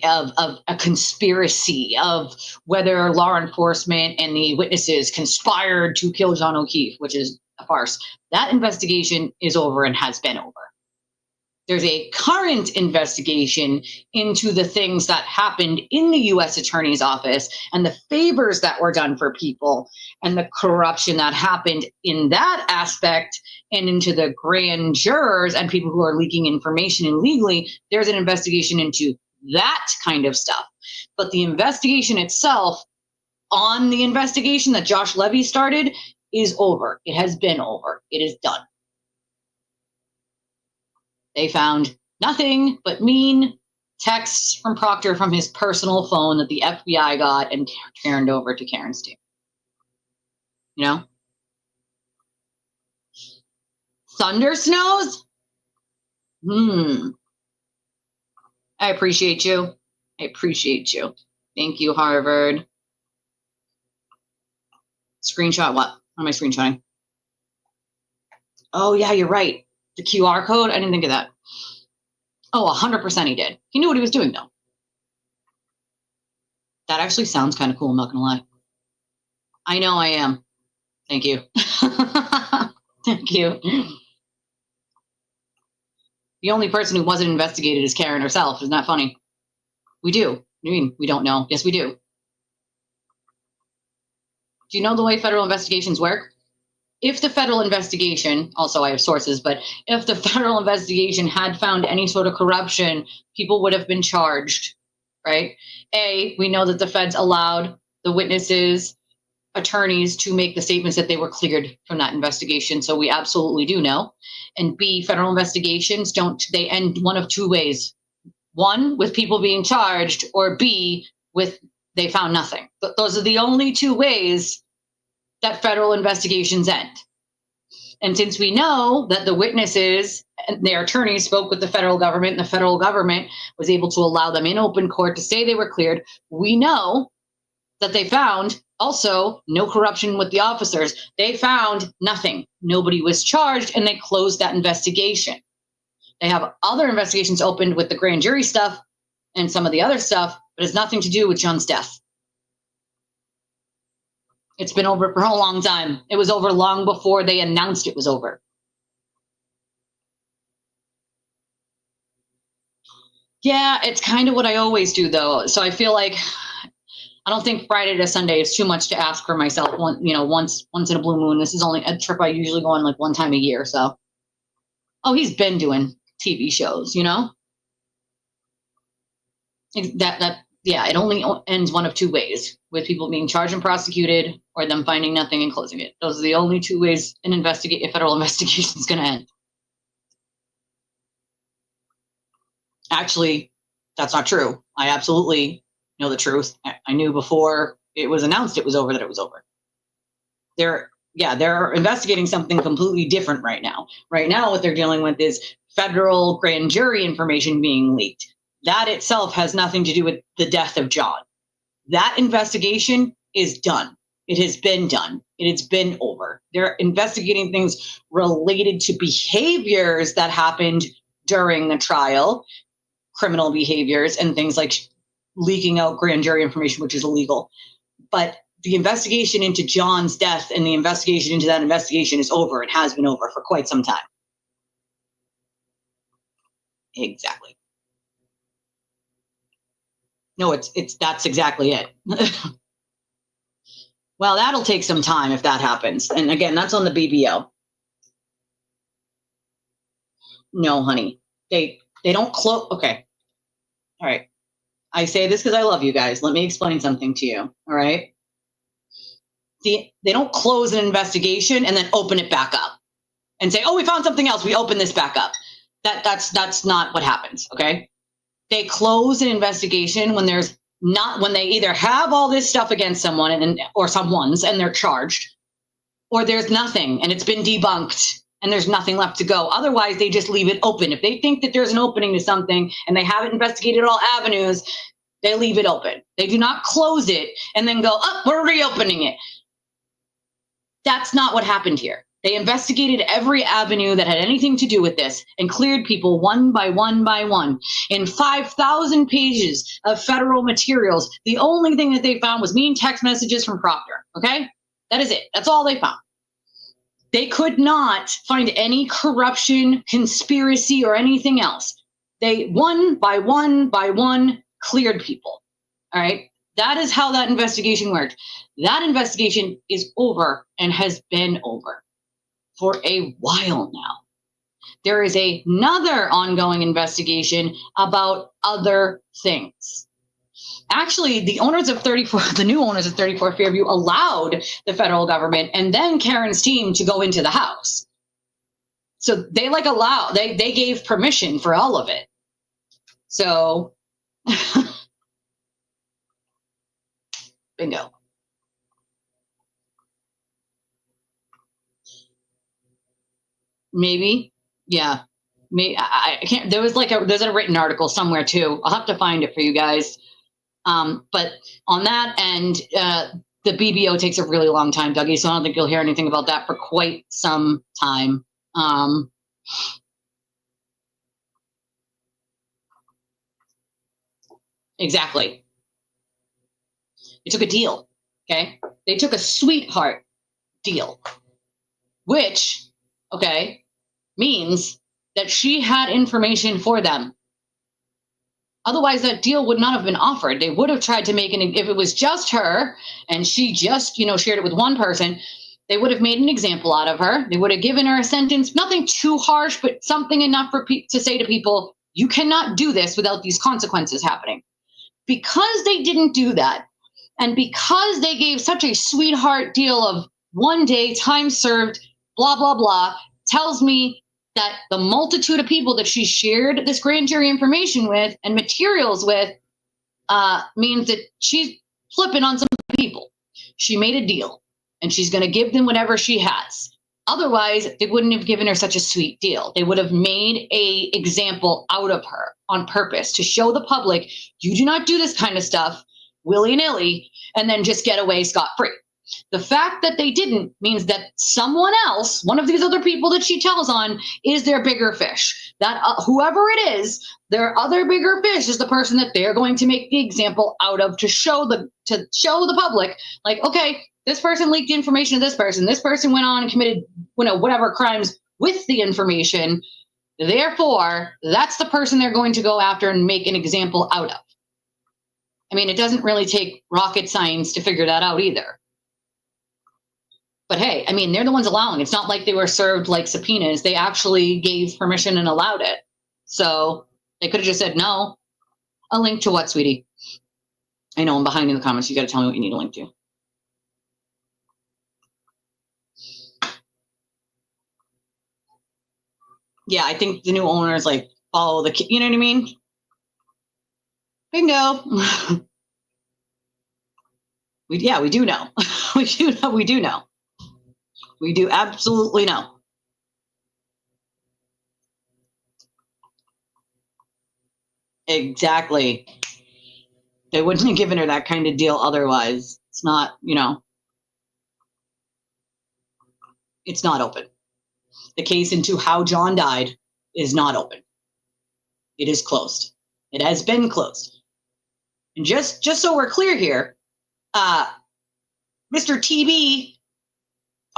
of a conspiracy, of whether law enforcement and the witnesses conspired to kill John O'Keefe, which is a farce. That investigation is over and has been over. There's a current investigation into the things that happened in the U.S. Attorney's Office and the favors that were done for people and the corruption that happened in that aspect, and into the grand jurors and people who are leaking information illegally. There's an investigation into that kind of stuff. But the investigation itself, on the investigation that Josh Levy started, is over. It has been over. It is done. They found nothing but mean texts from Proctor from his personal phone that the FBI got and turned over to Karen's team. You know? Thunder snows? I appreciate you. I appreciate you. Thank you, Harvard. Screenshot what? What am I screenshotting? Oh, yeah, you're right. The QR code? I didn't think of that. Oh, 100% he did. He knew what he was doing, though. That actually sounds kind of cool, I'm not going to lie. I know I am. Thank you. Thank you. The only person who wasn't investigated is Karen herself. Isn't that funny? We do. I mean, we don't know. Yes, we do. Do you know the way federal investigations work? If the federal investigation, also I have sources, but if the federal investigation had found any sort of corruption, people would have been charged, right? A, we know that the feds allowed the witnesses, attorneys to make the statements that they were cleared from that investigation. So we absolutely do know. And B, federal investigations they end one of two ways. One, with people being charged, or B, with they found nothing. But those are the only two ways that federal investigations end. And since we know that the witnesses and their attorneys spoke with the federal government, and the federal government was able to allow them in open court to say they were cleared, we know that they found also no corruption with the officers. They found nothing. Nobody was charged, and they closed that investigation. They have other investigations opened with the grand jury stuff and some of the other stuff, but it's nothing to do with John's death. It's been over for a long time. It was over long before they announced it was over. Yeah, it's kind of what I always do, though. So I feel like I don't think Friday to Sunday is too much to ask for myself. Once in a blue moon. This is only a trip I usually go on like one time a year. So, oh, he's been doing TV shows, Yeah, it only ends one of two ways, with people being charged and prosecuted or them finding nothing and closing it. Those are the only two ways a federal investigation is going to end. Actually, that's not true. I absolutely know the truth. I knew before it was announced it was over that it was over. They're investigating something completely different right now. Right now, what they're dealing with is federal grand jury information being leaked. That itself has nothing to do with the death of John. That investigation is done. It has been done. It has been over. They're investigating things related to behaviors that happened during the trial, criminal behaviors, and things like leaking out grand jury information, which is illegal. But the investigation into John's death and the investigation into that investigation is over. It has been over for quite some time. Exactly. No, that's exactly it. Well, that'll take some time if that happens. And again, that's on the BBO. No, honey, they don't close. Okay. All right. I say this because I love you guys. Let me explain something to you. All right. They don't close an investigation and then open it back up and say, oh, we found something else. We open this back up. That's not what happens. Okay. They close an investigation when they either have all this stuff against someone or someone's and they're charged, or there's nothing and it's been debunked and there's nothing left to go. Otherwise, they just leave it open. If they think that there's an opening to something and they haven't investigated all avenues, they leave it open. They do not close it and then go, oh, we're reopening it. That's not what happened here. They investigated every avenue that had anything to do with this and cleared people one by one by one. In 5,000 pages of federal materials, the only thing that they found was mean text messages from Proctor. Okay? That is it. That's all they found. They could not find any corruption, conspiracy, or anything else. They one by one by one cleared people. All right? That is how that investigation worked. That investigation is over and has been over for a while now. There is another ongoing investigation about other things. Actually, the new owners of 34 Fairview allowed the federal government and then Karen's team to go into the house. So they they gave permission for all of it. So bingo. Maybe, yeah. Maybe I can't. There's a written article somewhere too. I'll have to find it for you guys. But on that end, the BBO takes a really long time, Dougie. So I don't think you'll hear anything about that for quite some time. Exactly. They took a deal. Okay, they took a sweetheart deal, which, okay, means that she had information for them. Otherwise, that deal would not have been offered. They would have tried to make if it was just her and she just, shared it with one person, they would have made an example out of her. They would have given her a sentence, nothing too harsh, but something enough to say to people, you cannot do this without these consequences happening. Because they didn't do that, and because they gave such a sweetheart deal of 1 day, time served, blah, blah, blah, tells me that the multitude of people that she shared this grand jury information with and materials with means that she's flipping on some people. She made a deal, and she's going to give them whatever she has. Otherwise, they wouldn't have given her such a sweet deal. They would have made an example out of her on purpose to show the public, you do not do this kind of stuff willy-nilly and then just get away scot-free. The fact that they didn't means that someone else, one of these other people that she tells on, is their bigger fish. That whoever it is, their other bigger fish is the person that they're going to make the example out of to show the public, like, okay, this person leaked information to this person. This person went on and committed, whatever crimes with the information. Therefore, that's the person they're going to go after and make an example out of. I mean, it doesn't really take rocket science to figure that out either. But hey, I mean, they're the ones allowing. It's not like they were served like subpoenas. They actually gave permission and allowed it. So they could have just said no. A link to what, sweetie? I know I'm behind in the comments. You got to tell me what you need a link to. Yeah, I think the new owners like follow the, you know what I mean? Bingo. we do know. we do know. We do know. We do absolutely know. Exactly. They wouldn't have given her that kind of deal otherwise. It's not, you know, it's not open. The case into how John died is not open. It is closed. It has been closed. And just so we're clear here, Mr. TB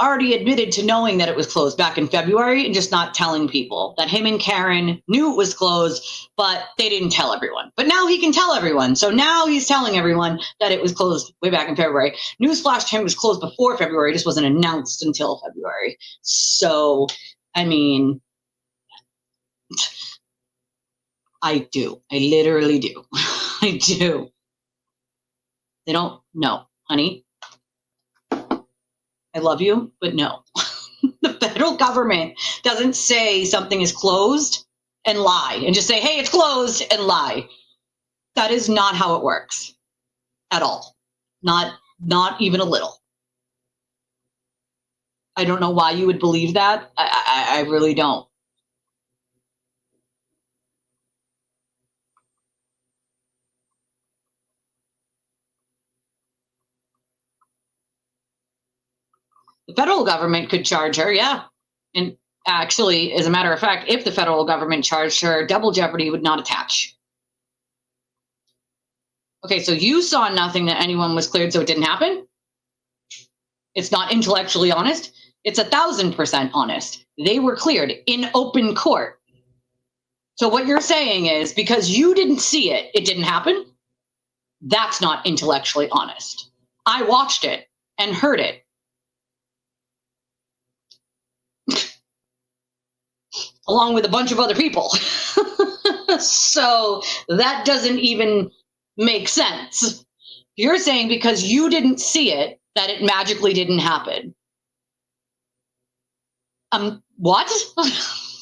already admitted to knowing that it was closed back in February and just not telling people that him and Karen knew it was closed, but they didn't tell everyone. But now he can tell everyone. So now he's telling everyone that it was closed way back in February. Newsflash to him, it was closed before February. It just wasn't announced until February. So, I mean, I do. I literally do. I do. They don't know, honey. I love you, but no. The federal government doesn't say something is closed and lie and just say, hey, it's closed and lie. That is not how it works at all. Not even a little. I don't know why you would believe that. I really don't. The federal government could charge her, yeah. And actually, as a matter of fact, if the federal government charged her, double jeopardy would not attach. Okay, so you saw nothing that anyone was cleared, so it didn't happen? It's not intellectually honest. It's 1,000% honest. They were cleared in open court. So what you're saying is because you didn't see it, it didn't happen? That's not intellectually honest. I watched it and heard it. Along with a bunch of other people. So that doesn't even make sense. You're saying because you didn't see it, that it magically didn't happen. What?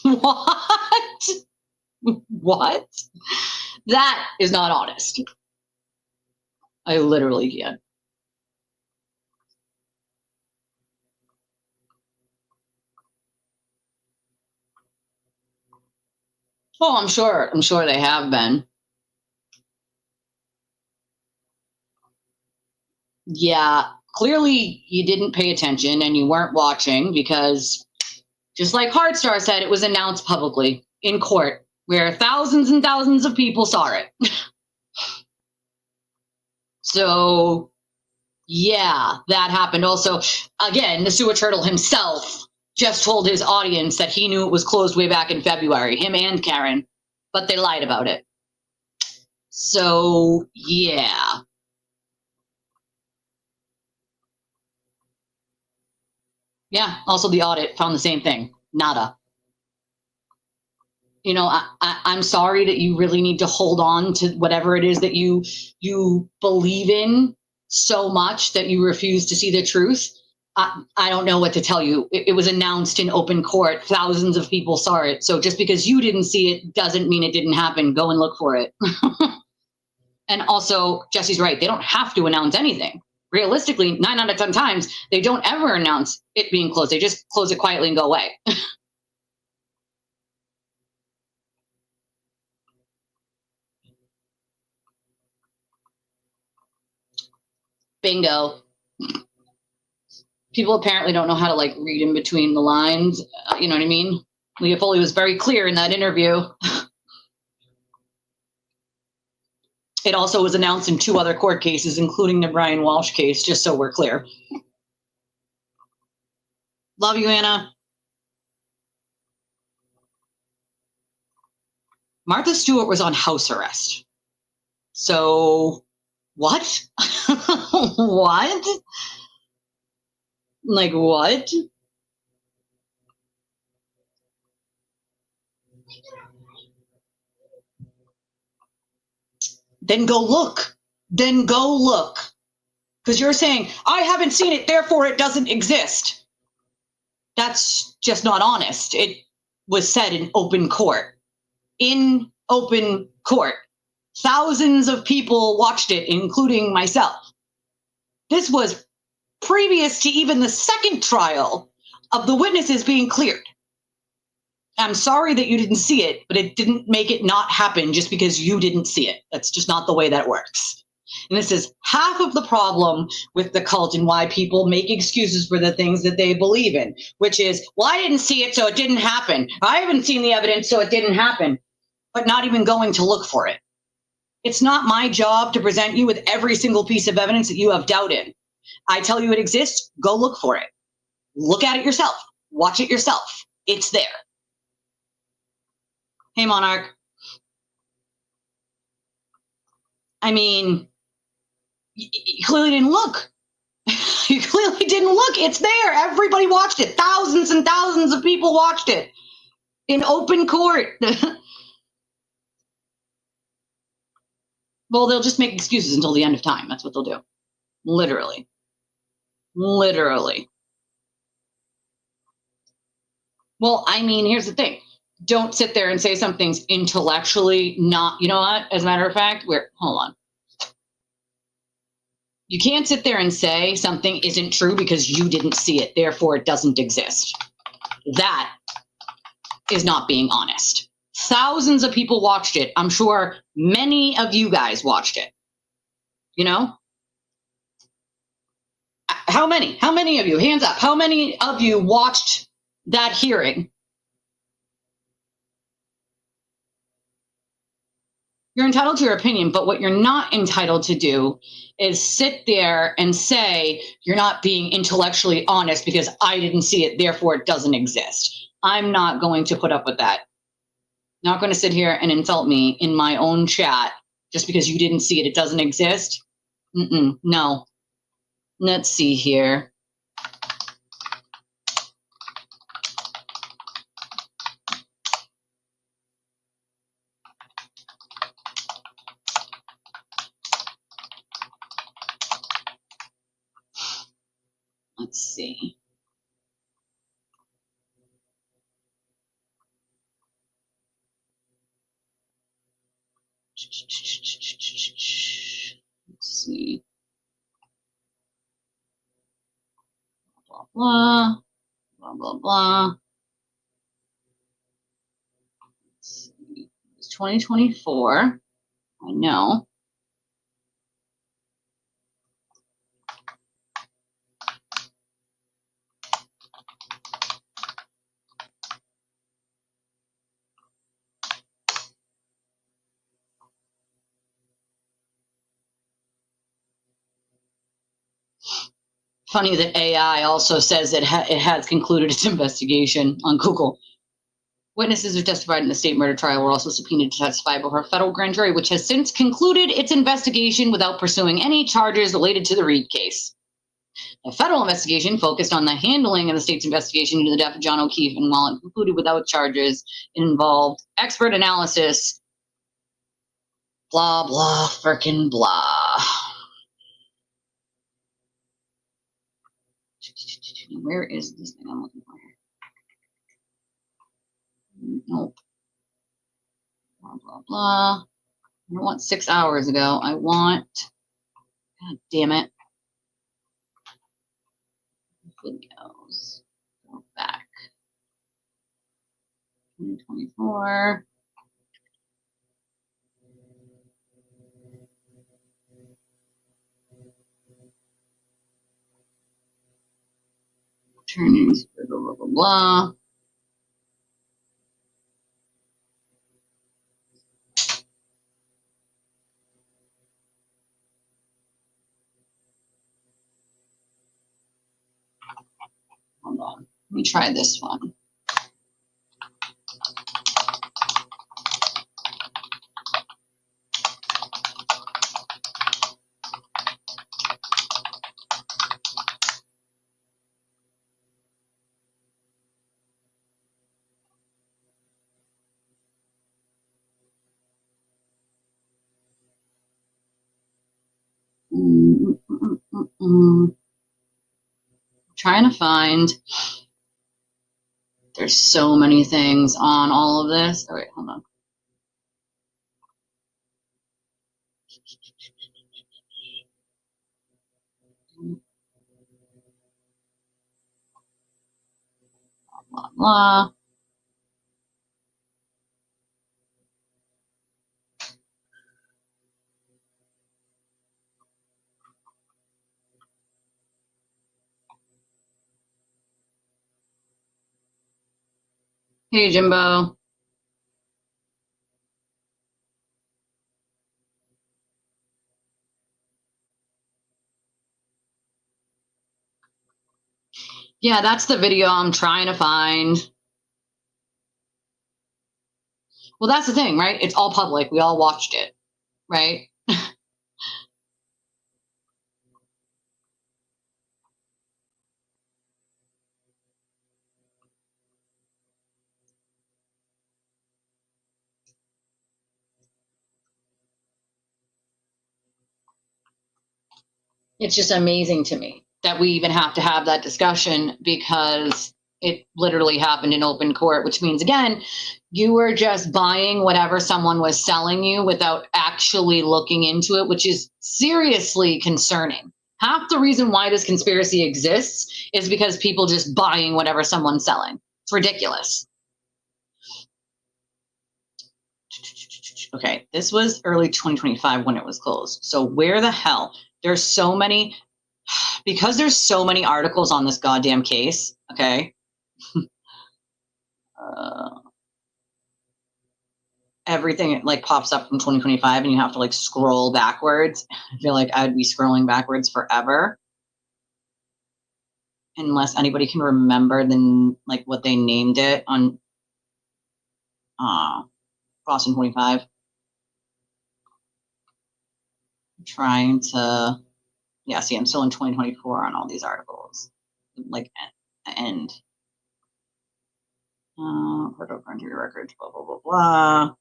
What? What? That is not honest. I literally can't. Oh, I'm sure they have been. Yeah, clearly you didn't pay attention and you weren't watching because just like Hardstar said, it was announced publicly in court where thousands and thousands of people saw it. So yeah, that happened. Also, again, the sewer turtle himself just told his audience that he knew it was closed way back in February, him and Karen, but they lied about it. So, yeah. Yeah, also the audit found the same thing. Nada. You know, I'm sorry that you really need to hold on to whatever it is that you believe in so much that you refuse to see the truth. I don't know what to tell you. It was announced in open court. Thousands of people saw it. So just because you didn't see it doesn't mean it didn't happen. Go and look for it. And also, Jesse's right. They don't have to announce anything. Realistically, 9 out of 10 times, they don't ever announce it being closed. They just close it quietly and go away. Bingo. People apparently don't know how to like read in between the lines. You know what I mean? Leah Foley was very clear in that interview. It also was announced in 2 other court cases, including the Brian Walsh case, just so we're clear. Love you, Anna. Martha Stewart was on house arrest. So What? What? Like, what? Then go look. Then go look. Because you're saying, I haven't seen it, therefore it doesn't exist. That's just not honest. It was said in open court. In open court. Thousands of people watched it, including myself. This was previous to even the second trial of the witnesses being cleared. I'm sorry that you didn't see it, but it didn't make it not happen just because you didn't see it. That's just not the way that works. And this is half of the problem with the cult and why people make excuses for the things that they believe in, which is, well, I didn't see it, so it didn't happen. I haven't seen the evidence, so it didn't happen, but not even going to look for it. It's not my job to present you with every single piece of evidence that you have doubt in. I tell you it exists, go look for it. Look at it yourself. Watch it yourself. It's there. Hey, Monarch. I mean, you clearly didn't look. You clearly didn't look. It's there. Everybody watched it. Thousands and thousands of people watched it in open court. Well, they'll just make excuses until the end of time. That's what they'll do. Literally. Literally. Well, I mean, here's the thing. Don't sit there and say something's intellectually not, you know what? As a matter of fact, hold on. You can't sit there and say something isn't true because you didn't see it, therefore it doesn't exist. That is not being honest. Thousands of people watched it. I'm sure many of you guys watched it. You know? How many? How many of you? Hands up. How many of you watched that hearing? You're entitled to your opinion, but what you're not entitled to do is sit there and say you're not being intellectually honest because I didn't see it, therefore it doesn't exist. I'm not going to put up with that. Not going to sit here and insult me in my own chat just because you didn't see it, it doesn't exist. No. Let's see here. Let's see. Let's see. Blah, blah, blah, blah, blah. Let's see. It's 2024. I know. Funny that AI also says that it has concluded its investigation on Google. Witnesses who testified in the state murder trial were also subpoenaed to testify before a federal grand jury, which has since concluded its investigation without pursuing any charges related to the Reed case. The federal investigation focused on the handling of the state's investigation into the death of John O'Keefe, and while it concluded without charges, it involved expert analysis, blah, blah, frickin' blah. Where is this thing I'm looking for here? Nope. Blah, blah, blah. I don't want 6 hours ago. I want, god damn it, videos. Go back. 2024. Attorneys, blah, blah, blah, blah. Hold on. Let me try this one. Trying to find. There's so many things on all of this. Oh, wait, hold on. Blah, blah. Hey, Jimbo. Yeah, that's the video I'm trying to find. Well, that's the thing, right? It's all public. We all watched it, right? It's just amazing to me that we even have to have that discussion because it literally happened in open court, which means, again, you were just buying whatever someone was selling you without actually looking into it, which is seriously concerning. Half the reason why this conspiracy exists is because people just buying whatever someone's selling. It's ridiculous. Okay, this was early 2025 when it was closed. So where the hell? There's so many, because there's so many articles on this goddamn case, okay? Everything like pops up from 2025 and you have to like scroll backwards. I feel like I'd be scrolling backwards forever. Unless anybody can remember like what they named it on Boston 25. I'm trying to, yeah, see, I'm still in 2024 on all these articles. Like, end. Cryptocurrency records, blah, blah, blah, blah.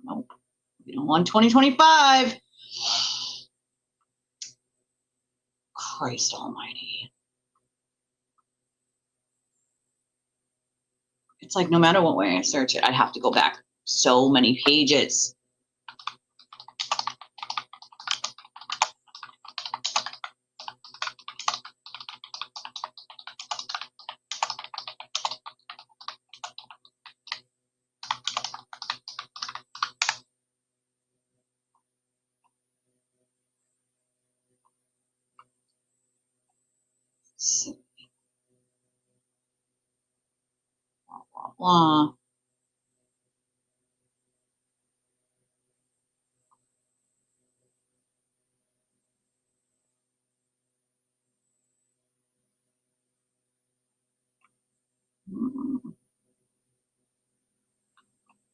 Nope. We don't want 2025. Christ almighty. It's like no matter what way I search it, I have to go back so many pages. Blah, blah, blah.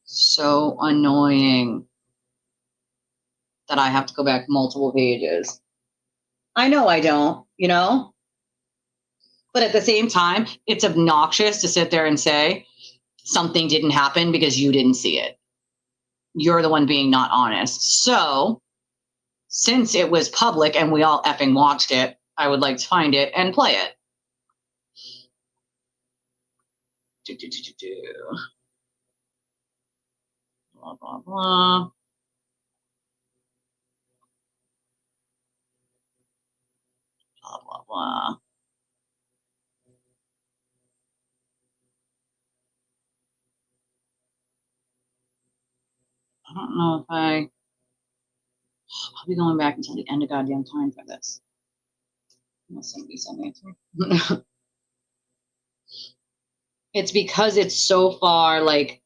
So annoying that I have to go back multiple pages. I know I don't, you know? But at the same time, it's obnoxious to sit there and say something didn't happen because you didn't see it. You're the one being not honest. So since it was public and we all effing watched it, I would like to find it and play it. Blah, blah, blah. Blah, blah, blah. I don't know if I'll be going back until the end of goddamn time for this. Unless somebody sent me to. It's because it's so far like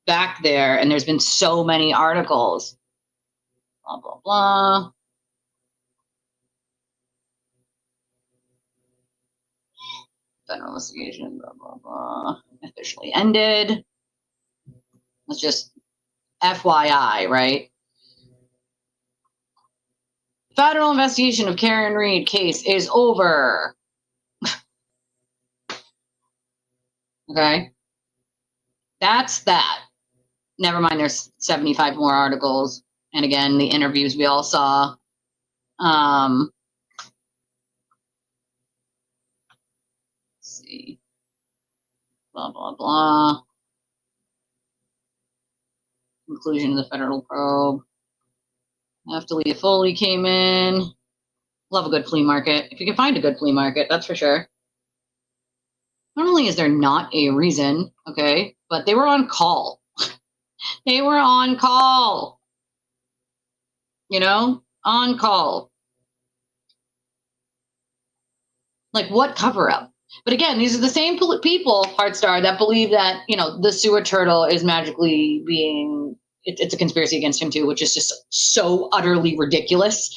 back there and there's been so many articles. Blah, blah, blah. Federal investigation, blah, blah, blah. Officially ended. Let's just FYI, right? Federal investigation of Karen Reed case is over. Okay. That's that. Never mind, there's 75 more articles. And again, the interviews we all saw. Let's see. Blah, blah, blah. Conclusion of the federal probe. After Leah Foley came in. Love a good flea market. If you can find a good flea market, that's for sure. Not only is there not a reason, okay, but they were on call. They were on call. You know, on call. Like, what cover up? But again, these are the same people, Heartstar, that believe that, you know, the sewer turtle is magically being, it's a conspiracy against him too, which is just so utterly ridiculous.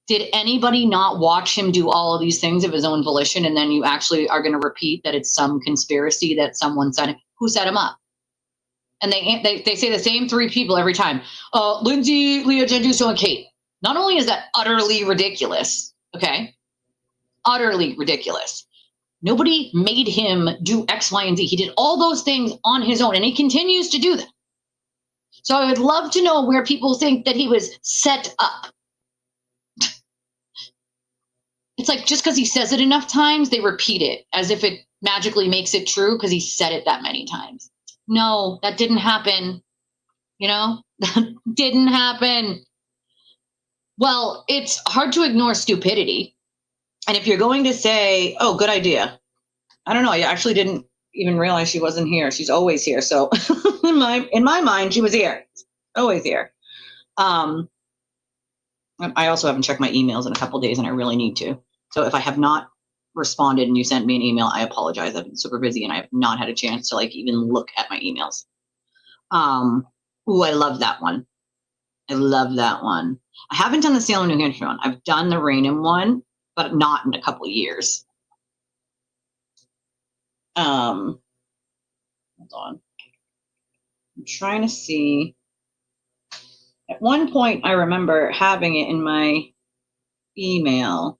Did anybody not watch him do all of these things of his own volition, and then you actually are going to repeat that it's some conspiracy that someone said? Who set him up? And they say the same three people every time. Lindsay, Leah, Jenju, and Kate. Not only is that utterly ridiculous, okay? Utterly ridiculous. Nobody made him do X, Y, and Z. He did all those things on his own, and he continues to do them. So I would love to know where people think that he was set up. It's like just because he says it enough times, they repeat it as if it magically makes it true because he said it that many times. No, that didn't happen. You know, that didn't happen. Well, it's hard to ignore stupidity. And if you're going to say, oh, good idea. I don't know. I actually didn't even realize she wasn't here. She's always here. So in my mind, she was here. Always here. I also haven't checked my emails in a couple of days, and I really need to. So if I have not responded and you sent me an email, I apologize. I've been super busy and I have not had a chance to like even look at my emails. Ooh, I love that one. I love that one. I haven't done the Salem, New Hampshire one. I've done the Raynham one, but not in a couple of years. Hold on. I'm trying to see. At one point, I remember having it in my email.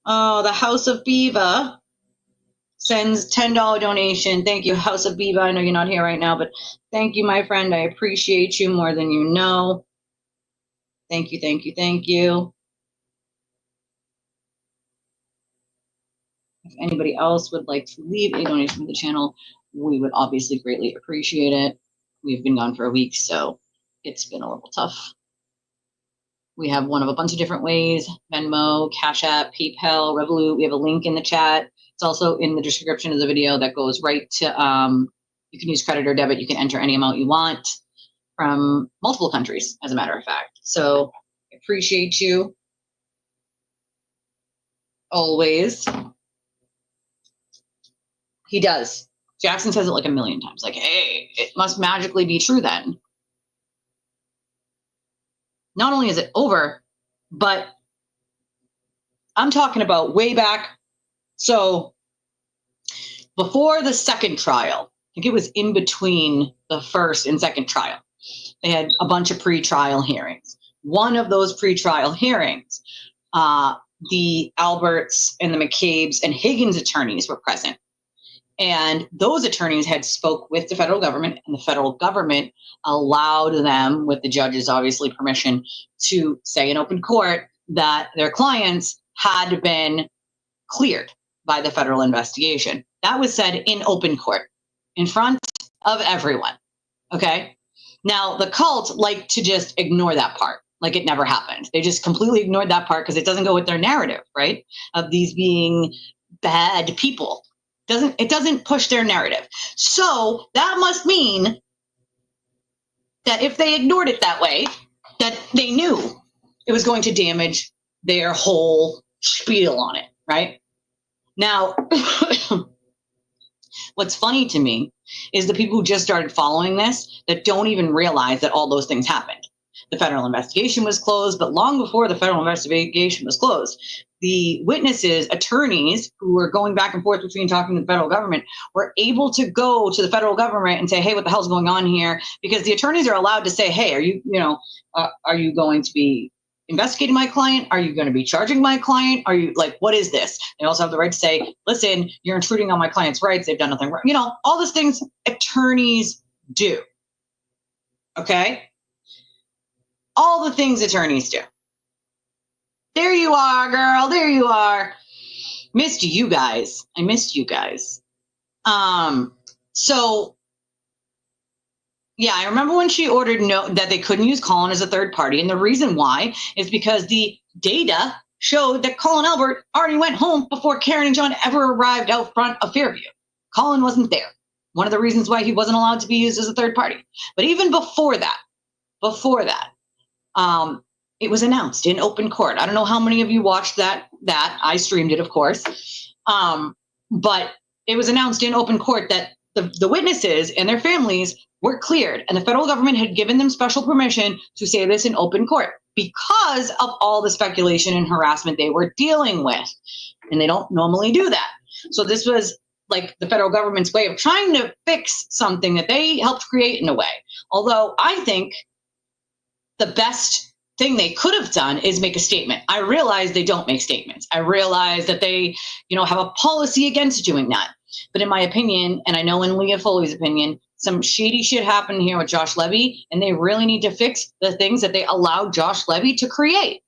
Oh, the House of Biva sends $10 donation. Thank you, House of Biva. I know you're not here right now, but thank you, my friend. I appreciate you more than you know. Thank you, thank you, thank you. If anybody else would like to leave a donation to the channel, we would obviously greatly appreciate it. We've been gone for a week, so it's been a little tough. We have one of a bunch of different ways: Venmo, Cashapp, PayPal, Revolut. We have a link in the chat. It's also in the description of the video that goes right to, you can use credit or debit. You can enter any amount you want from multiple countries, as a matter of fact. So I appreciate you always. He does. Jackson says it like a million times. Like, hey, it must magically be true then. Not only is it over, but I'm talking about way back. So before the second trial, I think it was in between the first and second trial, they had a bunch of pre-trial hearings. One of those pre-trial hearings, the Alberts and the McCabe's and Higgins attorneys were present. And those attorneys had spoke with the federal government, and the federal government allowed them, with the judge's obviously permission, to say in open court that their clients had been cleared by the federal investigation. That was said in open court, in front of everyone. Okay. Now, the cult like to just ignore that part, like it never happened. They just completely ignored that part because it doesn't go with their narrative, right? Of these being bad people. It doesn't push their narrative. So that must mean that if they ignored it that way, that they knew it was going to damage their whole spiel on it, right? Now, what's funny to me is the people who just started following this that don't even realize that all those things happened. The federal investigation was closed, but long before the federal investigation was closed, the witnesses, attorneys who were going back and forth between talking to the federal government were able to go to the federal government and say, hey, what the hell's going on here? Because the attorneys are allowed to say, hey, are you going to be investigating my client? Are you going to be charging my client? Are you like, what is this? They also have the right to say, listen, you're intruding on my client's rights. They've done nothing wrong. You know, all those things attorneys do. Okay? All the things attorneys do. There you are, girl. There you are. Missed you guys. I missed you guys. So yeah, I remember when she ordered that they couldn't use Colin as a third party. And the reason why is because the data showed that Colin Albert already went home before Karen and John ever arrived out front of Fairview. Colin wasn't there. One of the reasons why he wasn't allowed to be used as a third party. But even before that, it was announced in open court. I don't know how many of you watched that. I streamed it, of course. But it was announced in open court that the witnesses and their families were cleared, and the federal government had given them special permission to say this in open court because of all the speculation and harassment they were dealing with. And they don't normally do that. So this was like the federal government's way of trying to fix something that they helped create in a way. Although I think the best thing they could have done is make a statement. I realize they don't make statements. I realize that they, have a policy against doing that. But in my opinion, and I know in Leah Foley's opinion, some shady shit happened here with Josh Levy, and they really need to fix the things that they allowed Josh Levy to create.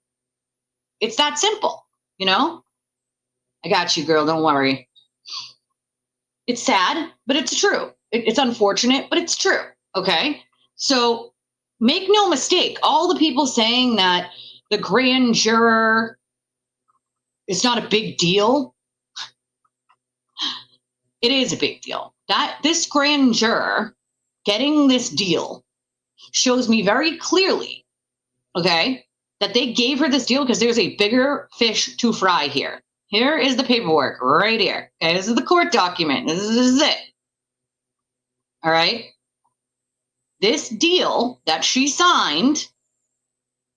It's that simple, I got you, girl. Don't worry. It's sad, but it's true. It's unfortunate, but it's true. Okay? So make no mistake, all the people saying that the grand juror is not a big deal, it is a big deal. That this grand juror getting this deal shows me very clearly, okay, that they gave her this deal because there's a bigger fish to fry here. Here is the paperwork right here. Okay, this is the court document. This is it. All right. This deal that she signed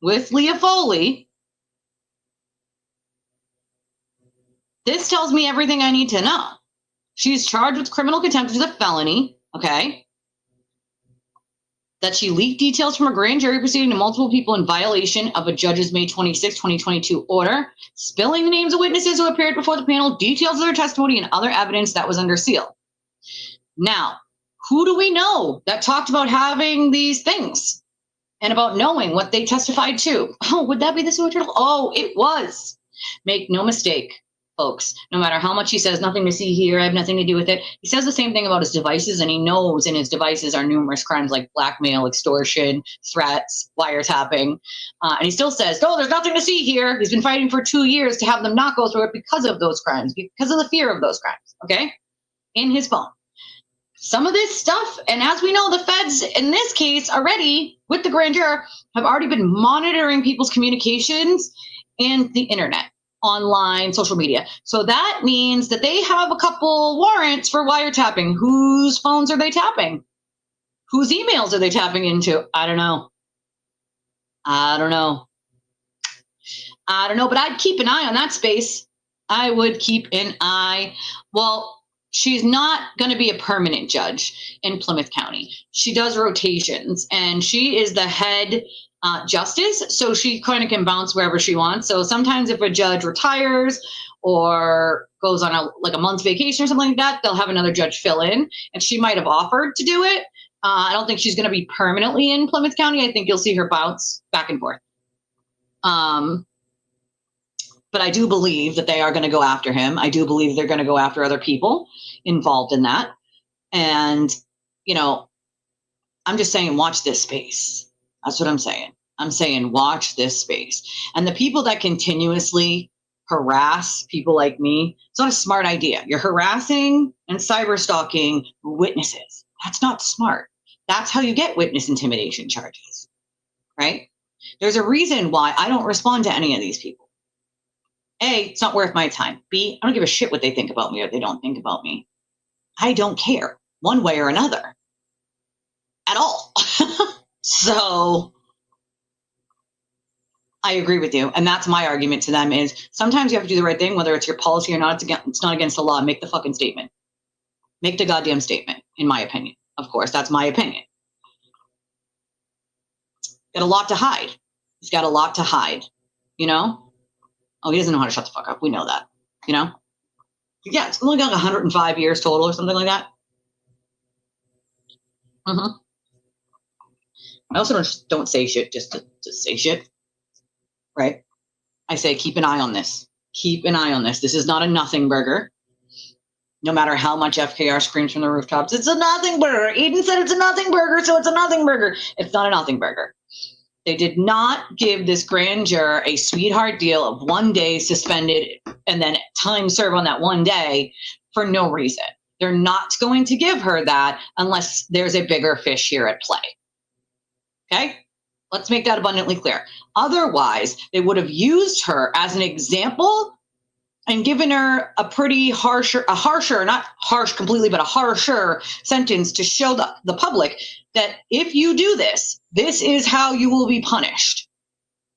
with Leah Foley, this tells me everything I need to know. She's charged with criminal contempt, which is a felony, okay? That she leaked details from a grand jury proceeding to multiple people in violation of a judge's May 26, 2022 order, spilling the names of witnesses who appeared before the panel, details of their testimony, and other evidence that was under seal. Now, who do we know that talked about having these things and about knowing what they testified to? Oh, would that be the sewer turtle? Oh, it was. Make no mistake, folks. No matter how much he says, nothing to see here, I have nothing to do with it. He says the same thing about his devices, and he knows in his devices are numerous crimes like blackmail, extortion, threats, wiretapping. And he still says, no, there's nothing to see here. He's been fighting for 2 years to have them not go through it because of those crimes, because of the fear of those crimes, okay? In his phone. Some of this stuff, and as we know, the feds in this case already, with the grand juror, have already been monitoring people's communications and the internet, online, social media. So that means that they have a couple warrants for wiretapping. Whose phones are they tapping? Whose emails are they tapping into? I don't know, but I'd keep an eye on that space. I would keep an eye. Well, she's not going to be a permanent judge in Plymouth County. She does rotations, and she is the head justice, so she kind of can bounce wherever she wants. So sometimes if a judge retires or goes on a month's vacation or something like that, they'll have another judge fill in, and she might have offered to do it. I don't think she's going to be permanently in Plymouth County. I think you'll see her bounce back and forth. But I do believe that they are going to go after him. I do believe they're going to go after other people involved in that. And, I'm just saying, watch this space. That's what I'm saying. I'm saying, watch this space. And the people that continuously harass people like me, it's not a smart idea. You're harassing and cyberstalking witnesses. That's not smart. That's how you get witness intimidation charges, right? There's a reason why I don't respond to any of these people. A, it's not worth my time. B, I don't give a shit what they think about me or they don't think about me. I don't care one way or another at all. So I agree with you. And that's my argument to them is sometimes you have to do the right thing, whether it's your policy or not. It's not against the law. Make the fucking statement. Make the goddamn statement, in my opinion. Of course, that's my opinion. Got a lot to hide. He's got a lot to hide. you know? Oh, he doesn't know how to shut the fuck up. We know that, you know? Yeah, it's only got 105 years total or something like that. Mm-hmm. I also don't say shit just to say shit, right? I say keep an eye on this. Keep an eye on this. This is not a nothing burger. No matter how much FKR screams from the rooftops, it's a nothing burger. Eden said it's a nothing burger, so it's a nothing burger. It's not a nothing burger. They did not give this grand juror a sweetheart deal of 1 day suspended and then time served on that 1 day for no reason. They're not going to give her that unless there's a bigger fish here at play. Okay? Let's make that abundantly clear. Otherwise, they would have used her as an example and given her a pretty harsher, not harsh completely, but a harsher sentence to show the public that if you do this, this is how you will be punished,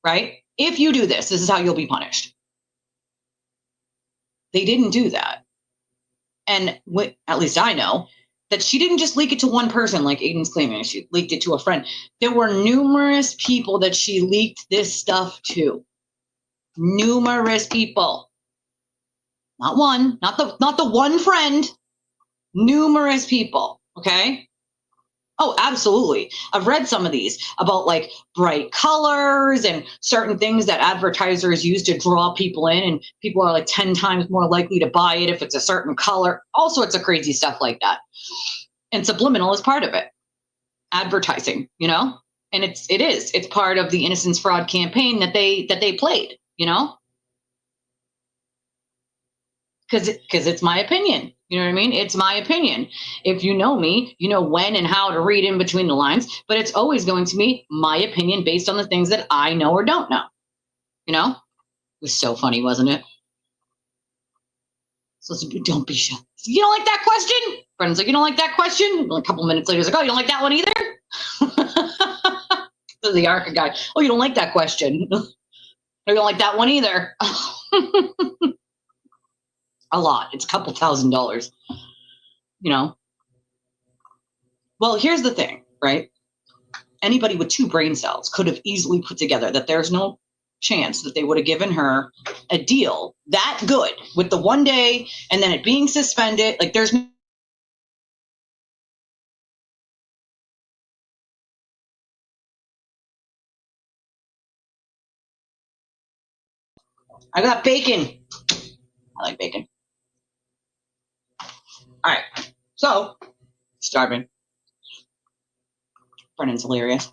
right? If you do this, this is how you'll be punished. They didn't do that. And at least I know that she didn't just leak it to one person like Aiden's claiming. She leaked it to a friend. There were numerous people that she leaked this stuff to. Numerous people. Not one, not the one friend, numerous people, okay? Oh, absolutely. I've read some of these about like bright colors and certain things that advertisers use to draw people in, and people are like 10 times more likely to buy it if it's a certain color, all sorts of crazy stuff like that. And subliminal is part of it. Advertising, you know? And it's part of the innocence fraud campaign that they played, you know? Because it's my opinion. You know what I mean? It's my opinion. If you know me, you know when and how to read in between the lines, but it's always going to be my opinion based on the things that I know or don't know. You know? It was so funny, wasn't it? So don't be shy. You don't like that question? Brendan's like, you don't like that question? A couple minutes later, he's like, oh, you don't like that one either? So the ARCA guy, oh, you don't like that question? Oh, you don't like that one either? A lot. It's a couple $1,000, you know? Well, here's the thing, right? Anybody with 2 brain cells could have easily put together that there's no chance that they would have given her a deal that good with the 1 day and then it being suspended. Like there's I got bacon. I like bacon. All right. So, starving. Brennan's hilarious.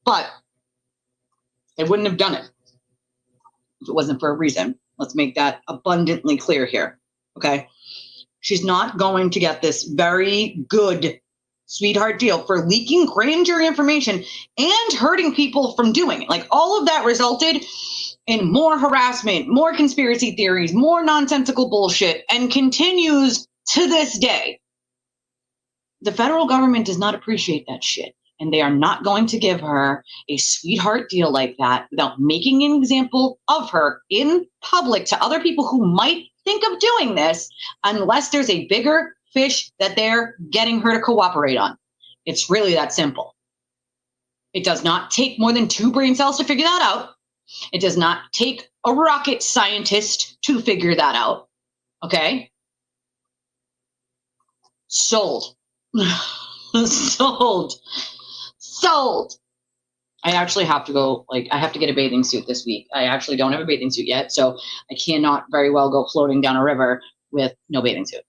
But they wouldn't have done it if it wasn't for a reason. Let's make that abundantly clear here. Okay? She's not going to get this very good sweetheart deal for leaking grand jury information and hurting people from doing it. Like all of that resulted in more harassment, more conspiracy theories, more nonsensical bullshit, and continues to this day. The federal government does not appreciate that shit, and they are not going to give her a sweetheart deal like that without making an example of her in public to other people who might think of doing this, unless there's a bigger fish that they're getting her to cooperate on. It's really that simple. It does not take more than 2 brain cells to figure that out. It does not take a rocket scientist to figure that out. Okay? Sold. Sold. I actually have to go, I have to get a bathing suit this week. I actually don't have a bathing suit yet, so I cannot very well go floating down a river with no bathing suit.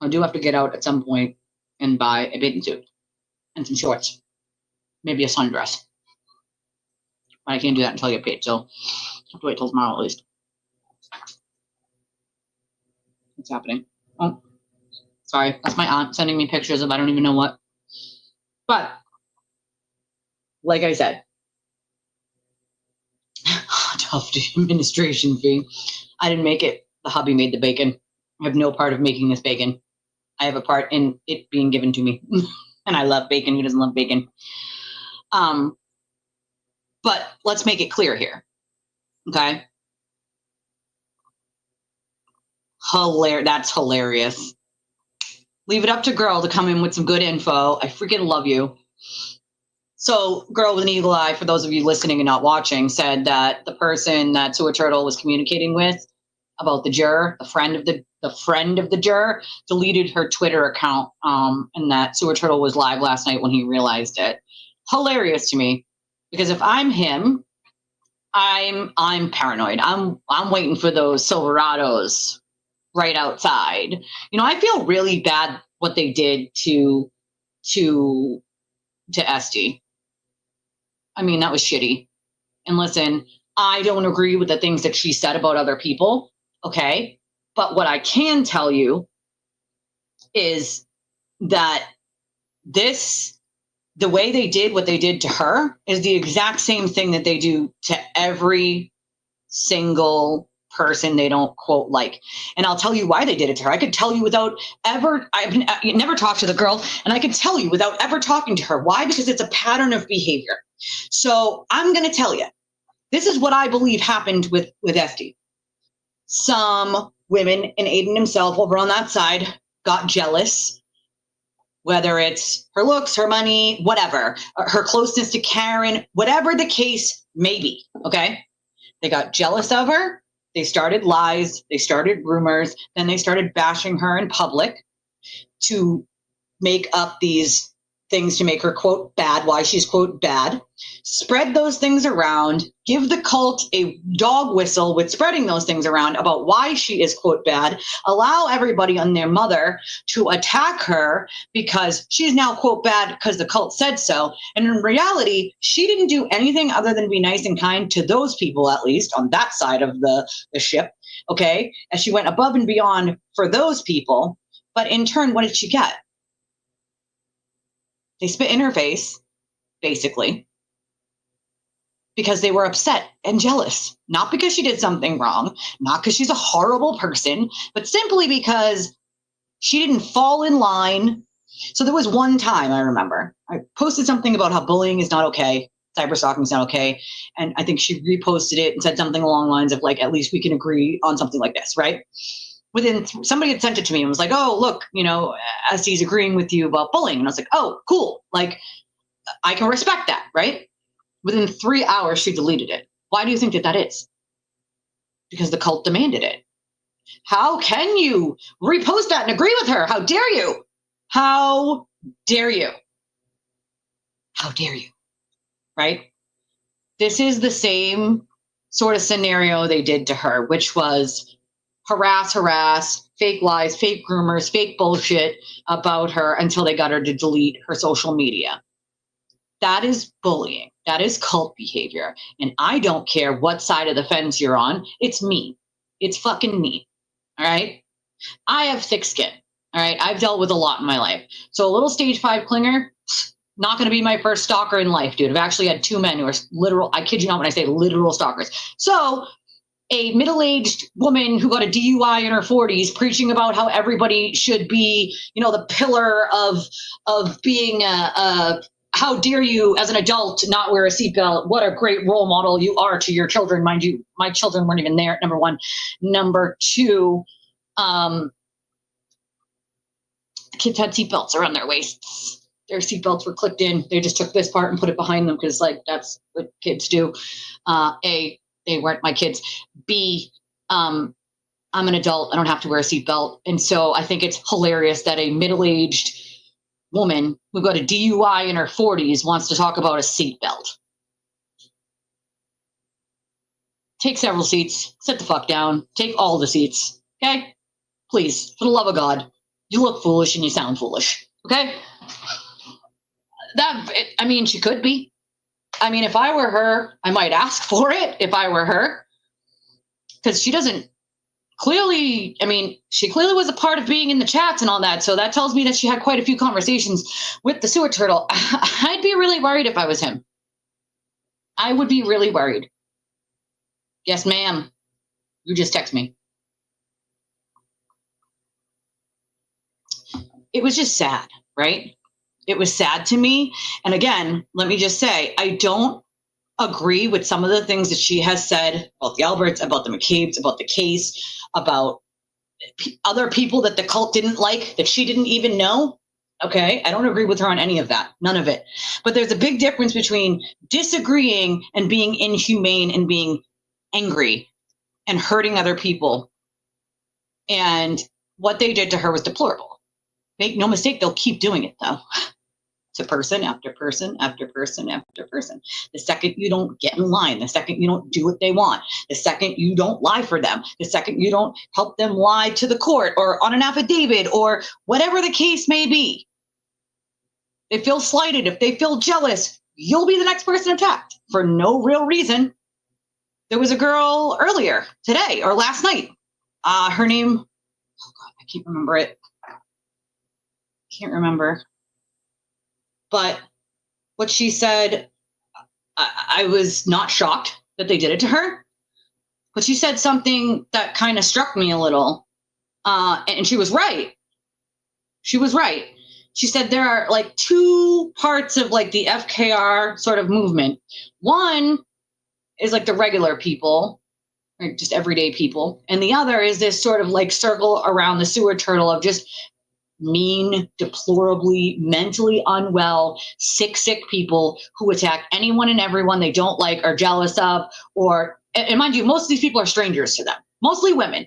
I do have to get out at some point and buy a bathing suit and some shorts, maybe a sundress. But I can't do that until I get paid, so I have to wait till tomorrow at least. What's happening? Oh, sorry, that's my aunt sending me pictures of I don't even know what. But, like I said, tough administration fee. I didn't make it. The hubby made the bacon. I have no part of making this bacon. I have a part in it being given to me. And I love bacon. Who doesn't love bacon? But let's make it clear here. Okay? That's hilarious. Leave it up to girl to come in with some good info. I freaking love you. So Girl with an Eagle Eye, for those of you listening and not watching, said that the person that Sewer Turtle was communicating with about the juror, the friend of the juror, deleted her Twitter account, and that Sewer Turtle was live last night when he realized it. Hilarious to me, because if I'm him, I'm paranoid. I'm waiting for those Silverados right outside. You know, I feel really bad what they did to Esty. I mean, that was shitty. And listen, I don't agree with the things that she said about other people, okay? But what I can tell you is that the way they did what they did to her is the exact same thing that they do to every single person they don't quote like. And I'll tell you why they did it to her. I could tell you I've never talked to the girl, and I could tell you without ever talking to her. Why? Because it's a pattern of behavior. So I'm going to tell you, this is what I believe happened with Esty. Some women, and Aiden himself over on that side, got jealous, whether it's her looks, her money, whatever, her closeness to Karen, whatever the case may be, okay? They got jealous of her. They started lies. They started rumors. Then they started bashing her in public to make up these things to make her, quote, bad, why she's, quote, bad. Spread those things around. Give the cult a dog whistle with spreading those things around about why she is, quote, bad. Allow everybody and their mother to attack her because she's now, quote, bad because the cult said so. And in reality, she didn't do anything other than be nice and kind to those people, at least on that side of the ship, okay? And she went above and beyond for those people. But in turn, what did she get? They spit in her face, basically, because they were upset and jealous. Not because she did something wrong, not because she's a horrible person, but simply because she didn't fall in line. So there was one time, I remember, I posted something about how bullying is not okay, cyberstalking is not okay, and I think she reposted it and said something along the lines of, like, at least we can agree on something like this, right? Somebody had sent it to me and was like, oh, look, you know, Esty's agreeing with you about bullying. And I was like, oh, cool. Like, I can respect that, right? Within 3 hours, she deleted it. Why do you think that is? Because the cult demanded it. How can you repost that and agree with her? How dare you? How dare you? How dare you? Right? This is the same sort of scenario they did to her, which was harass, fake lies, fake rumors, fake bullshit about her until they got her to delete her social media. That is bullying. That is cult behavior. And I don't care what side of the fence you're on. It's me. It's fucking me. All right? I have thick skin. All right? I've dealt with a lot in my life. So a little stage 5 clinger, not going to be my first stalker in life, dude. I've actually had 2 men who are literal, I kid you not when I say literal stalkers. So a middle-aged woman who got a DUI in her 40s preaching about how everybody should be, you know, the pillar of being how dare you as an adult not wear a seatbelt? What a great role model you are to your children. Mind you, my children weren't even there, number one. Number two, the kids had seatbelts around their waists. Their seatbelts were clipped in. They just took this part and put it behind them because, like, that's what kids do. A, they weren't my kids. B, I'm an adult. I don't have to wear a seatbelt. And so I think it's hilarious that a middle-aged woman who got a DUI in her 40s wants to talk about a seatbelt. Take several seats. Sit the fuck down. Take all the seats. Okay? Please, for the love of God. You look foolish and you sound foolish. Okay? I mean, she could be. I mean, if I were her, I might ask for it if I were her. Because she doesn't clearly, I mean, she clearly was a part of being in the chats and all that. So that tells me that she had quite a few conversations with the sewer turtle. I'd be really worried if I was him. I would be really worried. Yes, ma'am. You just text me. It was just sad, right? It was sad to me. And again, let me just say, I don't agree with some of the things that she has said about the Alberts, about the McCabe's, about the case, about other people that the cult didn't like, that she didn't even know. Okay, I don't agree with her on any of that, none of it. But there's a big difference between disagreeing and being inhumane and being angry and hurting other people. And what they did to her was deplorable. Make no mistake, they'll keep doing it though. To person after person after person after person. The second you don't get in line, the second you don't do what they want, the second you don't lie for them, the second you don't help them lie to the court or on an affidavit or whatever the case may be. They feel slighted. If they feel jealous, you'll be the next person attacked for no real reason. There was a girl earlier today or last night. Her name, oh God, I can't remember it. Can't remember. But what she said, I was not shocked that they did it to her. But she said something that kind of struck me a little. And she was right. She was right. She said there are like two parts of like the FKR sort of movement. One is like the regular people, like just everyday people. And the other is this sort of like circle around the sewer turtle of just mean, deplorably, mentally unwell, sick people who attack anyone and everyone they don't like, are jealous of, or, and mind you, most of these people are strangers to them, mostly women.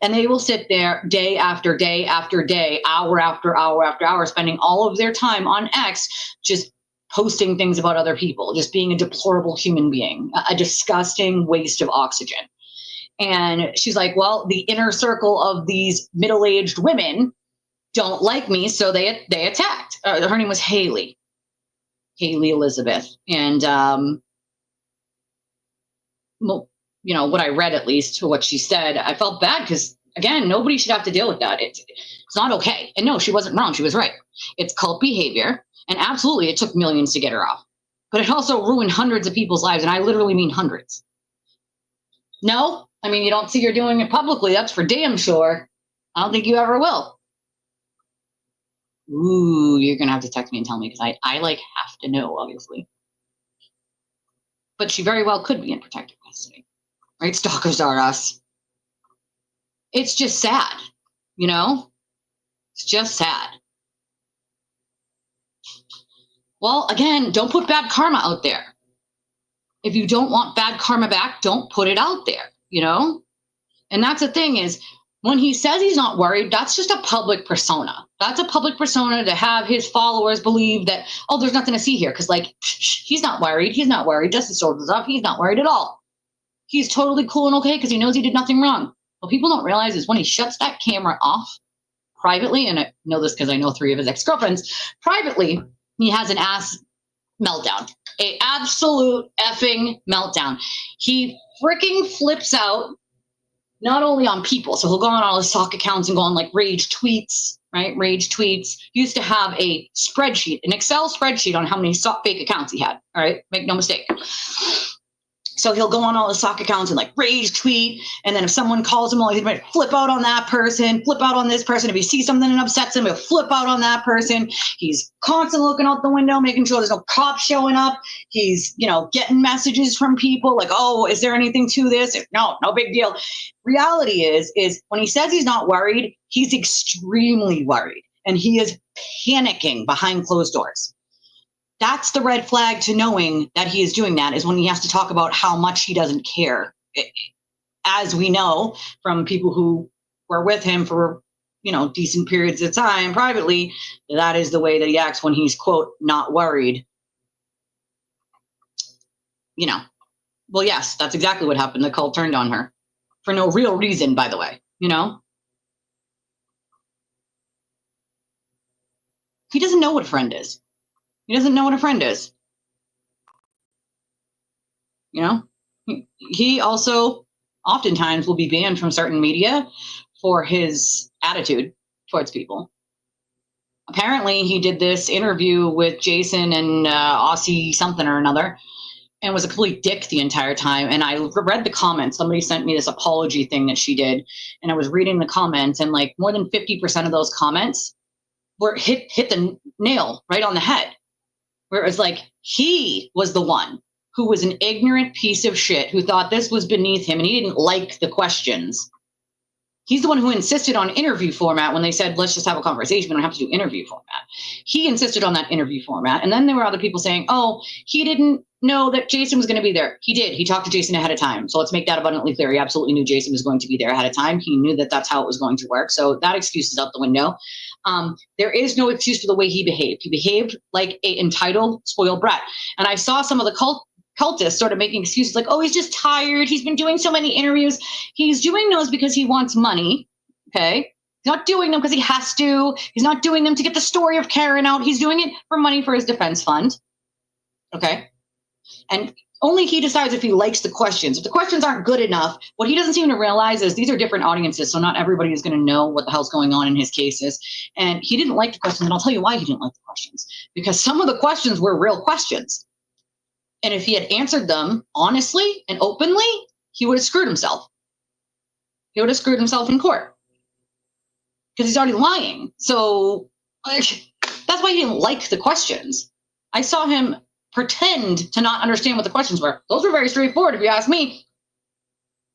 And they will sit there day after day after day, hour after hour after hour, spending all of their time on X, just posting things about other people, just being a deplorable human being, a disgusting waste of oxygen. And she's like, well, the inner circle of these middle-aged women don't like me, so they attacked. Her name was Haley Elizabeth. And, well, you know, what I read, at least to what she said, I felt bad because, again, nobody should have to deal with that. It's not okay. And no, she wasn't wrong. She was right. It's cult behavior. And absolutely, it took millions to get her off. But it also ruined hundreds of people's lives. And I literally mean hundreds. No, I mean, you don't see her doing it publicly. That's for damn sure. I don't think you ever will. Ooh, you're going to have to text me and tell me because I like have to know, obviously. But she very well could be in protective custody. Right? Stalkers are us. It's just sad, you know? It's just sad. Well, again, don't put bad karma out there. If you don't want bad karma back, don't put it out there, you know? And that's the thing is, when he says he's not worried, that's just a public persona. That's a public persona to have his followers believe that, oh, there's nothing to see here. Because, like, he's not worried. He's not worried. Justice Soldier's up. He's not worried at all. He's totally cool and okay because he knows he did nothing wrong. What people don't realize is when he shuts that camera off privately, and I know this because I know 3 of his ex-girlfriends, privately, he has an ass meltdown. A absolute effing meltdown. He freaking flips out. Not only on people, so he'll go on all his sock accounts and go on like rage tweets, right? Rage tweets. He used to have a spreadsheet, an Excel spreadsheet on how many fake accounts he had. All right, make no mistake. So he'll go on all his sock accounts and like rage tweet. And then if someone calls him, he'll flip out on that person, flip out on this person. If he sees something that upsets him, he'll flip out on that person. He's constantly looking out the window, making sure there's no cops showing up. He's, you know, getting messages from people like, oh, is there anything to this? No big deal. Reality is when he says he's not worried, he's extremely worried. And he is panicking behind closed doors. That's the red flag to knowing that he is doing that, is when he has to talk about how much he doesn't care. As we know from people who were with him for, you know, decent periods of time privately, that is the way that he acts when he's, quote, not worried. You know, well, yes, that's exactly what happened. The cult turned on her for no real reason, by the way, you know? He doesn't know what a friend is. He doesn't know what a friend is. You know, he also oftentimes will be banned from certain media for his attitude towards people. Apparently, he did this interview with Jason and Aussie something or another and was a complete dick the entire time. And I read the comments. Somebody sent me this apology thing that she did. And I was reading the comments, and like more than 50% of those comments were hit the nail right on the head. Where it was like, he was the one who was an ignorant piece of shit who thought this was beneath him and he didn't like the questions. He's the one who insisted on interview format when they said, let's just have a conversation. We don't have to do interview format. He insisted on that interview format. And then there were other people saying, oh, he didn't know that Jason was going to be there. He did. He talked to Jason ahead of time. So let's make that abundantly clear. He absolutely knew Jason was going to be there ahead of time. He knew that that's how it was going to work. So that excuse is out the window. There is no excuse for the way he behaved. He behaved like an entitled, spoiled brat. And I saw some of the cultists sort of making excuses like, oh, he's just tired. He's been doing so many interviews. He's doing those because he wants money. Okay. He's not doing them because he has to. He's not doing them to get the story of Karen out. He's doing it for money for his defense fund. Okay. And only he decides if he likes the questions. If the questions aren't good enough, what he doesn't seem to realize is these are different audiences. So not everybody is going to know what the hell's going on in his cases. And he didn't like the questions. And I'll tell you why he didn't like the questions. Because some of the questions were real questions. And if he had answered them honestly and openly, he would have screwed himself. He would have screwed himself in court. Because he's already lying. So that's why he didn't like the questions. I saw him pretend to not understand what the questions were. Those were very straightforward, if you ask me.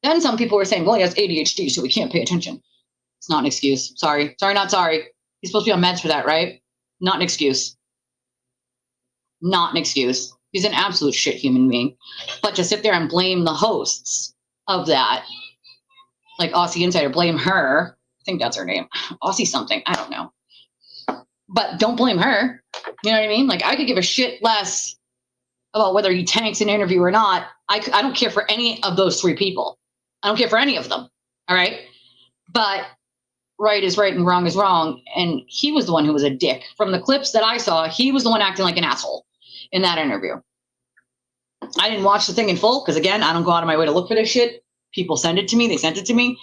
Then some people were saying, well, he has ADHD, so he can't pay attention. It's not an excuse. Sorry. Sorry, not sorry. He's supposed to be on meds for that, right? Not an excuse. Not an excuse. He's an absolute shit human being. But to sit there and blame the hosts of that, like Aussie Insider, blame her. I think that's her name. Aussie something. I don't know. But don't blame her. You know what I mean? Like, I could give a shit less about whether he tanks an interview or not. I don't care for any of those three people. I don't care for any of them. All right? But right is right and wrong is wrong. And he was the one who was a dick. From the clips that I saw, he was the one acting like an asshole in that interview. I didn't watch the thing in full because, again, I don't go out of my way to look for this shit. People send it to me. They sent it to me.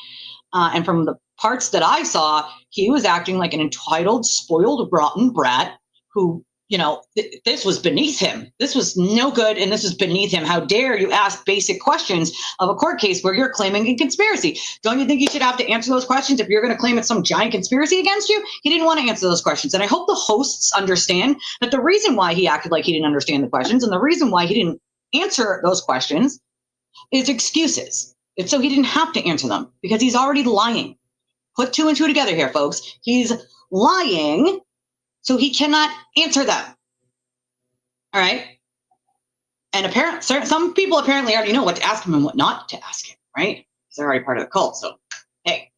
And from the parts that I saw, he was acting like an entitled, spoiled, rotten brat who, you know, this was beneath him. This was no good, and this was beneath him. How dare you ask basic questions of a court case where you're claiming a conspiracy? Don't you think you should have to answer those questions if you're going to claim it's some giant conspiracy against you? He didn't want to answer those questions. And I hope the hosts understand that the reason why he acted like he didn't understand the questions and the reason why he didn't answer those questions is excuses. It's so he didn't have to answer them because he's already lying. Put two and two together here, folks. He's lying, so he cannot answer them. All right? And some people apparently already know what to ask him and what not to ask him, right? Because they're already part of the cult. So, hey,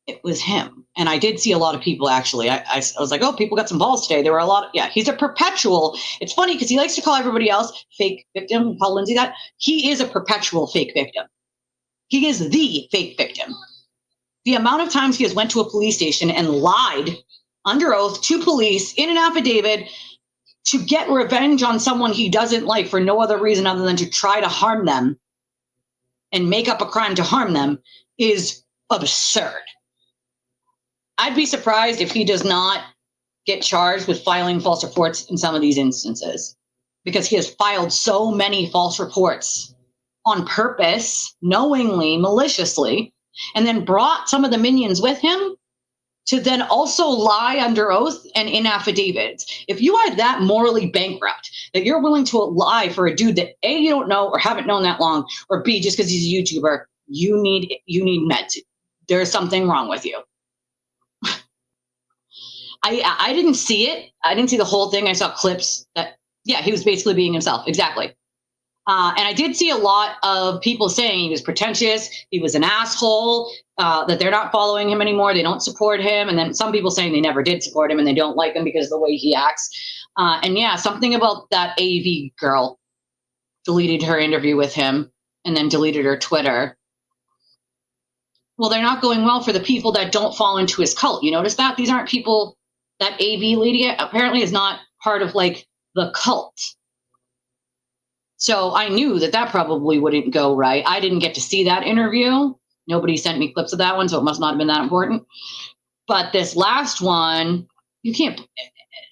it was him. And I did see a lot of people, actually. I was like, oh, people got some balls today. There were a lot of, yeah, he's a perpetual. It's funny because he likes to call everybody else fake victim. Call Lindsay that. He is a perpetual fake victim. He is the fake victim. The amount of times he has went to a police station and lied under oath to police in an affidavit to get revenge on someone he doesn't like for no other reason other than to try to harm them and make up a crime to harm them is absurd. I'd be surprised if he does not get charged with filing false reports in some of these instances because he has filed so many false reports on purpose, knowingly, maliciously, and then brought some of the minions with him to then also lie under oath and in affidavits. If you are that morally bankrupt that you're willing to lie for a dude that A, you don't know or haven't known that long, or B, just because he's a YouTuber, you need meds. There's something wrong with you. I didn't see it. I didn't see the whole thing. I saw clips that, yeah, he was basically being himself. Exactly. And I did see a lot of people saying he was pretentious, he was an asshole, that they're not following him anymore, they don't support him. And then some people saying they never did support him and they don't like him because of the way he acts. And yeah, something about that AV girl deleted her interview with him and then deleted her Twitter. Well, they're not going well for the people that don't fall into his cult. You notice that? These aren't people, that AV lady apparently is not part of like the cult. So I knew that probably wouldn't go right. I didn't get to see that interview. Nobody sent me clips of that one, so it must not have been that important. But this last one, you can't.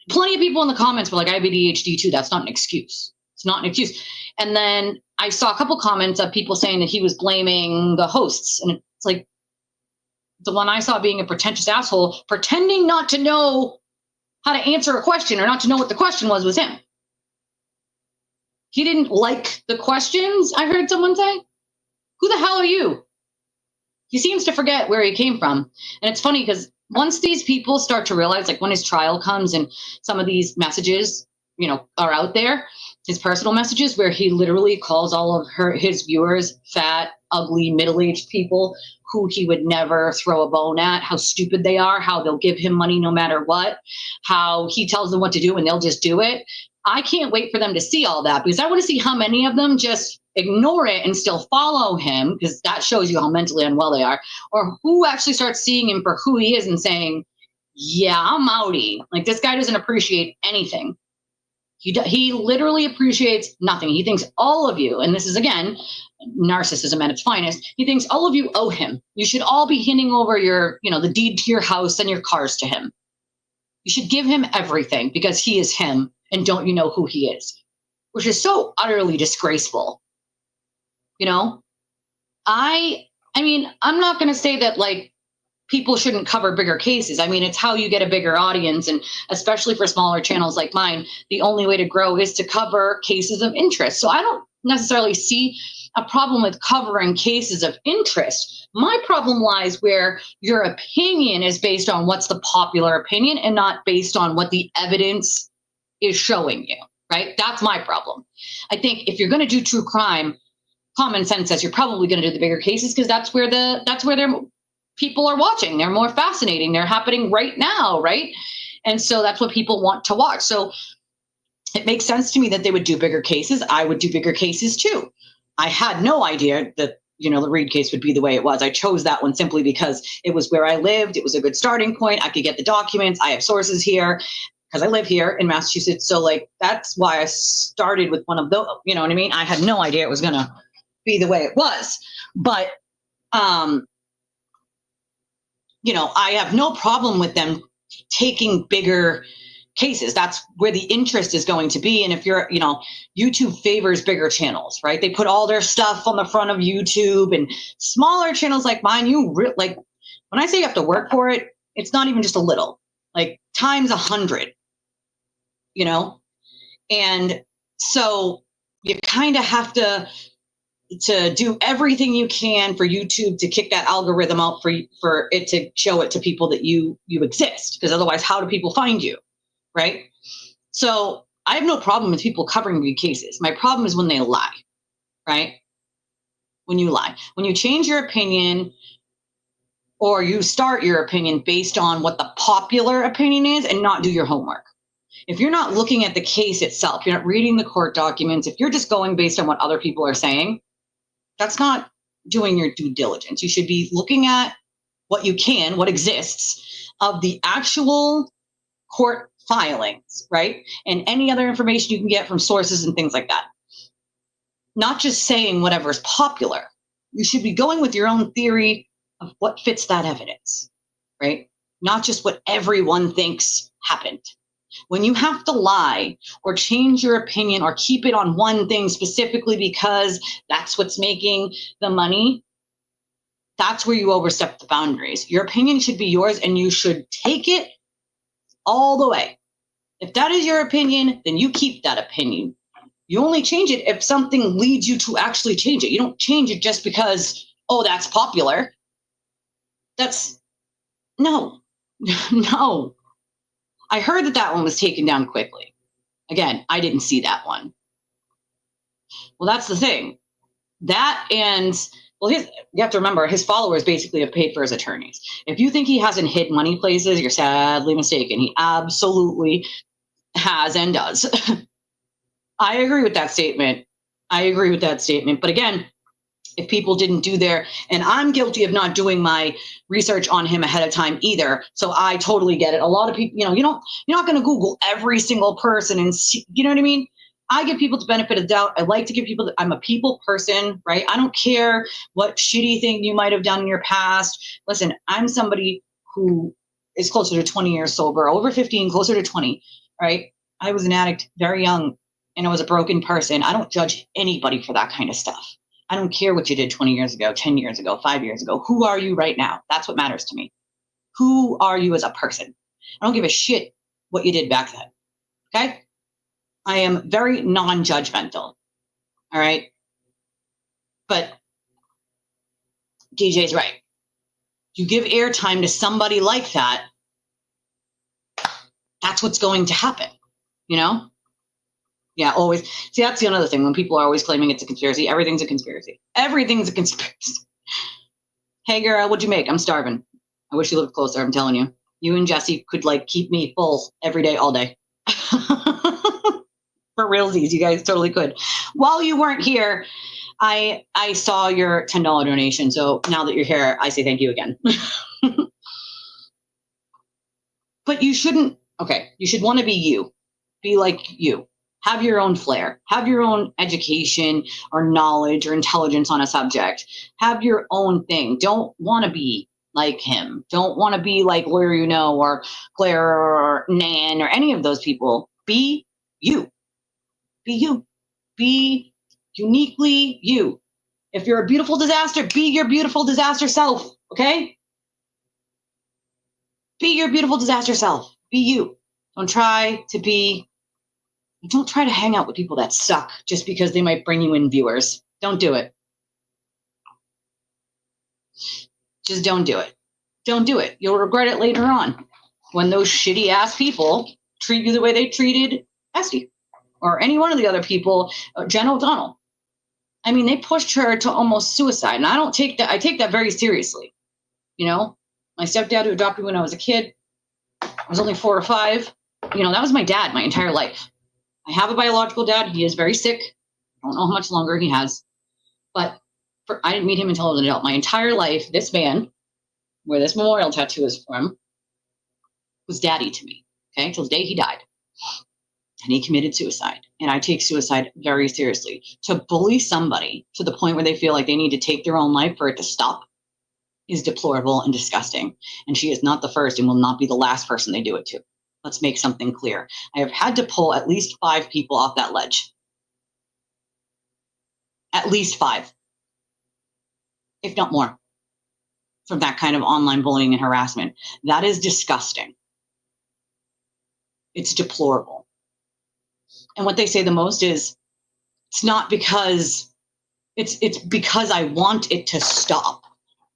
Plenty of people in the comments were like, I have ADHD too. That's not an excuse. It's not an excuse. And then I saw a couple comments of people saying that he was blaming the hosts. And it's like, the one I saw being a pretentious asshole, pretending not to know how to answer a question or not to know what the question was him. He didn't like the questions, I heard someone say. Who the hell are you? he seems to forget where he came from. And it's funny because once these people start to realize, like when his trial comes and some of these messages, you know, are out there, his personal messages where he literally calls all of his viewers fat, ugly, middle-aged people who he would never throw a bone at, how stupid they are, how they'll give him money no matter what, how he tells them what to do and they'll just do it. I can't wait for them to see all that, because I want to see how many of them just ignore it and still follow him, because that shows you how mentally unwell they are, or who actually starts seeing him for who he is and saying, yeah, I'm outie. Like, this guy doesn't appreciate anything. He literally appreciates nothing. He thinks all of you, and this is, again, narcissism at its finest, he thinks all of you owe him. You should all be handing over your, you know, the deed to your house and your cars to him. You should give him everything because he is him, and don't you know who he is? Which is so utterly disgraceful. You know, I mean, I'm not going to say that, like, people shouldn't cover bigger cases. I mean, it's how you get a bigger audience. And especially for smaller channels like mine, the only way to grow is to cover cases of interest. So I don't necessarily see a problem with covering cases of interest. My problem lies where your opinion is based on what's the popular opinion and not based on what the evidence is showing you, right? That's my problem. I think if you're going to do true crime, common sense says you're probably going to do the bigger cases, because that's where they're people are watching. They're more fascinating. They're happening right now, right? And so that's what people want to watch. So it makes sense to me that they would do bigger cases. I would do bigger cases too. I had no idea that, you know, the Reed case would be the way it was. I chose that one simply because it was where I lived. It was a good starting point. I could get the documents. I have sources here because I live here in Massachusetts. So, like, that's why I started with one of those, you know what I mean? I had no idea it was going to be the way it was. But, you know, I have no problem with them taking bigger cases. That's where the interest is going to be. And if you're, you know, YouTube favors bigger channels, right? They put all their stuff on the front of YouTube, and smaller channels like mine, like, when I say you have to work for it, it's not even just a little, like times 100, you know? And so you kind of have to do everything you can for YouTube to kick that algorithm out for it to show it to people that you exist, because otherwise, how do people find you, right? So I have no problem with people covering big cases. My problem is when they lie, right? When you lie, when you change your opinion, or you start your opinion based on what the popular opinion is and not do your homework. If you're not looking at the case itself, you're not reading the court documents, if you're just going based on what other people are saying, that's not doing your due diligence. You should be looking at what exists of the actual court filings, right? And any other information you can get from sources and things like that. Not just saying whatever's popular. You should be going with your own theory of what fits that evidence, right? Not just what everyone thinks happened. When you have to lie or change your opinion or keep it on one thing specifically because that's what's making the money, that's where you overstep the boundaries. Your opinion should be yours, and you should take it all the way. If that is your opinion, then you keep that opinion. You only change it if something leads you to actually change it. You don't change it just because, oh, that's popular. No. I heard that one was taken down quickly. Again, I didn't see that one. Well, that's the thing. That and, well, you have to remember, his followers basically have paid for his attorneys. If you think he hasn't hid money places, you're sadly mistaken. He absolutely has and does. I agree with that statement. But again, if people didn't do and I'm guilty of not doing my research on him ahead of time either. So I totally get it. A lot of people, you're not going to Google every single person and see, you know what I mean? I give people the benefit of the doubt. I like to give people, I'm a people person, right? I don't care what shitty thing you might have done in your past. Listen, I'm somebody who is closer to 20 years sober, over 15, closer to 20, right? I was an addict very young, and I was a broken person. I don't judge anybody for that kind of stuff. I don't care what you did 20 years ago, 10 years ago, 5 years ago. Who are you right now? That's what matters to me. Who are you as a person? I don't give a shit what you did back then. Okay? I am very non-judgmental. All right? But DJ's right. You give airtime to somebody like that, that's what's going to happen, you know? Yeah, always. See, that's the other thing. When people are always claiming it's a conspiracy, everything's a conspiracy. Everything's a conspiracy. Hey, girl, what'd you make? I'm starving. I wish you lived closer, I'm telling you. You and Jesse could, like, keep me full every day, all day. For realsies, you guys totally could. While you weren't here, I saw your $10 donation. So now that you're here, I say thank you again. But you shouldn't, okay, you should want to be you. Be like you. Have your own flair. Have your own education or knowledge or intelligence on a subject. Have your own thing. Don't want to be like him. Don't want to be like Lawyer You Know or Claire or Nan or any of those people. Be you. Be you. Be uniquely you. If you're a beautiful disaster, be your beautiful disaster self, okay? Be your beautiful disaster self. Be you. Don't try to hang out with people that suck just because they might bring you in viewers. Don't do it. Just don't do it. Don't do it. You'll regret it later on when those shitty ass people treat you the way they treated Esty or any one of the other people, Jen O'Donnell. I mean, they pushed her to almost suicide, and I take that very seriously. You know, my stepdad who adopted me when I was a kid, I was only 4 or 5. You know, that was my dad my entire life. I have a biological dad. He is very sick. I don't know how much longer he has, but I didn't meet him until I was an adult. My entire life, this man, where this memorial tattoo is from, was daddy to me, okay, till the day he died. And he committed suicide. And I take suicide very seriously. To bully somebody to the point where they feel like they need to take their own life for it to stop is deplorable and disgusting. And she is not the first and will not be the last person they do it to. Let's make something clear. I have had to pull at least 5 people off that ledge. At least 5. If not more. From that kind of online bullying and harassment. That is disgusting. It's deplorable. And what they say the most is, it's not because, it's because I want it to stop.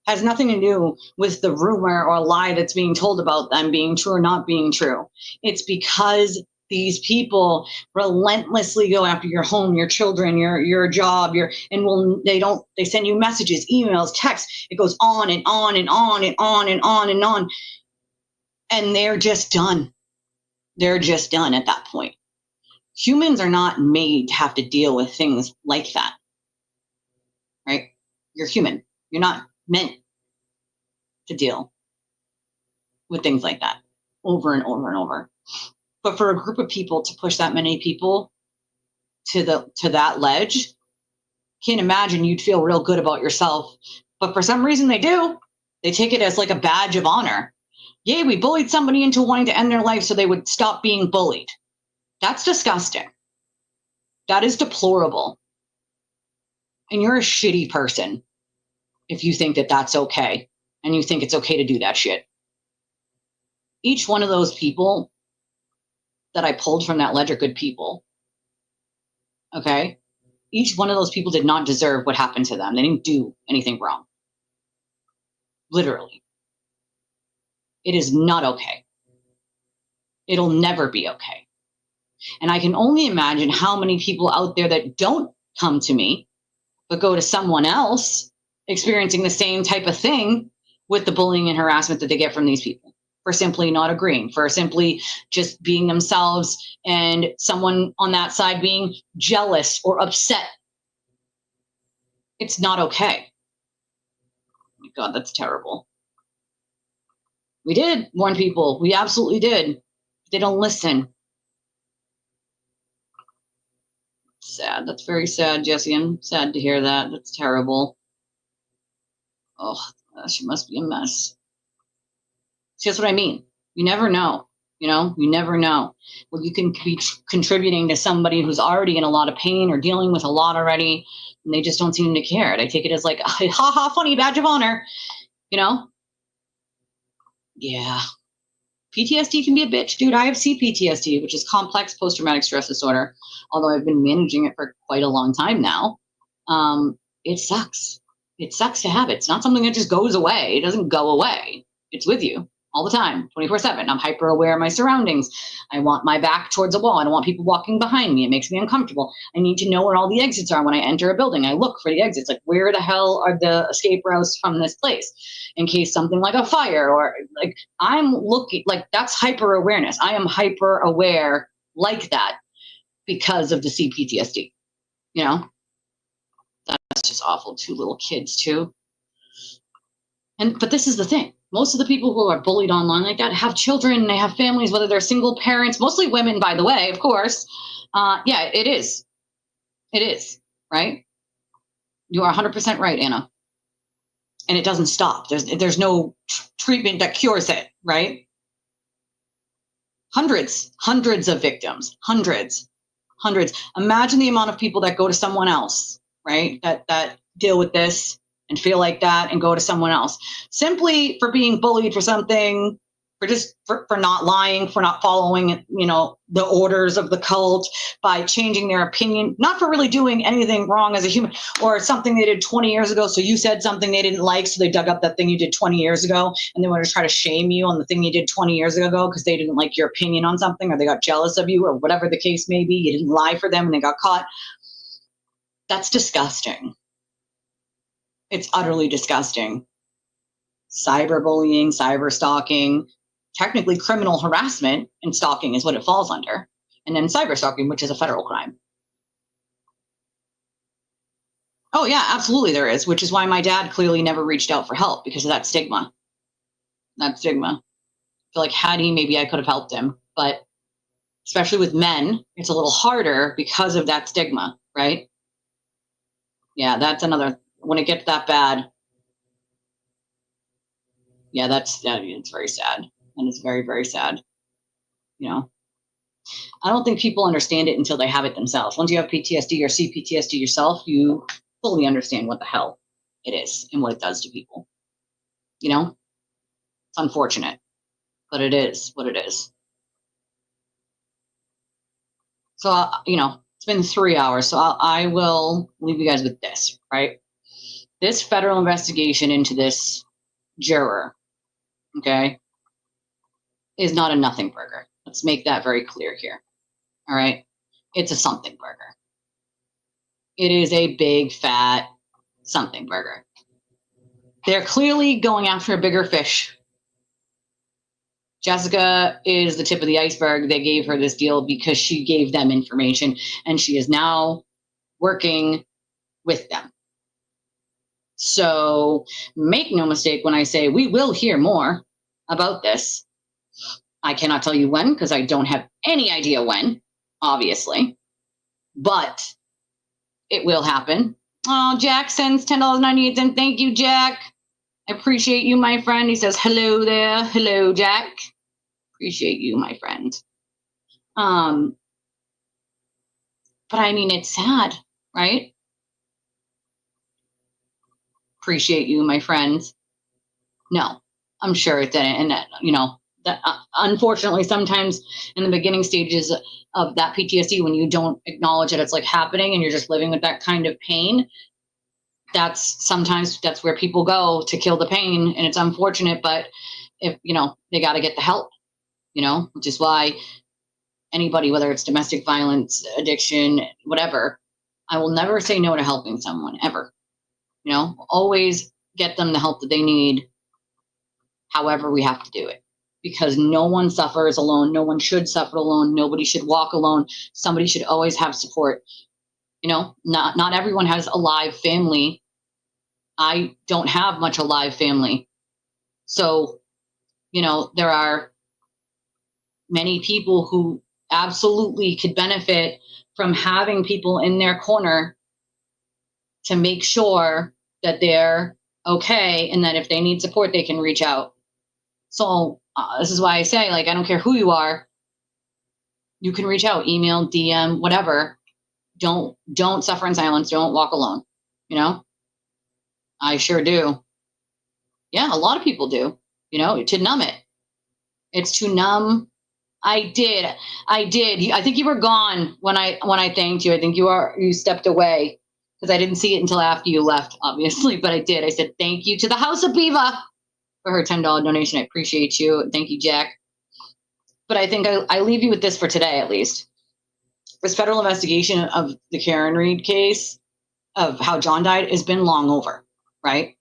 Has nothing to do with the rumor or lie that's being told about them being true or not being true. It's because these people relentlessly go after your home, your children, your job, they send you messages, emails, texts. It goes on and on and on and on and on and on. And they're just done. They're just done at that point. Humans are not made to have to deal with things like that, right? You're human. You're not meant to deal with things like that over and over and over. But for a group of people to push that many people to that ledge, can't imagine you'd feel real good about yourself. But for some reason they do. They take it as like a badge of honor. Yay, we bullied somebody into wanting to end their life so they would stop being bullied. That's disgusting. That is deplorable. And you're a shitty person if you think that that's okay and you think it's okay to do that shit. Each one of those people that I pulled from that ledge are good people. Okay? Each one of those people did not deserve what happened to them. They didn't do anything wrong. Literally. It is not okay. It'll never be okay. And I can only imagine how many people out there that don't come to me, but go to someone else experiencing the same type of thing with the bullying and harassment that they get from these people for simply not agreeing, for simply just being themselves, and someone on that side being jealous or upset. It's not okay. Oh my God, that's terrible. We did warn people. We absolutely did. They don't listen. Sad. That's very sad, Jesse. I'm sad to hear that. That's terrible. Oh, she must be a mess. See, that's what I mean. You never know. You know, you never know. Well, you can be contributing to somebody who's already in a lot of pain or dealing with a lot already, and they just don't seem to care. I take it as like, ha ha, funny, badge of honor. You know? Yeah. PTSD can be a bitch, dude. I have CPTSD, which is complex post-traumatic stress disorder. Although I've been managing it for quite a long time now. It sucks. it sucks to have it. It's not something that just goes away. It doesn't go away. It's with you all the time, 24/7. I'm hyper aware of my surroundings. I want my back towards a wall. I don't want people walking behind me. It makes me uncomfortable. I need to know where all the exits are when I enter a building. I look for the exits, like where the hell are the escape routes from this place in case something like a fire or like I'm looking, like that's hyper awareness. I am hyper aware like that because of the CPTSD, you know? That's just awful. 2 little kids too. But this is the thing. Most of the people who are bullied online like that have children, they have families, whether they're single parents, mostly women, by the way, of course. Yeah, it is. It is, right? You are 100% right, Anna. And it doesn't stop. There's no treatment that cures it, right? Hundreds of victims, hundreds. Imagine the amount of people that go to someone else, right? That deal with this and feel like that and go to someone else simply for being bullied for something, for not lying, for not following, you know, the orders of the cult, by changing their opinion, not for really doing anything wrong as a human, or something they did 20 years ago. So you said something they didn't like, so they dug up that thing you did 20 years ago and they want to try to shame you on the thing you did 20 years ago because they didn't like your opinion on something, or they got jealous of you, or whatever the case may be. You didn't lie for them and they got caught. That's disgusting. It's utterly disgusting. Cyberbullying, cyberstalking, technically criminal harassment and stalking is what it falls under. And then cyberstalking, which is a federal crime. Oh yeah, absolutely there is, which is why my dad clearly never reached out for help, because of that stigma. That stigma. I feel like had he, maybe I could have helped him, but especially with men, it's a little harder because of that stigma, right? Yeah, that's another, when it gets that bad. Yeah, it's very sad. And it's very, very sad. You know, I don't think people understand it until they have it themselves. Once you have PTSD or see PTSD yourself, you fully understand what the hell it is and what it does to people. You know, it's unfortunate, but it is what it is. So, you know, it's been 3 hours, so I will leave you guys with this, right? This federal investigation into this juror, okay, is not a nothing burger. Let's make that very clear here. All right. It's a something burger. It is a big, fat something burger. They're clearly going after a bigger fish. Jessica is the tip of the iceberg. They gave her this deal because she gave them information, and she is now working with them. So make no mistake when I say we will hear more about this. I cannot tell you when, because I don't have any idea when, obviously, but it will happen. Oh, Jack sends $10.98, and thank you, Jack. I appreciate you, my friend. He says, hello there. Hello, Jack. Appreciate you, my friend. But I mean, it's sad, right? Appreciate you, my friend. No, I'm sure it didn't. And that, you know, that unfortunately, sometimes in the beginning stages of that PTSD, when you don't acknowledge that it's like happening and you're just living with that kind of pain, sometimes that's where people go to kill the pain. And it's unfortunate, but if, you know, they got to get the help, you know, which is why anybody, whether it's domestic violence, addiction, whatever, I will never say no to helping someone ever, you know, always get them the help that they need. However, we have to do it, because no one suffers alone. No one should suffer alone. Nobody should walk alone. Somebody should always have support. You know, not everyone has a live family. I don't have much a live family. So, you know, there are many people who absolutely could benefit from having people in their corner to make sure that they're okay, and that if they need support, they can reach out. So this is why I say, like, I don't care who you are, you can reach out, email, DM, whatever. Don't suffer in silence. Don't walk alone. You know, I sure do. Yeah, a lot of people do, you know, to numb it. It's to numb. I did. I think you were gone when I thanked you. I think you stepped away. because I didn't see it until after you left, obviously, but I did. I said, thank you to the House of Beaver for her $10 donation. I appreciate you. Thank you, Jack. But I think I leave you with this for today, at least. This federal investigation of the Karen Reed case of how John died has been long over, right?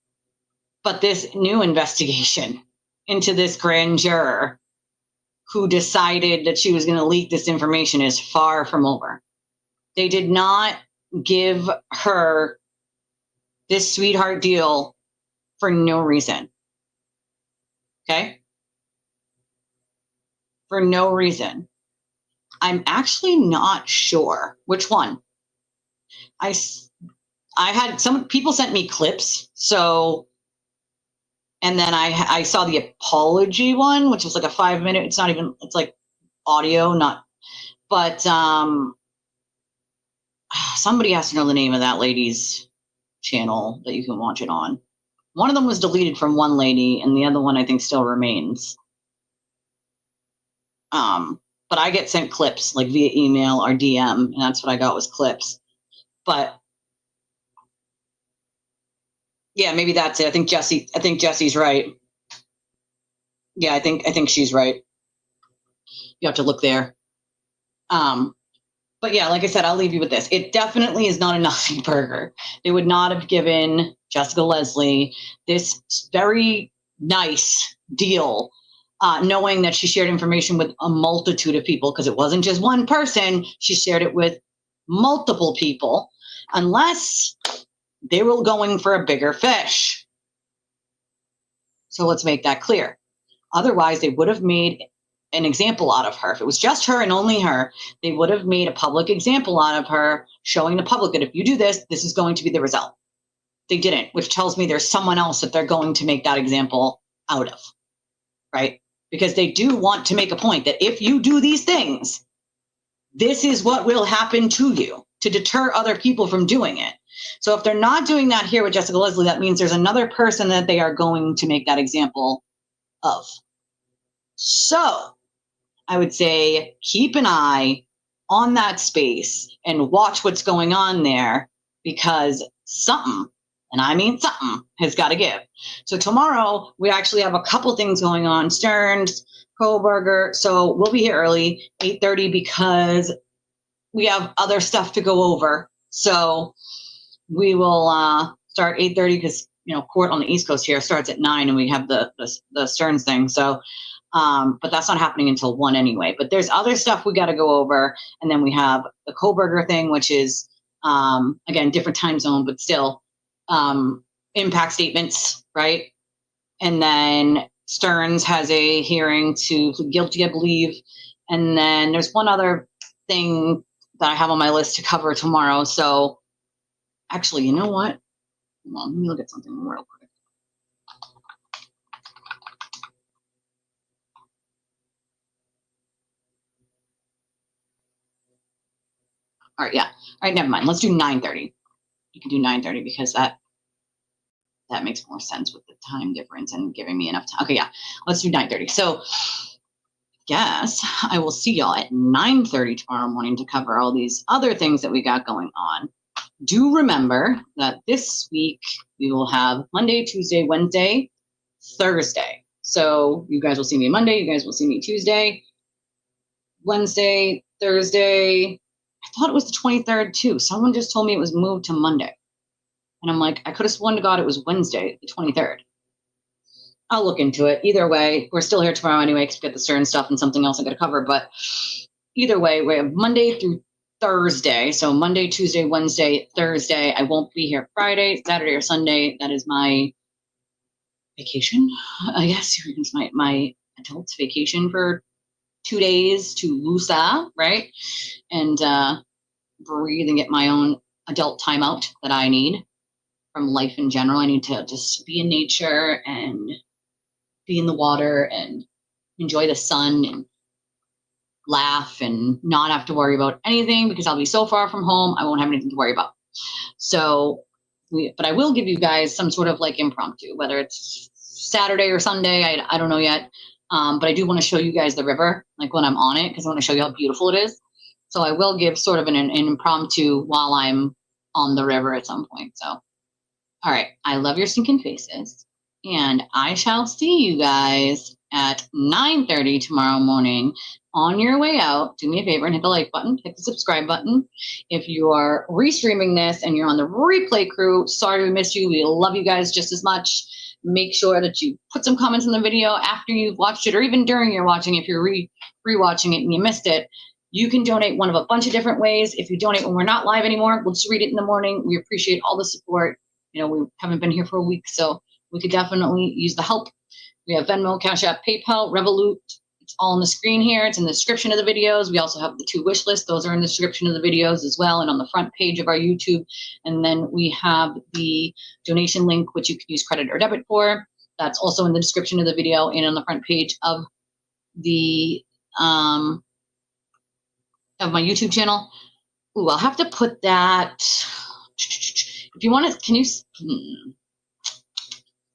But this new investigation into this grand juror who decided that she was going to leak this information is far from over. They did not give her this sweetheart deal for no reason. Okay? For no reason. I'm actually not sure which one. I had some people sent me clips, so, and then I saw the apology one, which was like a 5-minute, it's not even, it's like audio, not, but somebody has to know the name of that lady's channel that you can watch it on. One of them was deleted from one lady, and the other one I think still remains. But I get sent clips like via email or DM, and that's what I got was clips. But yeah, maybe that's it. I think Jesse's right. Yeah, I think she's right. You have to look there. But yeah, like I said, I'll leave you with this. It definitely is not a nothing burger. They would not have given Jessica Leslie this very nice deal, knowing that she shared information with a multitude of people, because it wasn't just one person. She shared it with multiple people, unless they were going for a bigger fish. So let's make that clear. Otherwise, they would have made an example out of her. If it was just her and only her, they would have made a public example out of her, showing the public that if you do this, this is going to be the result. They didn't, which tells me there's someone else that they're going to make that example out of, right? Because they do want to make a point that if you do these things, this is what will happen to you, to deter other people from doing it. So if they're not doing that here with Jessica Leslie, that means there's another person that they are going to make that example of. So I would say keep an eye on that space and watch what's going on there, because something, and I mean something, has got to give. So tomorrow we actually have a couple things going on. Stearns, Kohlberger. So we'll be here early, 8:30, because we have other stuff to go over. So we will start 8:30 because, you know, court on the East Coast here starts at 9 and we have the Stearns thing. So, but that's not happening until 1 anyway. But there's other stuff we got to go over. And then we have the Kohlberger thing, which is, again, different time zone, but still impact statements, right? And then Stearns has a hearing to plead guilty, I believe. And then there's one other thing that I have on my list to cover tomorrow. So actually, you know what? Hold on, let me look at something real quick. All right, yeah. All right, never mind. Let's do 9:30. You can do 9:30 because that makes more sense with the time difference and giving me enough time. Okay, yeah. Let's do 9:30. So guess I will see y'all at 9:30 tomorrow morning to cover all these other things that we got going on. Do remember that this week we will have Monday, Tuesday, Wednesday, Thursday. So you guys will see me Monday, you guys will see me Tuesday, Wednesday, Thursday. I thought it was the 23rd too. Someone just told me it was moved to Monday. And I'm like, I could have sworn to God it was Wednesday, the 23rd. I'll look into it. Either way, we're still here tomorrow anyway, because we got the Stern stuff and something else I got to cover. But either way, we have Monday through Thursday. So Monday, Tuesday, Wednesday, Thursday. I won't be here Friday, Saturday, or Sunday. That is my vacation, I guess. It's my adult's vacation for 2 days to Lusa, right? And breathe and get my own adult timeout that I need from life in general. I need to just be in nature and be in the water and enjoy the sun and laugh and not have to worry about anything, because I'll be so far from home, I won't have anything to worry about. So, but I will give you guys some sort of like impromptu, whether it's Saturday or Sunday, I don't know yet. But I do want to show you guys the river, like when I'm on it, because I want to show you how beautiful it is. So I will give sort of an impromptu while I'm on the river at some point. So, all right. I love your stinking faces. And I shall see you guys at 9:30 tomorrow morning. On your way out, do me a favor and hit the like button, hit the subscribe button. If you are restreaming this and you're on the replay crew, sorry we missed you. We love you guys just as much. Make sure that you put some comments in the video after you've watched it, or even during you're watching. If you're rewatching it and you missed it, you can donate one of a bunch of different ways. If you donate when we're not live anymore, we'll just read it in the morning. We appreciate all the support. You know, we haven't been here for a week, so we could definitely use the help. We have Venmo, Cash App, PayPal, Revolut. It's all on the screen here. It's in the description of the videos. We also have the 2 wish lists. Those are in the description of the videos as well, and on the front page of our YouTube. And then we have the donation link, which you can use credit or debit for. That's also in the description of the video and on the front page of the of my YouTube channel. Ooh, I'll have to put that. If you want to, can you?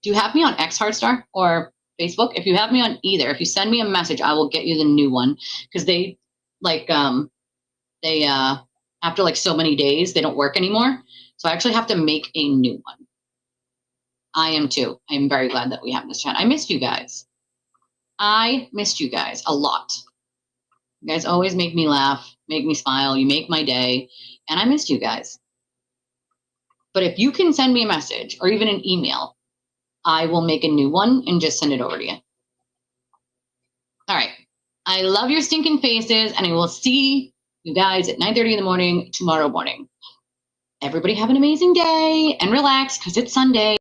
Do you have me on X Hardstar or Facebook? If you have me on either, if you send me a message, I will get you the new one, because they like after like so many days they don't work anymore. So I actually have to make a new one. I am too. I am very glad that we have this chat. I missed you guys. I missed you guys a lot. You guys always make me laugh, make me smile. You make my day, and I missed you guys. But if you can send me a message or even an email, I will make a new one and just send it over to you. All right. I love your stinking faces, and I will see you guys at 9:30 in the morning tomorrow morning. Everybody have an amazing day and relax, because it's Sunday.